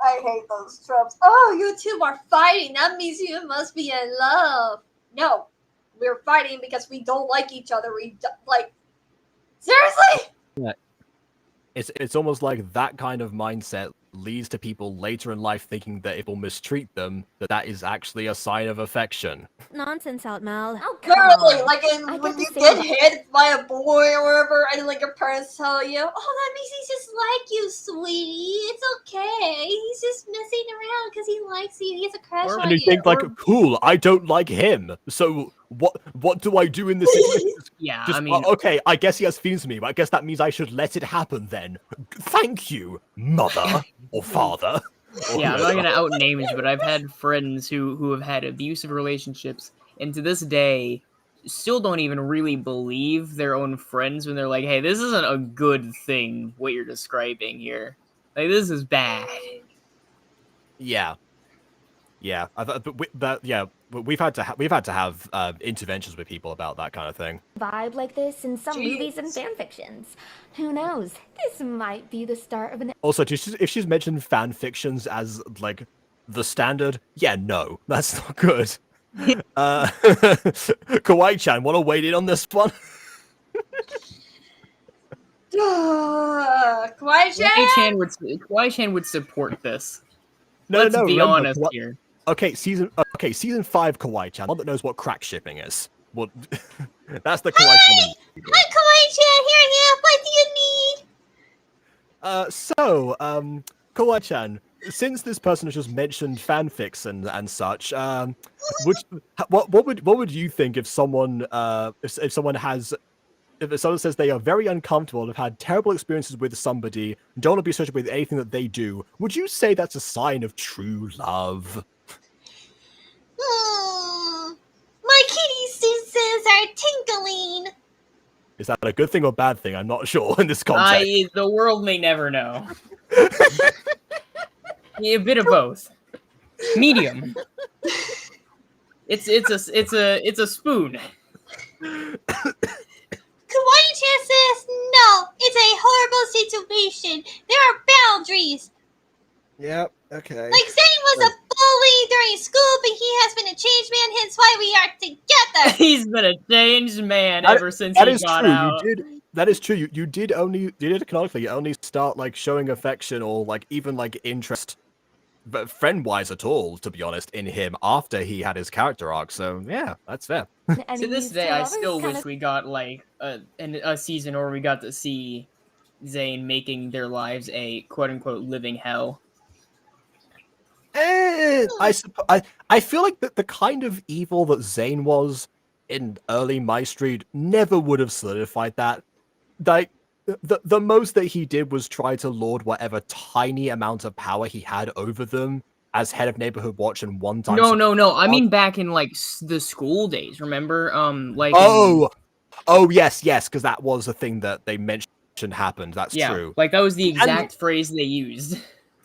I hate those tropes. Oh, you two are fighting. That means you must be in love. No, we're fighting because we don't like each other. Like, seriously? Yeah. It's almost like that kind of mindset leads to people later in life thinking that if people mistreat them, that is actually a sign of affection. Nonsense out, Mal. Oh, Literally, like when you get hit by a boy or whatever, and like your parents tell you, "Oh, that means he just like you, sweetie. It's okay. He's just messing around because he likes you. He has a crush on you." And you think like, cool, I don't like him. So what do I do in this situation? Yeah, Just, I mean, okay, I guess he has feelings for me, but I guess that means I should let it happen then. Thank you, mother or father. Or yeah, I'm not whoever. gonna out names, but I've had friends who have had abusive relationships, and to this day, still don't even really believe their own friends when they're like, "Hey, this isn't a good thing. What you're describing here, like this is bad." Yeah. Yeah, we've had to have interventions with people about that kind of thing. Vibe like this in some movies and fan fictions. Who knows? This might be the start of an. Also, if she's mentioned fan fictions as like the standard, yeah, no, that's not good. Kawaii-chan, want to wade in on this one? Kawaii-chan would support this. Let's be honest here. Okay, season 5 Kawaii-chan, one that knows what crack shipping is. Well, that's the Kawaii-chan. Hi, Kawaii-chan. Here, what do you need? Kawaii-chan, since this person has just mentioned fanfics and such, what would you think if someone if someone says they are very uncomfortable and have had terrible experiences with somebody, don't want to be associated with anything that they do? Would you say that's a sign of true love? My kitty senses are tingling. Is that a good thing or bad thing? I'm not sure in this context. The world may never know. A bit of both. Medium. It's a spoon. Kawaii-chan says no. It's a horrible situation. There are boundaries. Yep. Okay. Like Zane was a bully during school, but he has been a changed man. Hence why we are together. He's been a changed man ever since he got out. That is true. You did canonically. You only start like showing affection or like even like interest, but friend-wise at all, to be honest, in him after he had his character arc. So yeah, that's fair. To this day, I still wish we got like a season where we got to see Zane making their lives a quote-unquote living hell. I feel like the kind of evil that Zane was in early My Street never would have solidified that. Like the most that he did was try to lord whatever tiny amount of power he had over them as head of neighborhood watch, and one time. No. I mean back in like the school days. Remember, like. Oh yes, because that was a thing that they mentioned happened. That's true. Like that was the exact phrase they used.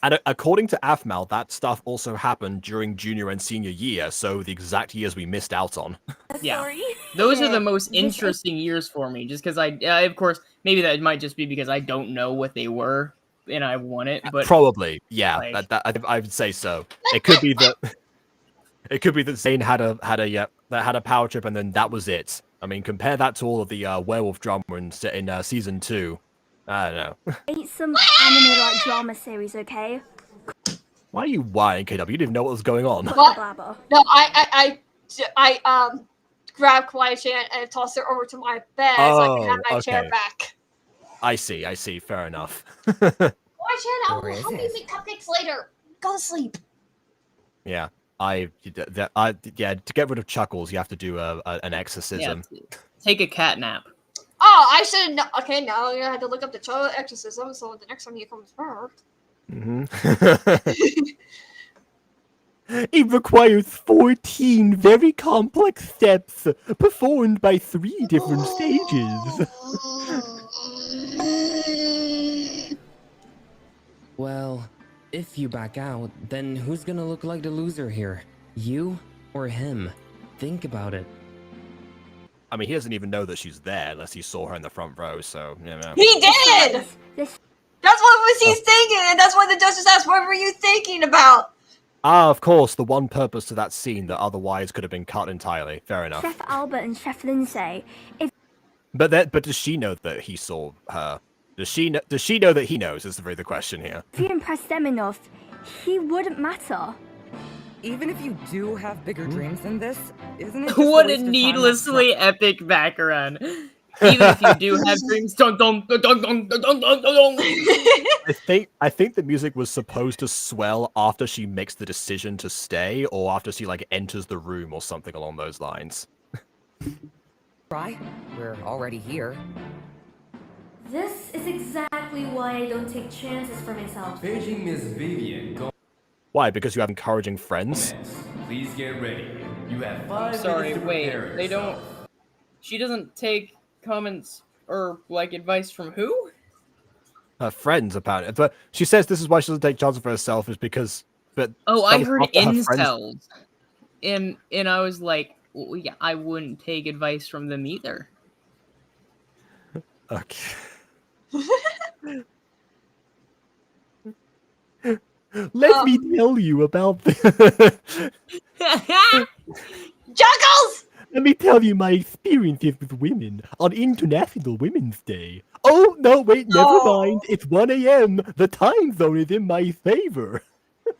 And according to Afmal, that stuff also happened during junior and senior year, so the exact years we missed out on. Yeah, those are the most interesting years for me, just because of course, maybe that might just be because I don't know what they were, and I want it, but... Probably, yeah, like... I would say so. It could be that Zane had a power trip, and then that was it. I mean, compare that to all of the werewolf drama in season 2. I don't know. Ain't some anime like drama series, okay? Why are you whining, KW? You didn't even know what was going on. What? No, I grabbed Kawaii-chan and tossed her over to my bed so I can have my chair back. I see. Fair enough. Kawaii-chan, I will help you make cupcakes later. Go to sleep. Yeah, to get rid of Chuckles, you have to do an exorcism. Yeah, take a cat nap. Oh, I should have known. Okay, now I had to look up the child exorcism, so the next time he comes back. It requires 14 very complex steps performed by 3 different stages. Well, if you back out, then who's gonna look like the loser here? You or him? Think about it. I mean, he doesn't even know that she's there unless he saw her in the front row, so, you know. He did! That's what he's thinking, and that's why the Duchess asked, what were you thinking about? Ah, of course, the one purpose to that scene that otherwise could have been cut entirely. Fair enough. Chef Albert and Chef Lindsay. But does she know that he saw her? Does she know that he knows is really the question here. If you impress them enough, he wouldn't matter. Even if you do have bigger dreams than this, isn't it just What a a waste of time needlessly epic background. Even if you do have dreams, dun dun dun dun dun dun dun dun dun. I think the music was supposed to swell after she makes the decision to stay, or after she like enters the room, or something along those lines. Try? We're already here. This is exactly why I don't take chances for myself. Paging Miss Vivian. Why? Because you have encouraging friends? Please get ready. You have 5 Sorry, minutes to wait. prepare They yourself. don't. She doesn't take comments or like advice from who? Her friends, apparently. But she says this is why she doesn't take chances for herself, is because. But Oh, I heard after her friends- incels, and I was like, well, yeah, I wouldn't take advice from them either. Okay. Let me tell you about the Juggles! Let me tell you my experiences with women on International Women's Day. Oh, no, wait, never mind. It's 1 a.m. The time zone is in my favor. You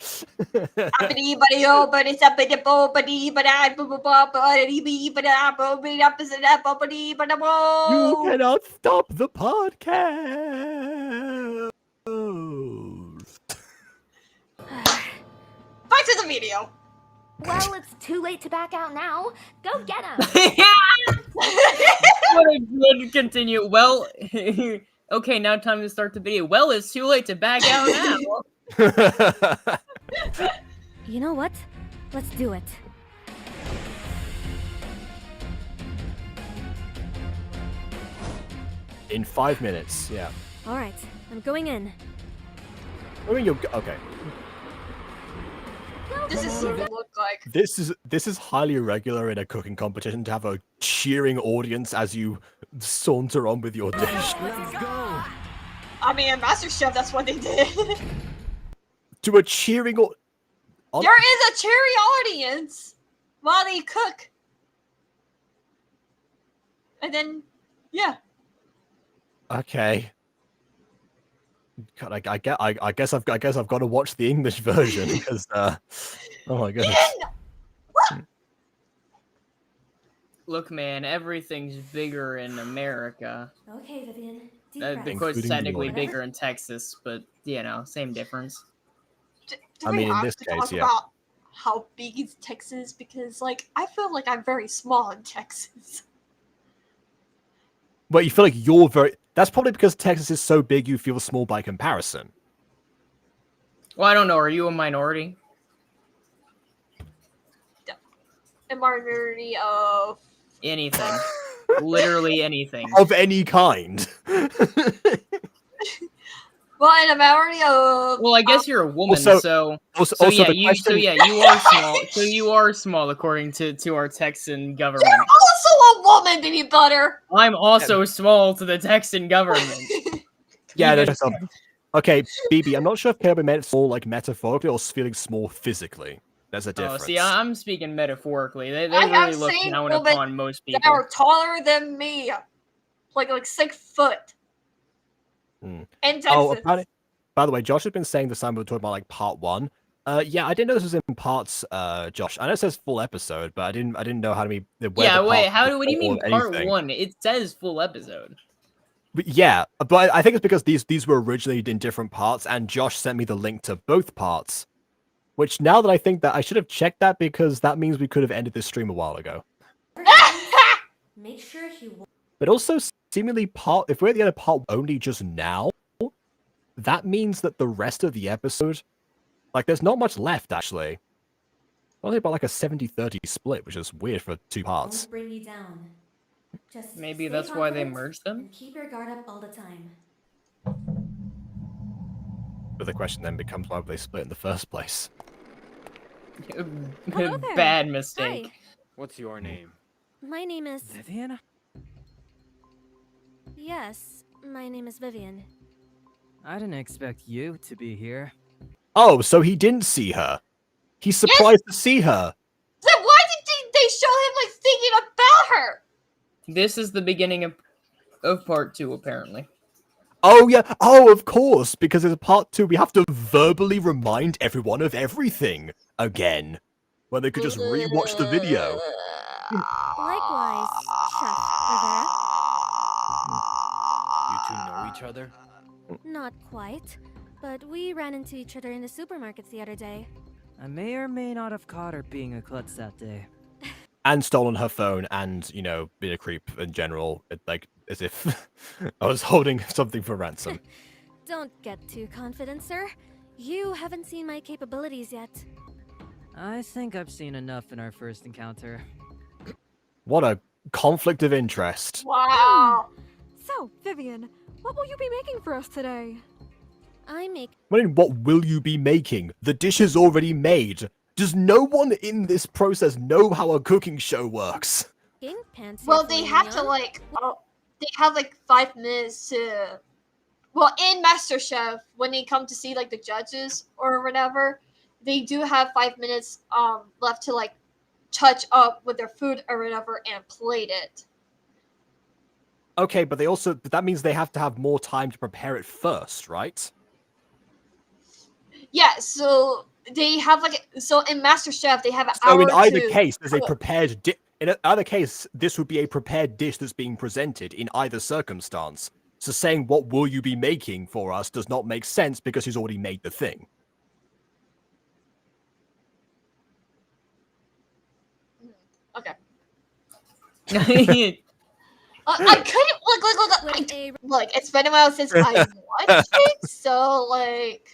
cannot stop the podcast. Back to the video. Well, it's too late to back out now. Go get him. What a good continue. Well, okay, now time to start the video. Well, it's too late to back out now. You know what? Let's do it. In 5 minutes, yeah. All right, I'm going in. I mean, okay. This is what it look like. This is highly irregular in a cooking competition to have a cheering audience as you saunter on with your dish. Let's go. I mean, in MasterChef, that's what they did. To a cheering There is a cheery audience while they cook. And then, yeah. Okay. God, I guess I've got to watch the English version because oh my goodness. Look, man, everything's bigger in America. Okay, Vivian. Of course, Including technically yours. bigger in Texas, but you know, same difference. Do I we mean, in have this to case, talk yeah. about how big is Texas? Because, like, I feel like I'm very small in Texas. Well, you feel like you're very. That's probably because Texas is so big you feel small by comparison. Well, I don't know. Are you a minority? A minority of Anything. Literally anything. Of any kind. well, in a minority of. Well, I guess you're a woman, Also- so also yeah, the you question- you are small. So you are small according to our Texan government. You're also a woman, baby butter. I'm also small to the Texan government. Yeah, Even- that's okay, BB. I'm not sure if Kirby meant small like metaphorically or feeling small physically. There's a Oh, difference. see, I'm speaking metaphorically. They I have really look seen down women upon most that people. are taller than me, like 6 foot. Hmm. In Texas. Oh, by the way, Josh has been saying this time we were talking about like part 1. Yeah, I didn't know this was in parts, Josh. I know it says full episode, but I didn't know how to be. Yeah, wait. What do you mean part 1? It says full episode. But yeah, but I think it's because these were originally in different parts, and Josh sent me the link to both parts. Which now that I think that I should have checked that because that means we could have ended this stream a while ago. Make sure he. But also seemingly if we're at the end of part only just now, that means that the rest of the episode, like there's not much left actually. Only about like a 70-30 split, which is weird for 2 parts. Won't bring you down. Just maybe stay that's why they confident merged them. and keep your guard up all the time. But the question then becomes why would they split in the first place? Bad mistake. Hi. What's your name? My name is Vivian? Yes, my name is Vivian. I didn't expect you to be here. Oh, so he didn't see her. He's surprised to see her. Then why did they show him like thinking about her? This is the beginning of part 2, apparently. Oh yeah, oh of course, because it's part 2, we have to verbally remind everyone of everything again. When they could just rewatch the video. Likewise, Chef Rivera. You two know each other? Not quite, but we ran into each other in the supermarkets the other day. I may or may not have caught her being a klutz that day. And stolen her phone and, you know, been a creep in general, like, as if I was holding something for ransom. Don't get too confident, sir. You haven't seen my capabilities yet. I think I've seen enough in our first encounter. What a conflict of interest. Wow. So, Vivian, what will you be making for us today? I make. What will you be making? The dish is already made. Does no one in this process know how a cooking show works? Well, they have to like, they have like 5 minutes to. Well, in MasterChef, when they come to see like the judges or whatever, they do have 5 minutes left to like touch up with their food or whatever and plate it. Okay, but that means they have to have more time to prepare it first, right? Yeah, so they have like so in MasterChef they have an hour. So in either to case, there's a cook. prepared in either case, this would be a prepared dish that's being presented in either circumstance. So saying what will you be making for us does not make sense because he's already made the thing. Okay. I couldn't look. It's been a while since I watched it, so like.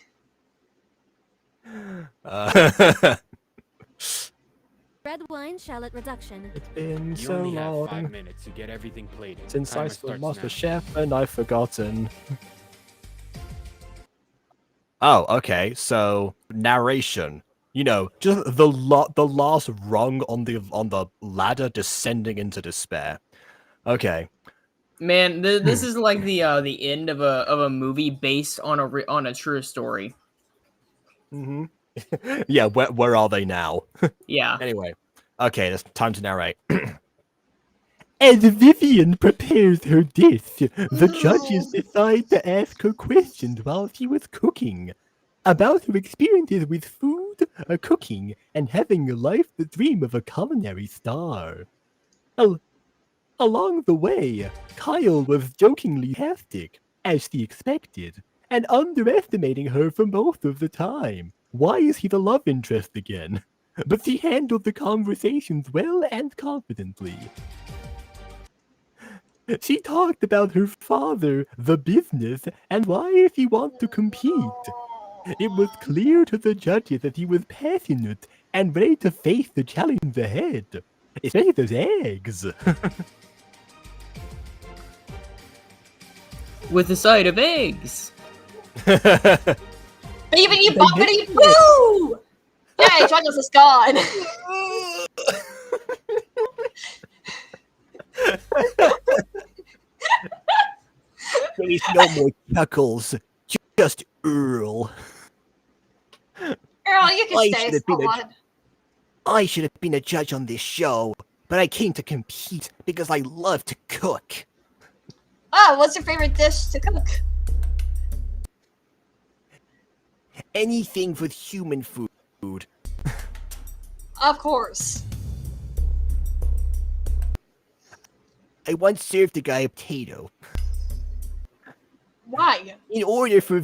Red wine shallot reduction. It's been You so only have long 5 minutes to get everything plated. since I Timer saw starts Master now. Chef and I've forgotten. Oh, okay. So narration. You know, just the last rung on the ladder descending into despair. Okay. Man, this is like the end of a movie based on a true story. Mm-hmm. Yeah, where are they now? Yeah. Anyway, okay, it's time to narrate. As Vivian prepares her dish, the judges decide to ask her questions while she was cooking. About her experiences with food, cooking, and having a life the dream of a culinary star. Along the way, Kyle was jokingly sarcastic, as she expected, and underestimating her for most of the time. Why is he the love interest again? But she handled the conversations well and confidently. She talked about her father, the business, and why he wanted to compete. It was clear to the judges that he was passionate and ready to face the challenge ahead. Especially those eggs. With a side of eggs. Even you bumpity boo! Yay, Chuggles is gone. There's no more chuckles. Just Earl. Earl, you can stay. I should have been a judge on this show, but I came to compete because I love to cook. Oh, what's your favorite dish to cook? Anything with human food. food. Of course. I once served a guy a potato. Why? In order for...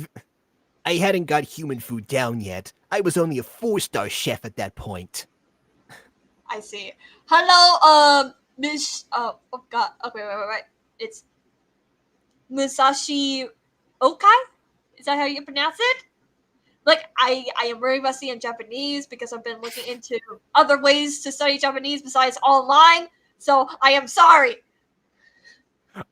I hadn't got human food down yet. I was only a 4-star chef at that point. I see. Hello, Miss. Oh God. Okay, wait. It's Musashi Okai. Is that how you pronounce it? Like, I am very rusty in Japanese because I've been looking into other ways to study Japanese besides online. So I am sorry.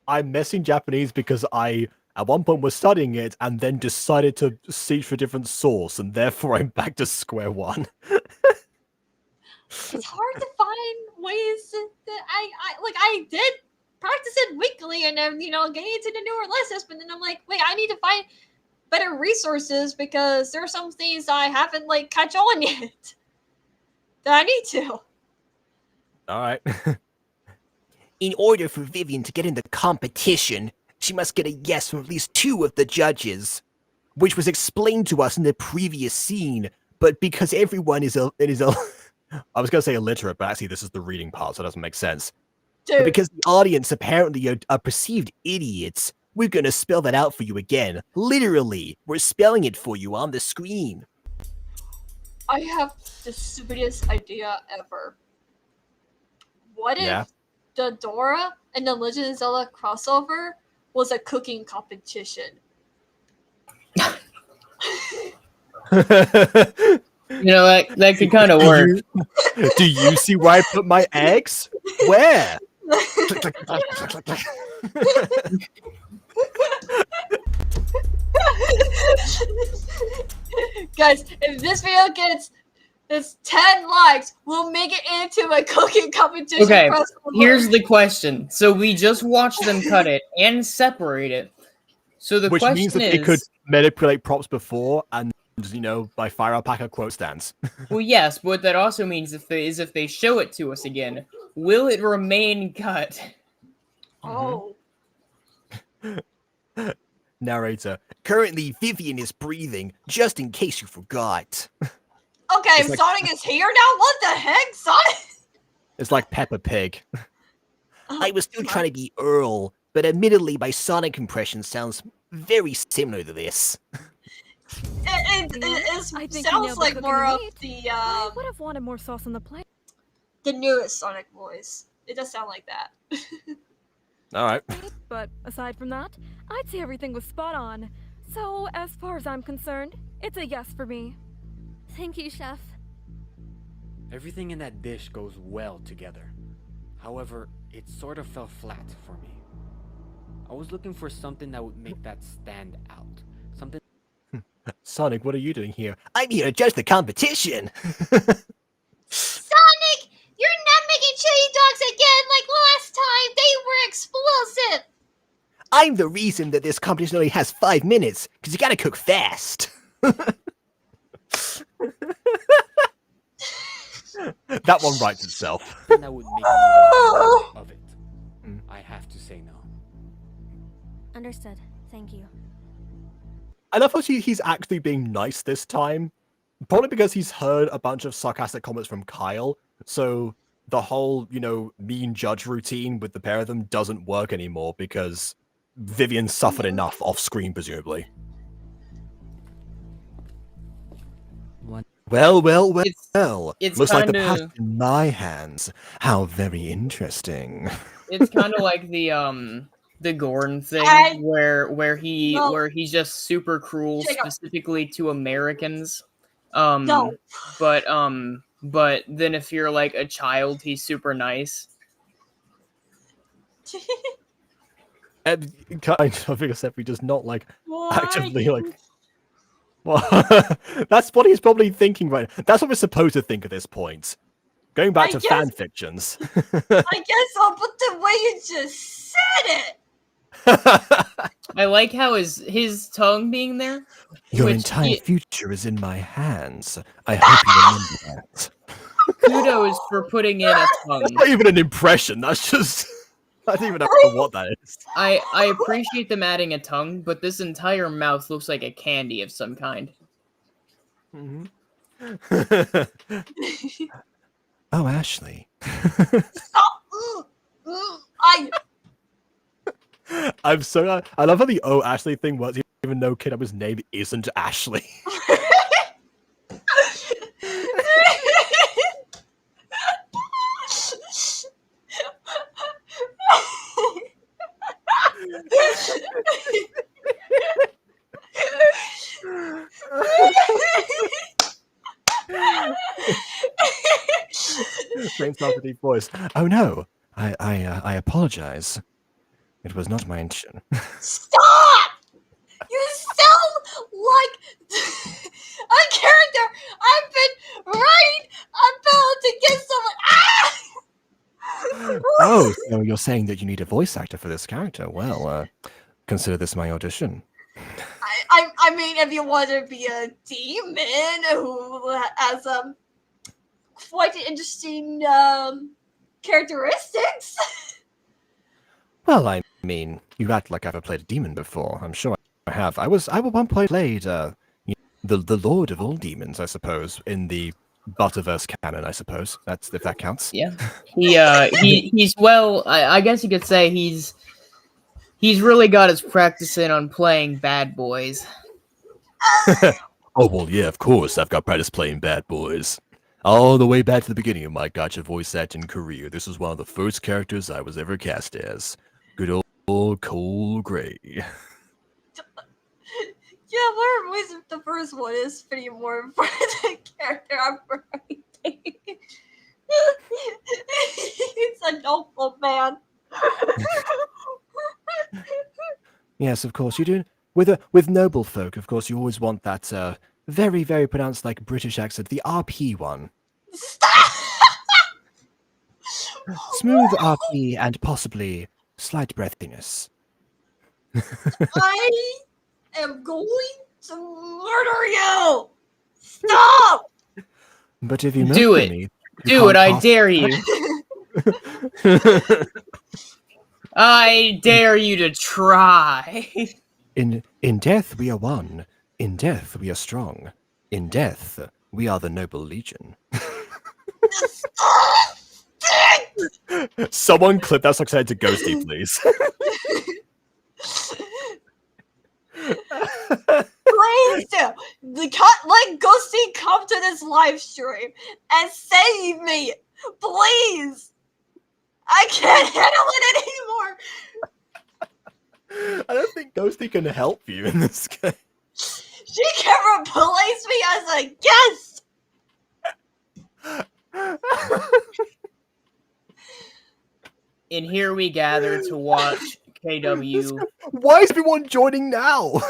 I'm messing Japanese because I, at one point, was studying it and then decided to search for a different source, and therefore I'm back to square one. It's hard to find ways that I did practice it weekly and then, getting into the newer lessons, but then I'm like, wait, I need to find better resources because there are some things I haven't, catch on yet that I need to. Alright. In order for Vivian to get in the competition, she must get a yes from at least 2 of the judges, which was explained to us in the previous scene, but because everyone is I was going to say illiterate, but actually this is the reading part, so it doesn't make sense. But because the audience apparently are perceived idiots, we're going to spell that out for you again. Literally, we're spelling it for you on the screen. I have the stupidest idea ever. What if the Dora and the Legend of Zelda crossover was a cooking competition? That could kind of work. Do you see where I put my eggs? Where? Guys, if this video gets 10 likes, we'll make it into a cooking competition. Okay, here's the question. So we just watched them cut it and separate it. So the question means that they could manipulate props before and, by fire alpaca quote stands. Well, yes, but what that also means if they show it to us again, will it remain cut? Oh. Narrator. Currently, Vivian is breathing, just in case you forgot. Okay, Sonic is here now? What the heck, Sonic? It's like Peppa Pig. I was still trying to be Earl, but admittedly my Sonic impression sounds very similar to this. It sounds like more of the, I would have wanted more sauce on the plate. The newest Sonic voice. It does sound like that. Alright. But aside from that, I'd say everything was spot on. So, as far as I'm concerned, it's a yes for me. Thank you, Chef. Everything in that dish goes well together. However, it sort of fell flat for me. I was looking for something that would make that stand out. Something... Sonic, what are you doing here? I'm here to judge the competition! Sonic! You're not making chili dogs again like last time! They were explosive! I'm the reason that this competition only has 5 minutes, because you gotta cook fast! That one writes itself. that would make me want of it. I have to say no. Understood. Thank you. I love how he's actually being nice this time. Probably because he's heard a bunch of sarcastic comments from Kyle, so the whole, mean judge routine with the pair of them doesn't work anymore because Vivian suffered enough off-screen, presumably. Well. It's Looks like the kinda- past in my hands. How very interesting. It's kind of like the Gorn thing, where he's just super cruel, specifically to Americans. No. But then if you're like a child, he's super nice. And kind of, except he does not actively Well, that's what he's probably thinking right now. That's what we're supposed to think at this point. Going back to fan fictions. I guess so, but the way you just said it! I like how his tongue being there. Your entire future is in my hands. I hope you remember that. Kudos for putting in a tongue. That's not even an impression. That's just... I don't even know what that is. I appreciate them adding a tongue, but this entire mouth looks like a candy of some kind. Oh, Ashley. Stop! I'm so. I love how the "Oh Ashley" thing was, even though Kidama's name isn't Ashley. Same sound with deep voice. Oh no, I apologize. It was not my intention. Stop! You sound like a character I've been writing about to get someone. Oh, so you're saying that you need a voice actor for this character? Well, consider this my audition. I mean, if you want to be a demon who has quite interesting characteristics. Well, I mean, you act like I've played a demon before. I'm sure I have. I at one point played the Lord of all demons, I suppose, in the Butterverse canon. I suppose that's if that counts. Yeah, he's well. I guess you could say he's really got his practice in on playing bad boys. Oh well, yeah, of course. I've got practice playing bad boys. All the way back to the beginning of my gacha voice acting career, this was one of the first characters I was ever cast as. Good old Cole Gray. Yeah, whatever ways the first one is pretty more important than the character I'm writing. He's a noble man. Yes, of course you do. With noble folk, of course, you always want that very, very pronounced like British accent, the RP one. Smooth RP and possibly slight breathiness. I am going to murder you. Stop! But if you Do murder it. me, Do it, I dare you. I dare you to try. In death we are one. In death we are strong. In death we are the noble legion. Someone clip that sucks to Ghosty, please. Please do. Let Ghosty come to this live stream and save me. Please. I can't handle it anymore. I don't think Ghosty can help you in this game. She can replace me as a guest. And here we gather to watch KW. Why is everyone joining now?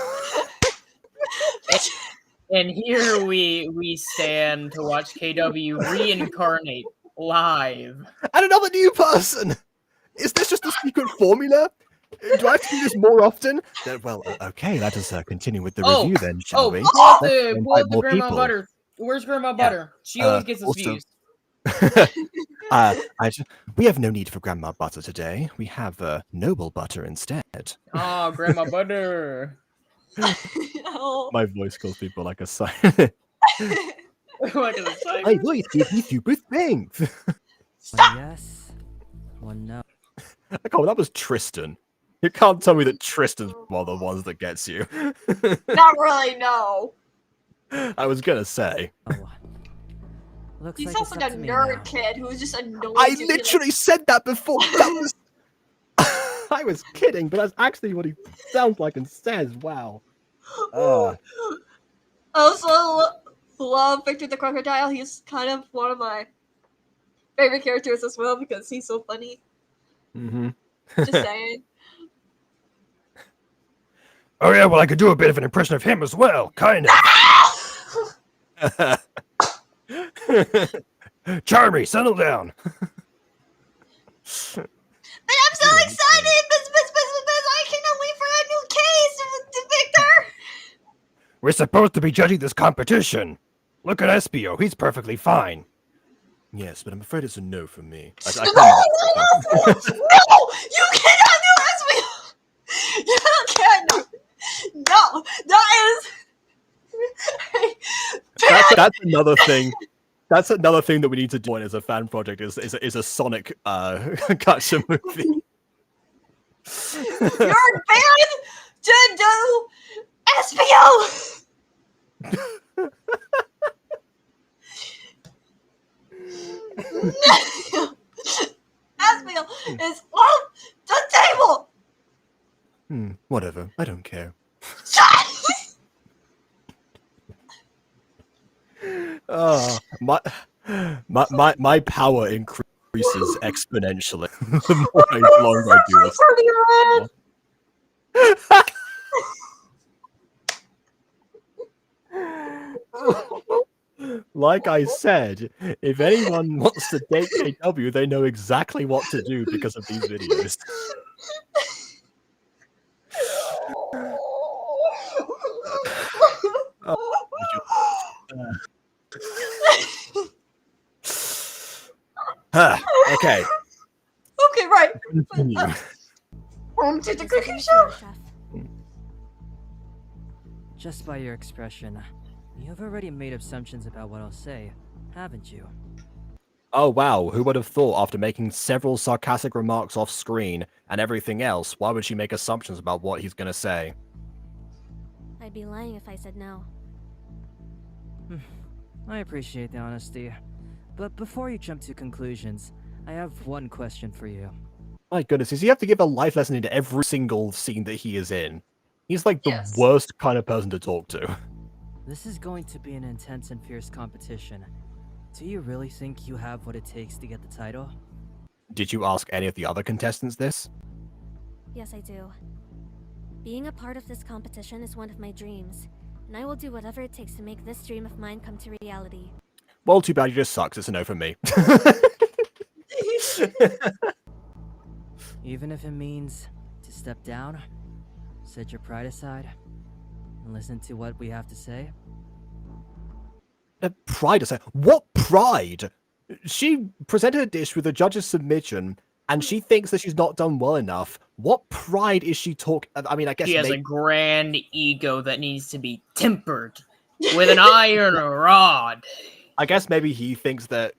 And here we stand to watch KW reincarnate live. And another new person! Is this just a secret formula? Do I have to do this more often? Well, okay, let us continue with the review then, shall we? Pull up Let's invite the more Grandma people. Butter. Where's Grandma Butter? She always gets us also- views. We have no need for Grandma Butter today. We have Noble Butter instead. Oh, Grandma Butter. My voice calls people like a sign. Like a sign. My voice gives me super strength. One yes, one no. Oh, that was Tristan. You can't tell me that Tristan's one of the ones that gets you. Not really, no. I was gonna say. Looks He like sounds it's like up a to me nerd now. kid who's just annoyed. I to be literally said that before. That was. I was kidding, but that's actually what he sounds like and says. Wow. I also love Victor the Crocodile. He's kind of one of my favorite characters as well because he's so funny. Mm-hmm. Just saying. Oh yeah, well I could do a bit of an impression of him as well, kind of. Charmy, settle down. But I'm so excited! I cannot wait for a new case, Victor! We're supposed to be judging this competition. Look at Espio, he's perfectly fine. Yes, but I'm afraid it's a no from me. No! You cannot do Espio! You cannot! No! That is... That's another thing. That's another thing that we need to do as a fan project is a Sonic gacha movie. You're banned to do SPO. SPO is off the table. Whatever. I don't care. My power increases exponentially the longer I do this. Like I said, if anyone wants to date KW, they know exactly what to do because of these videos. Okay. Okay, right. Continue. On to the cooking show. Just by your expression, you've already made assumptions about what I'll say, haven't you? Oh wow, who would have thought after making several sarcastic remarks off screen and everything else, why would she make assumptions about what he's gonna say? I'd be lying if I said no. I appreciate the honesty. But before you jump to conclusions, I have one question for you. My goodness, does he have to give a life lesson into every single scene that he is in? He's like the worst kind of person to talk to. This is going to be an intense and fierce competition. Do you really think you have what it takes to get the title? Did you ask any of the other contestants this? Yes, I do. Being a part of this competition is one of my dreams, and I will do whatever it takes to make this dream of mine come to reality. Well, too bad, he just sucks. It's a no from me. Even if it means to step down, set your pride aside, and listen to what we have to say? Pride aside? What pride? She presented a dish with a judge's submission, and she thinks that she's not done well enough. What pride is she talking? I mean, I guess she has a grand ego that needs to be tempered with an iron rod. I guess maybe he thinks that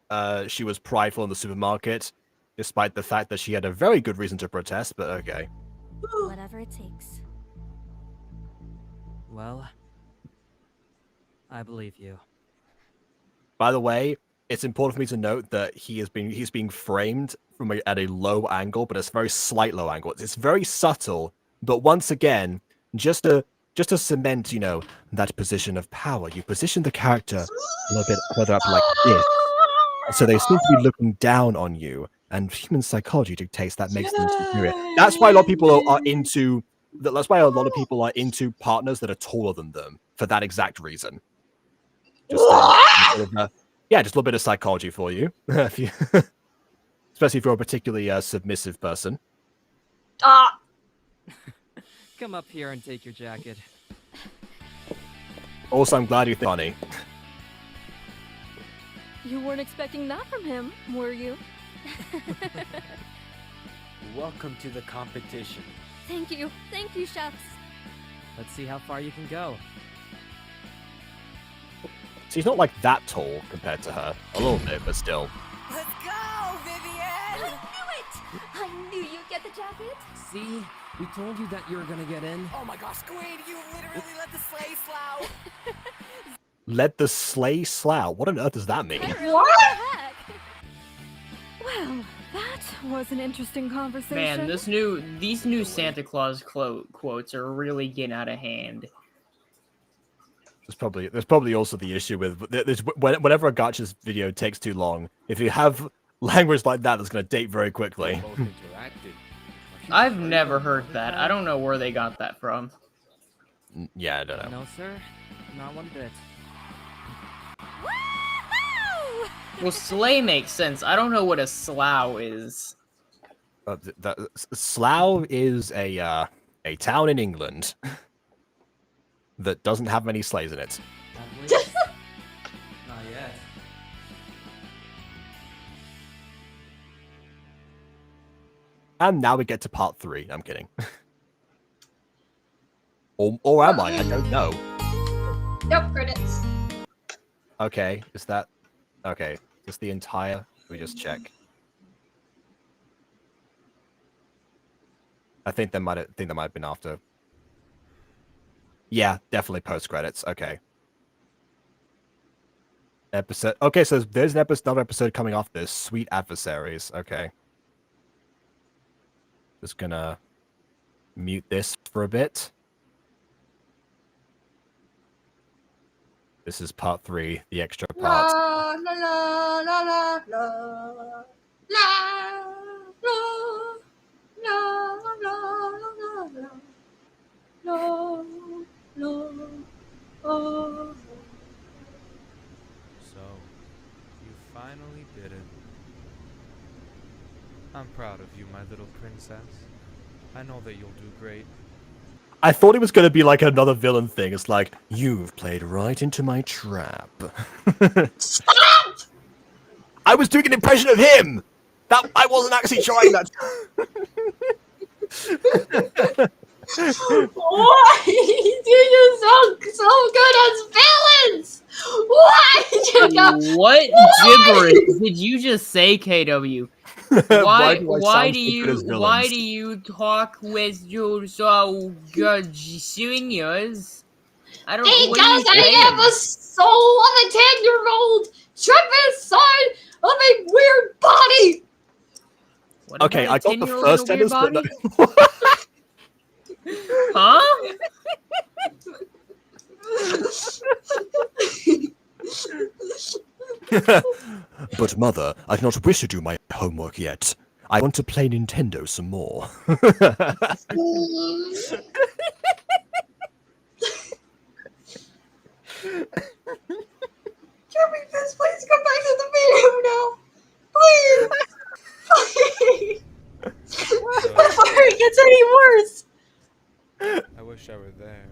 she was prideful in the supermarket, despite the fact that she had a very good reason to protest, but okay. Whatever it takes. Well, I believe you. By the way, it's important for me to note that he's being framed from at a low angle, but it's a very slight low angle. It's very subtle, but once again, just to cement, you know, that position of power, you position the character a little bit further up like this. So they seem to be looking down on you, and human psychology dictates that makes them superior. That's why a lot of people are into. That's why a lot of people are into partners that are taller than them for that exact reason. Just just a little bit of psychology for you, especially if you're a particularly submissive person. Come up here and take your jacket. Also, I'm glad you think funny. You weren't expecting that from him, were you? Welcome to the competition. Thank you, chefs. Let's see how far you can go. She's not like that tall compared to her. A little bit, but still. Let's go, Vivian! I knew it! I knew you'd get the jacket. See? We told you that you were gonna get in. Oh my gosh, Squid, you literally let the sleigh slough. Let the sleigh slough? What on earth does that mean? What? Well, that was an interesting conversation. Man, these new Santa Claus quotes are really getting out of hand. There's probably also the issue with whenever a gacha's video takes too long, if you have language like that, that's going to date very quickly. I've never heard that. I don't know where they got that from. Yeah, I don't know. No, sir. Not one bit. Well, sleigh makes sense. I don't know what a slough is. Slough is a town in England that doesn't have many sleighs in it. Not yet. And now we get to part 3. I'm kidding. or am I? I don't know. Nope, credits. Okay, is that okay? Is the entire? Let me just check. I think that might have been after. Yeah, definitely post credits. Okay. Episode. Okay, so there's another episode coming off this. Sweet Adversaries. Okay. Just gonna mute this for a bit. This is part 3, the extra part. La la la la la la la la la la la. So, you finally did it. I'm proud of you, my little princess. I know that you'll do great. I thought it was going to be like another villain thing. It's like, you've played right into my trap. Stop! I was doing an impression of him! That I wasn't actually trying that. Why do you so good as villains? Why did you go? What gibberish did you just say, KW? Why do you talk with your so good seniors? I don't know. Because I have a soul of a 10-year-old trapped inside of a weird body. Okay, I got the first sentence, but no. Huh? But mother, I do not wish to do my homework yet. I want to play Nintendo some more. Jeremy, please come back to the video now. Please. Before it gets any worse. I wish I were there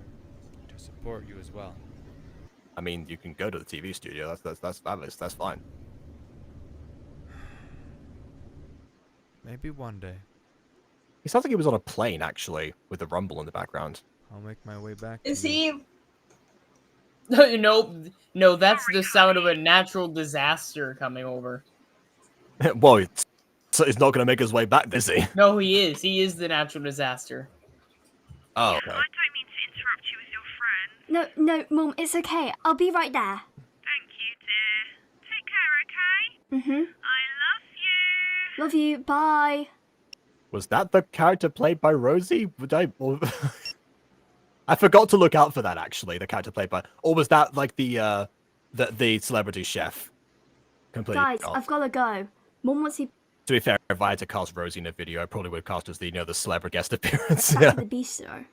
to support you as well. I mean, you can go to the TV studio. That's fine. Maybe one day. He sounds like he was on a plane, actually, with the rumble in the background. I'll make my way back. Is he? No, that's the sound of a natural disaster coming over. Well, it's not going to make his way back, is he? No, he is. He is the natural disaster. Oh, okay. No, Mum, it's okay. I'll be right there. Thank you, dear. Take care, okay? Mm-hmm. I love you. Love you. Bye. Was that the character played by Rosie? I forgot to look out for that, actually, the character played by... Or was that, like, the celebrity chef? Completely Guys, forgot. I've got to go. Mum wants you To be fair, if I had to cast Rosie in a video, I probably would have cast as the, the celebrity guest appearance. back Yeah. to the bistro.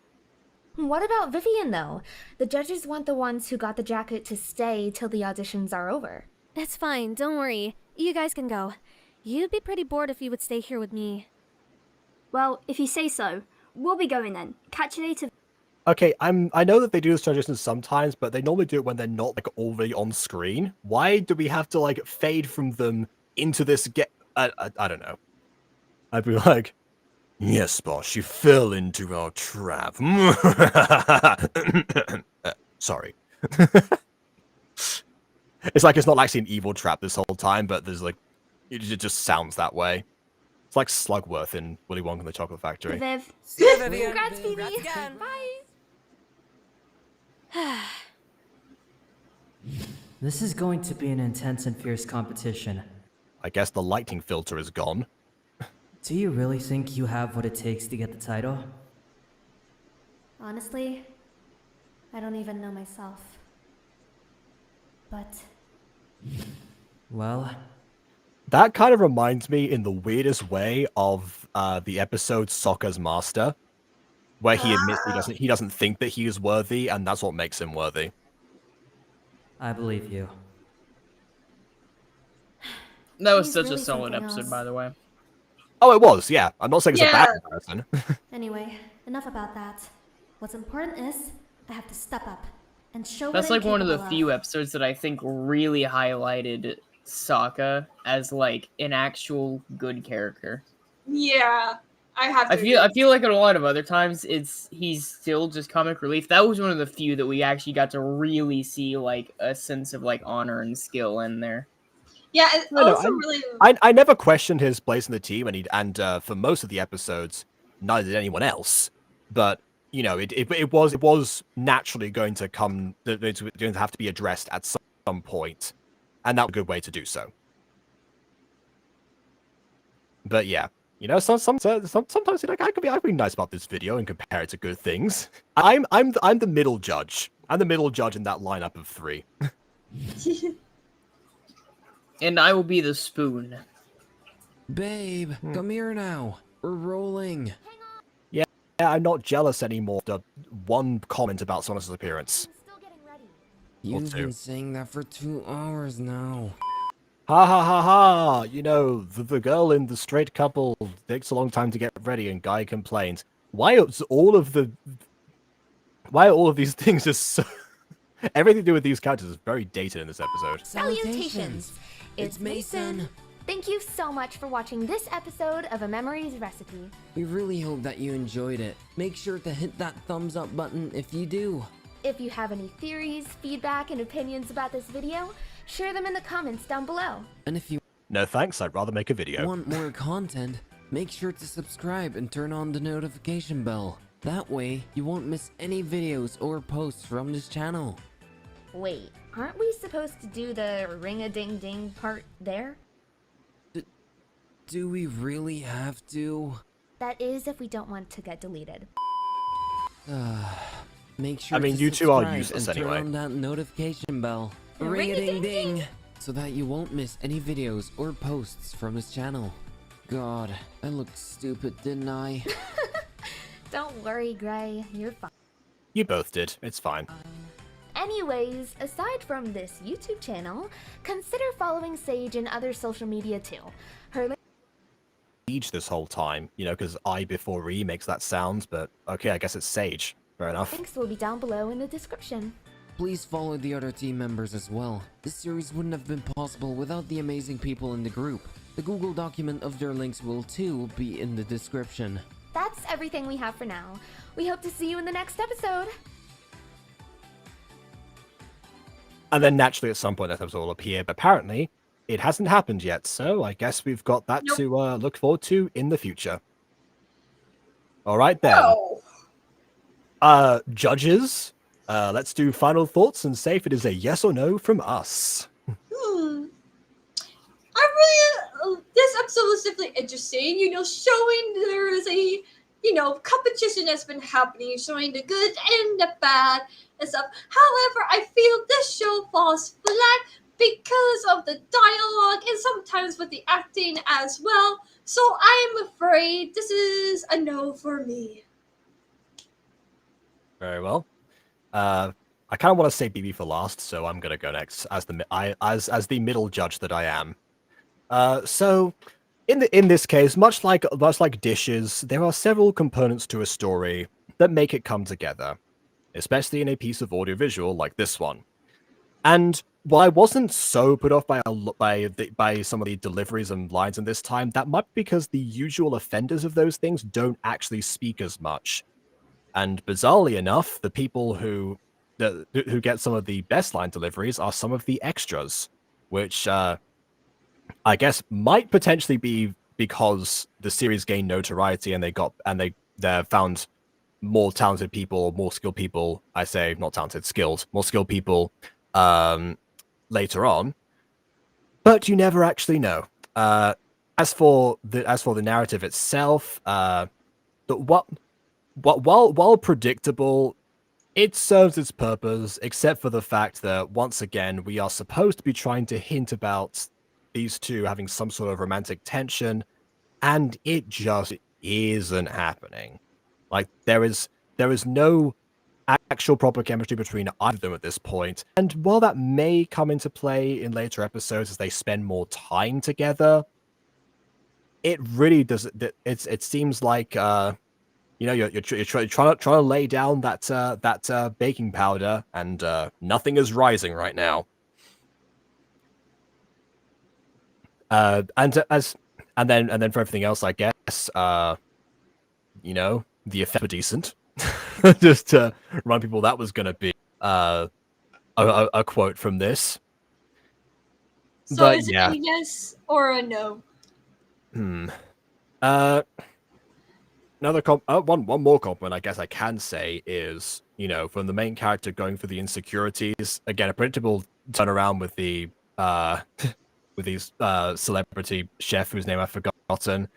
What about Vivian, though? The judges want the ones who got the jacket to stay till the auditions are over. It's fine, don't worry. You guys can go. You'd be pretty bored if you would stay here with me. Well, if you say so. We'll be going then. Catch you later. Okay, I know that they do this transitions sometimes, but they normally do it when they're not, like, already on screen. Why do we have to, like, fade from them into this I don't know. I'd be like, yes, boss, you fell into our trap. Sorry. It's like it's not actually an evil trap this whole time, but there's like, it just sounds that way. It's like Slugworth in Willy Wonka and the Chocolate Factory. Viv. Congrats, Phoebe. again. Bye. This is going to be an intense and fierce competition. I guess the lighting filter is gone. Do you really think you have what it takes to get the title? Honestly, I don't even know myself. But... Well... That kind of reminds me in the weirdest way of the episode Sokka's Master, where he admits he doesn't think that he is worthy, and that's what makes him worthy. I believe you. That was He's such really a solid something episode, else. by the way. Oh, it was, yeah. I'm not saying it's a bad comparison. Anyway, enough about that. What's important is, I have to step up and show That's what I'm like one of the capable few episodes that I think really highlighted Sokka as like an actual good character. Yeah, I have. I feel like at a lot of other times he's still just comic relief. That was one of the few that we actually got to really see like a sense of like honor and skill in there. Yeah, and also really. I never questioned his place in the team, and for most of the episodes, neither did anyone else. But you know, it was naturally going to come. It's going to have to be addressed at some point, and that was a good way to do so. But yeah, you know, sometimes you know, I could be nice about this video and compare it to good things. I'm the middle judge. I'm the middle judge in that lineup of 3. And I will be the spoon. Babe, come here now. We're rolling. Yeah, I'm not jealous anymore. The one comment about Sonos's appearance. You've been saying that for 2 hours now. Ha ha ha ha! You know, the girl in the straight couple takes a long time to get ready, and Guy complains. Why are all of these things just so... Everything to do with these characters is very dated in this episode. Salutations! It's Mason. Thank you so much for watching this episode of A Memories Recipe. We really hope that you enjoyed it. Make sure to hit that thumbs up button if you do. If you have any theories, feedback, and opinions about this video, share them in the comments down below. And if you No thanks, I'd rather make a video. want more content, make sure to subscribe and turn on the notification bell. That way, you won't miss any videos or posts from this channel. Wait, aren't we supposed to do the ring-a-ding-ding part there? Do we really have to? That is if we don't want to get deleted. Make sure I mean, to you two are subscribe useless and anyway. turn on that notification bell. Ring-a-ding-ding! So that you won't miss any videos or posts from this channel. God, I looked stupid, didn't I? Don't worry, Gray, you're fine. You both did. It's fine. Anyways, aside from this YouTube channel, consider following Sage and other social media too. Her Siege this whole time, you know, because I before E makes that sound, but okay, I guess it's Sage. Fair enough. links will be down below in the description. Please follow the other team members as well. This series wouldn't have been possible without the amazing people in the group. The Google document of their links will too be in the description. That's everything we have for now. We hope to see you in the next episode. And then naturally at some point that episode will appear, but apparently it hasn't happened yet, so I guess we've got that to look forward to in the future. Alright then. Judges, let's do final thoughts and say if it is a yes or no from us. I really, this episode was simply interesting, you know, showing there is a, you know, competition that's been happening, showing the good and the bad and stuff. However, I feel this show falls flat because of the dialogue and sometimes with the acting as well. So I'm afraid this is a no for me. Very well. I kind of want to say BB for last, so I'm gonna go next as the middle judge that I am. So in this case, much like dishes, there are several components to a story that make it come together, especially in a piece of audiovisual like this one. And while I wasn't so put off by some of the deliveries and lines in this time, that might be because the usual offenders of those things don't actually speak as much. And bizarrely enough, the people who get some of the best line deliveries are some of the extras, which I guess might potentially be because the series gained notoriety and they found more talented people, more skilled people. I say not talented, skilled, more skilled people later on. But you never actually know. As for the narrative itself, while predictable, it serves its purpose, except for the fact that once again we are supposed to be trying to hint about these two having some sort of romantic tension, and it just isn't happening. Like there is no actual proper chemistry between either of them at this point. And while that may come into play in later episodes as they spend more time together, it really does. It seems like you know, you're trying to lay down that baking powder, and nothing is rising right now. And then for everything else, I guess the effects were decent. Just to remind people that was going to be a quote from this. So But is it yeah. a yes or a no? Another one more compliment I guess I can say is, from the main character going for the insecurities, again, a predictable turnaround with the with these celebrity chef whose name I've forgotten.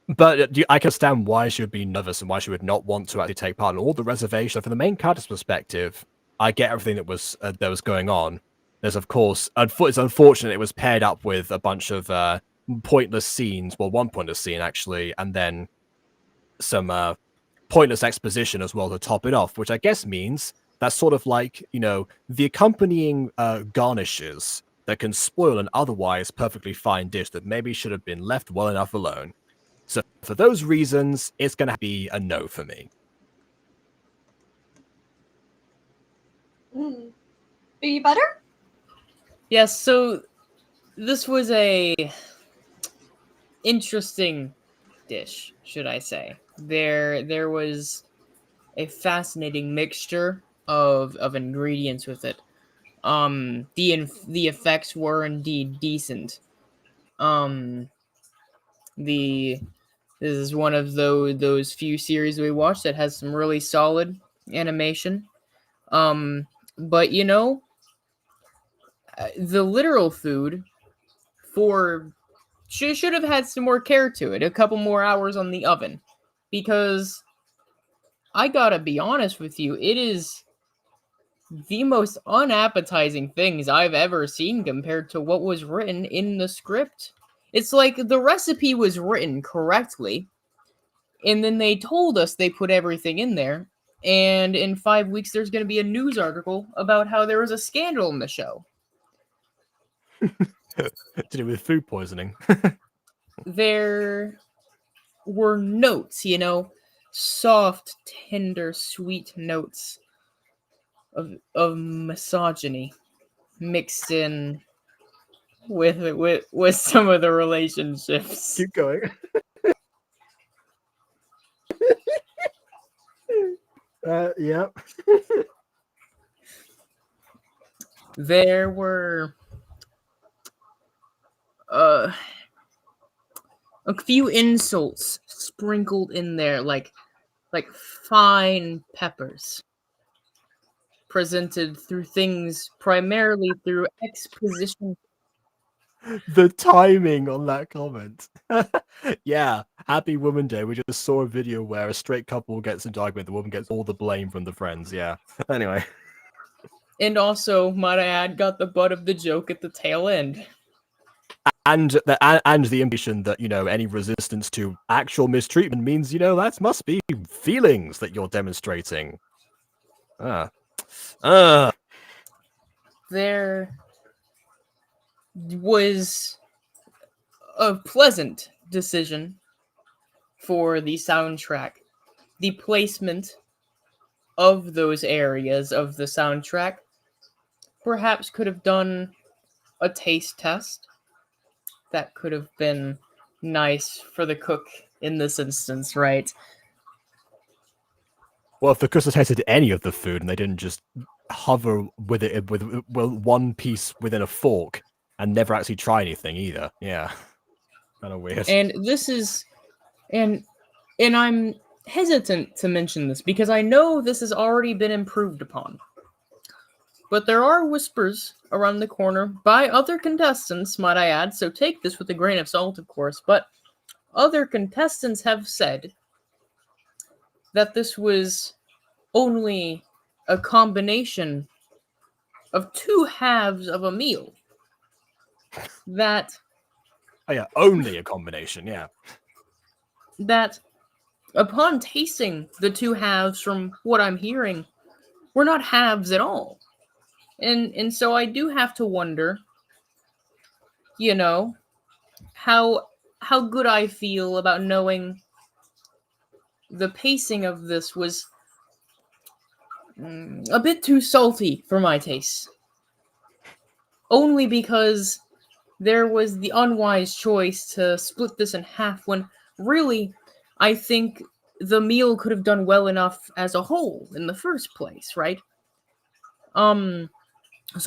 But I can understand why she would be nervous and why she would not want to actually take part in all the reservation. From the main character's perspective, I get everything that was going on. There's, of course, it's unfortunate it was paired up with a bunch of pointless scenes. Well, one pointless scene, actually, and then some pointless exposition as well to top it off, which I guess means that's sort of like, the accompanying garnishes that can spoil an otherwise perfectly fine dish that maybe should have been left well enough alone. So for those reasons, it's going to be a no for me. Be better? Yes, so this was a interesting dish, should I say. There was a fascinating mixture of ingredients with it. The effects were indeed decent. This is one of those few series we watched that has some really solid animation. But the literal food should have had some more care to it, a couple more hours on the oven, because I gotta be honest with you, it is the most unappetizing things I've ever seen compared to what was written in the script. It's like the recipe was written correctly, and then they told us they put everything in there, and in 5 weeks there's going to be a news article about how there was a scandal in the show. To do with food poisoning. There were notes, soft, tender, sweet notes of misogyny mixed in with some of the relationships. Keep going. Yep. There were a few insults sprinkled in there, like fine peppers, presented through things primarily through exposition. The timing on that comment. Yeah, happy Woman Day. We just saw a video where a straight couple gets into argument, the woman gets all the blame from the friends. Yeah. Anyway. And also, might I add, got the butt of the joke at the tail end. And the implication that, any resistance to actual mistreatment means, that must be feelings that you're demonstrating. There was a pleasant decision for the soundtrack. The placement of those areas of the soundtrack perhaps could have done a taste test. That could have been nice for the cook in this instance, right? Well, if the cook tasted any of the food and they didn't just hover with it with one piece within a fork and never actually try anything either. Yeah. Kind of weird. And this is and I'm hesitant to mention this because I know this has already been improved upon. But there are whispers around the corner by other contestants, might I add, so take this with a grain of salt, of course, but other contestants have said that this was only a combination of two halves of a meal. That... Oh yeah, only a combination, yeah. That upon tasting the two halves, from what I'm hearing, were not halves at all. And so I do have to wonder, how good I feel about knowing the pacing of this was a bit too salty for my taste. Only because there was the unwise choice to split this in half when really I think the meal could have done well enough as a whole in the first place, right? So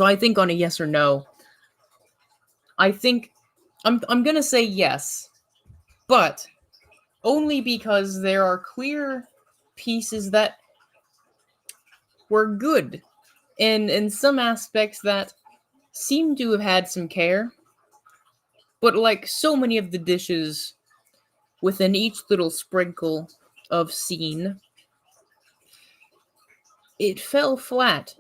I think on a yes or no, I think I'm gonna say yes, but only because there are clear pieces that were good, and in some aspects that seem to have had some care. But like so many of the dishes within each little sprinkle of scene, it fell flat.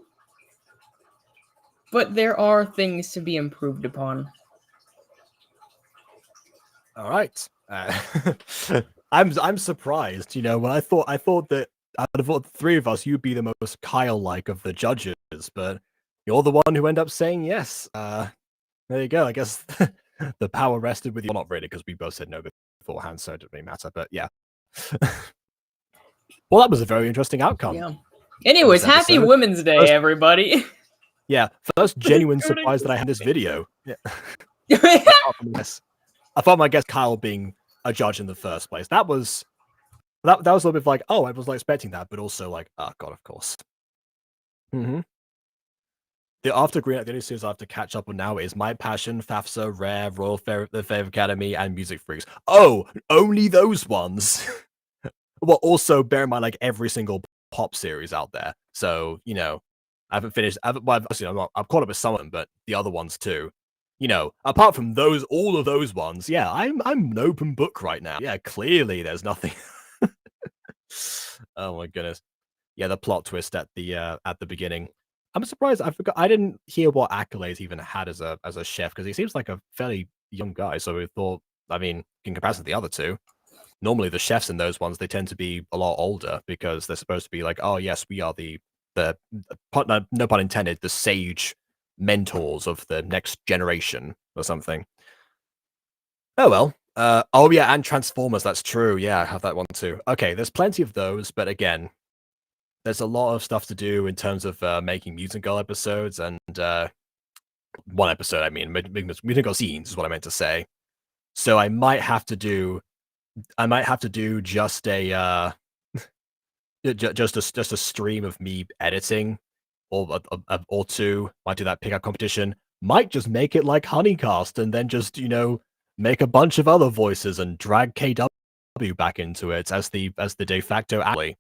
But there are things to be improved upon. All right. I'm surprised. You know, when I thought that out of all the three of us, you'd be the most Kyle-like of the judges, but you're the one who ended up saying yes. There you go. I guess the power rested with you. Well, not really, because we both said no beforehand, so it didn't really matter. But yeah. Well, that was a very interesting outcome. Yeah. Anyways, happy episode. Women's Day, everybody. Yeah, first genuine surprise that I had this video. Yeah. Apart from, I guess, Kyle being a judge in the first place. That was a little bit like, oh, I was like expecting that, but also like, oh god, of course. Mm-hmm. The after Green, the only series I have to catch up on now is My Passion, FAFSA, Rare, the Fave Academy, and Music Freaks. Oh, only those ones. Well, also bear in mind like every single pop series out there. So you know, I haven't finished. Obviously, I've caught up with some of them, but the other ones too. You know, apart from those, all of those ones, yeah, I'm an open book right now. Yeah, clearly there's nothing. Oh my goodness. Yeah, the plot twist at the beginning. I'm surprised. I didn't hear what accolades he even had as a chef because he seems like a fairly young guy. So we thought, I mean, in comparison to the other two, normally the chefs in those ones they tend to be a lot older because they're supposed to be like, oh yes, we are the no pun intended, the sage mentors of the next generation or something. Oh well. Oh yeah, and Transformers. That's true. Yeah, I have that one too. Okay, there's plenty of those, but again, there's a lot of stuff to do in terms of making Mutant Girl episodes and one episode. I mean, Mutant Girl scenes is what I meant to say. So I might have to do just a just a stream of me editing, or two. Might do that pickup competition. Might just make it like Honeycast, and then just make a bunch of other voices and drag KW back into it as the de facto ally.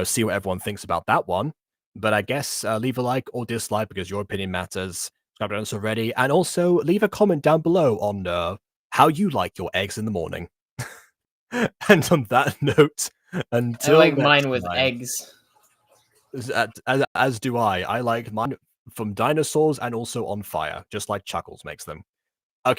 See what everyone thinks about that one. But I guess leave a like or dislike because your opinion matters. Subscribe to us already, and also leave a comment down below on how you like your eggs in the morning. And on that note, until I like next mine with time, eggs. As do I. I like mine from dinosaurs and also on fire, just like Chuckles makes them.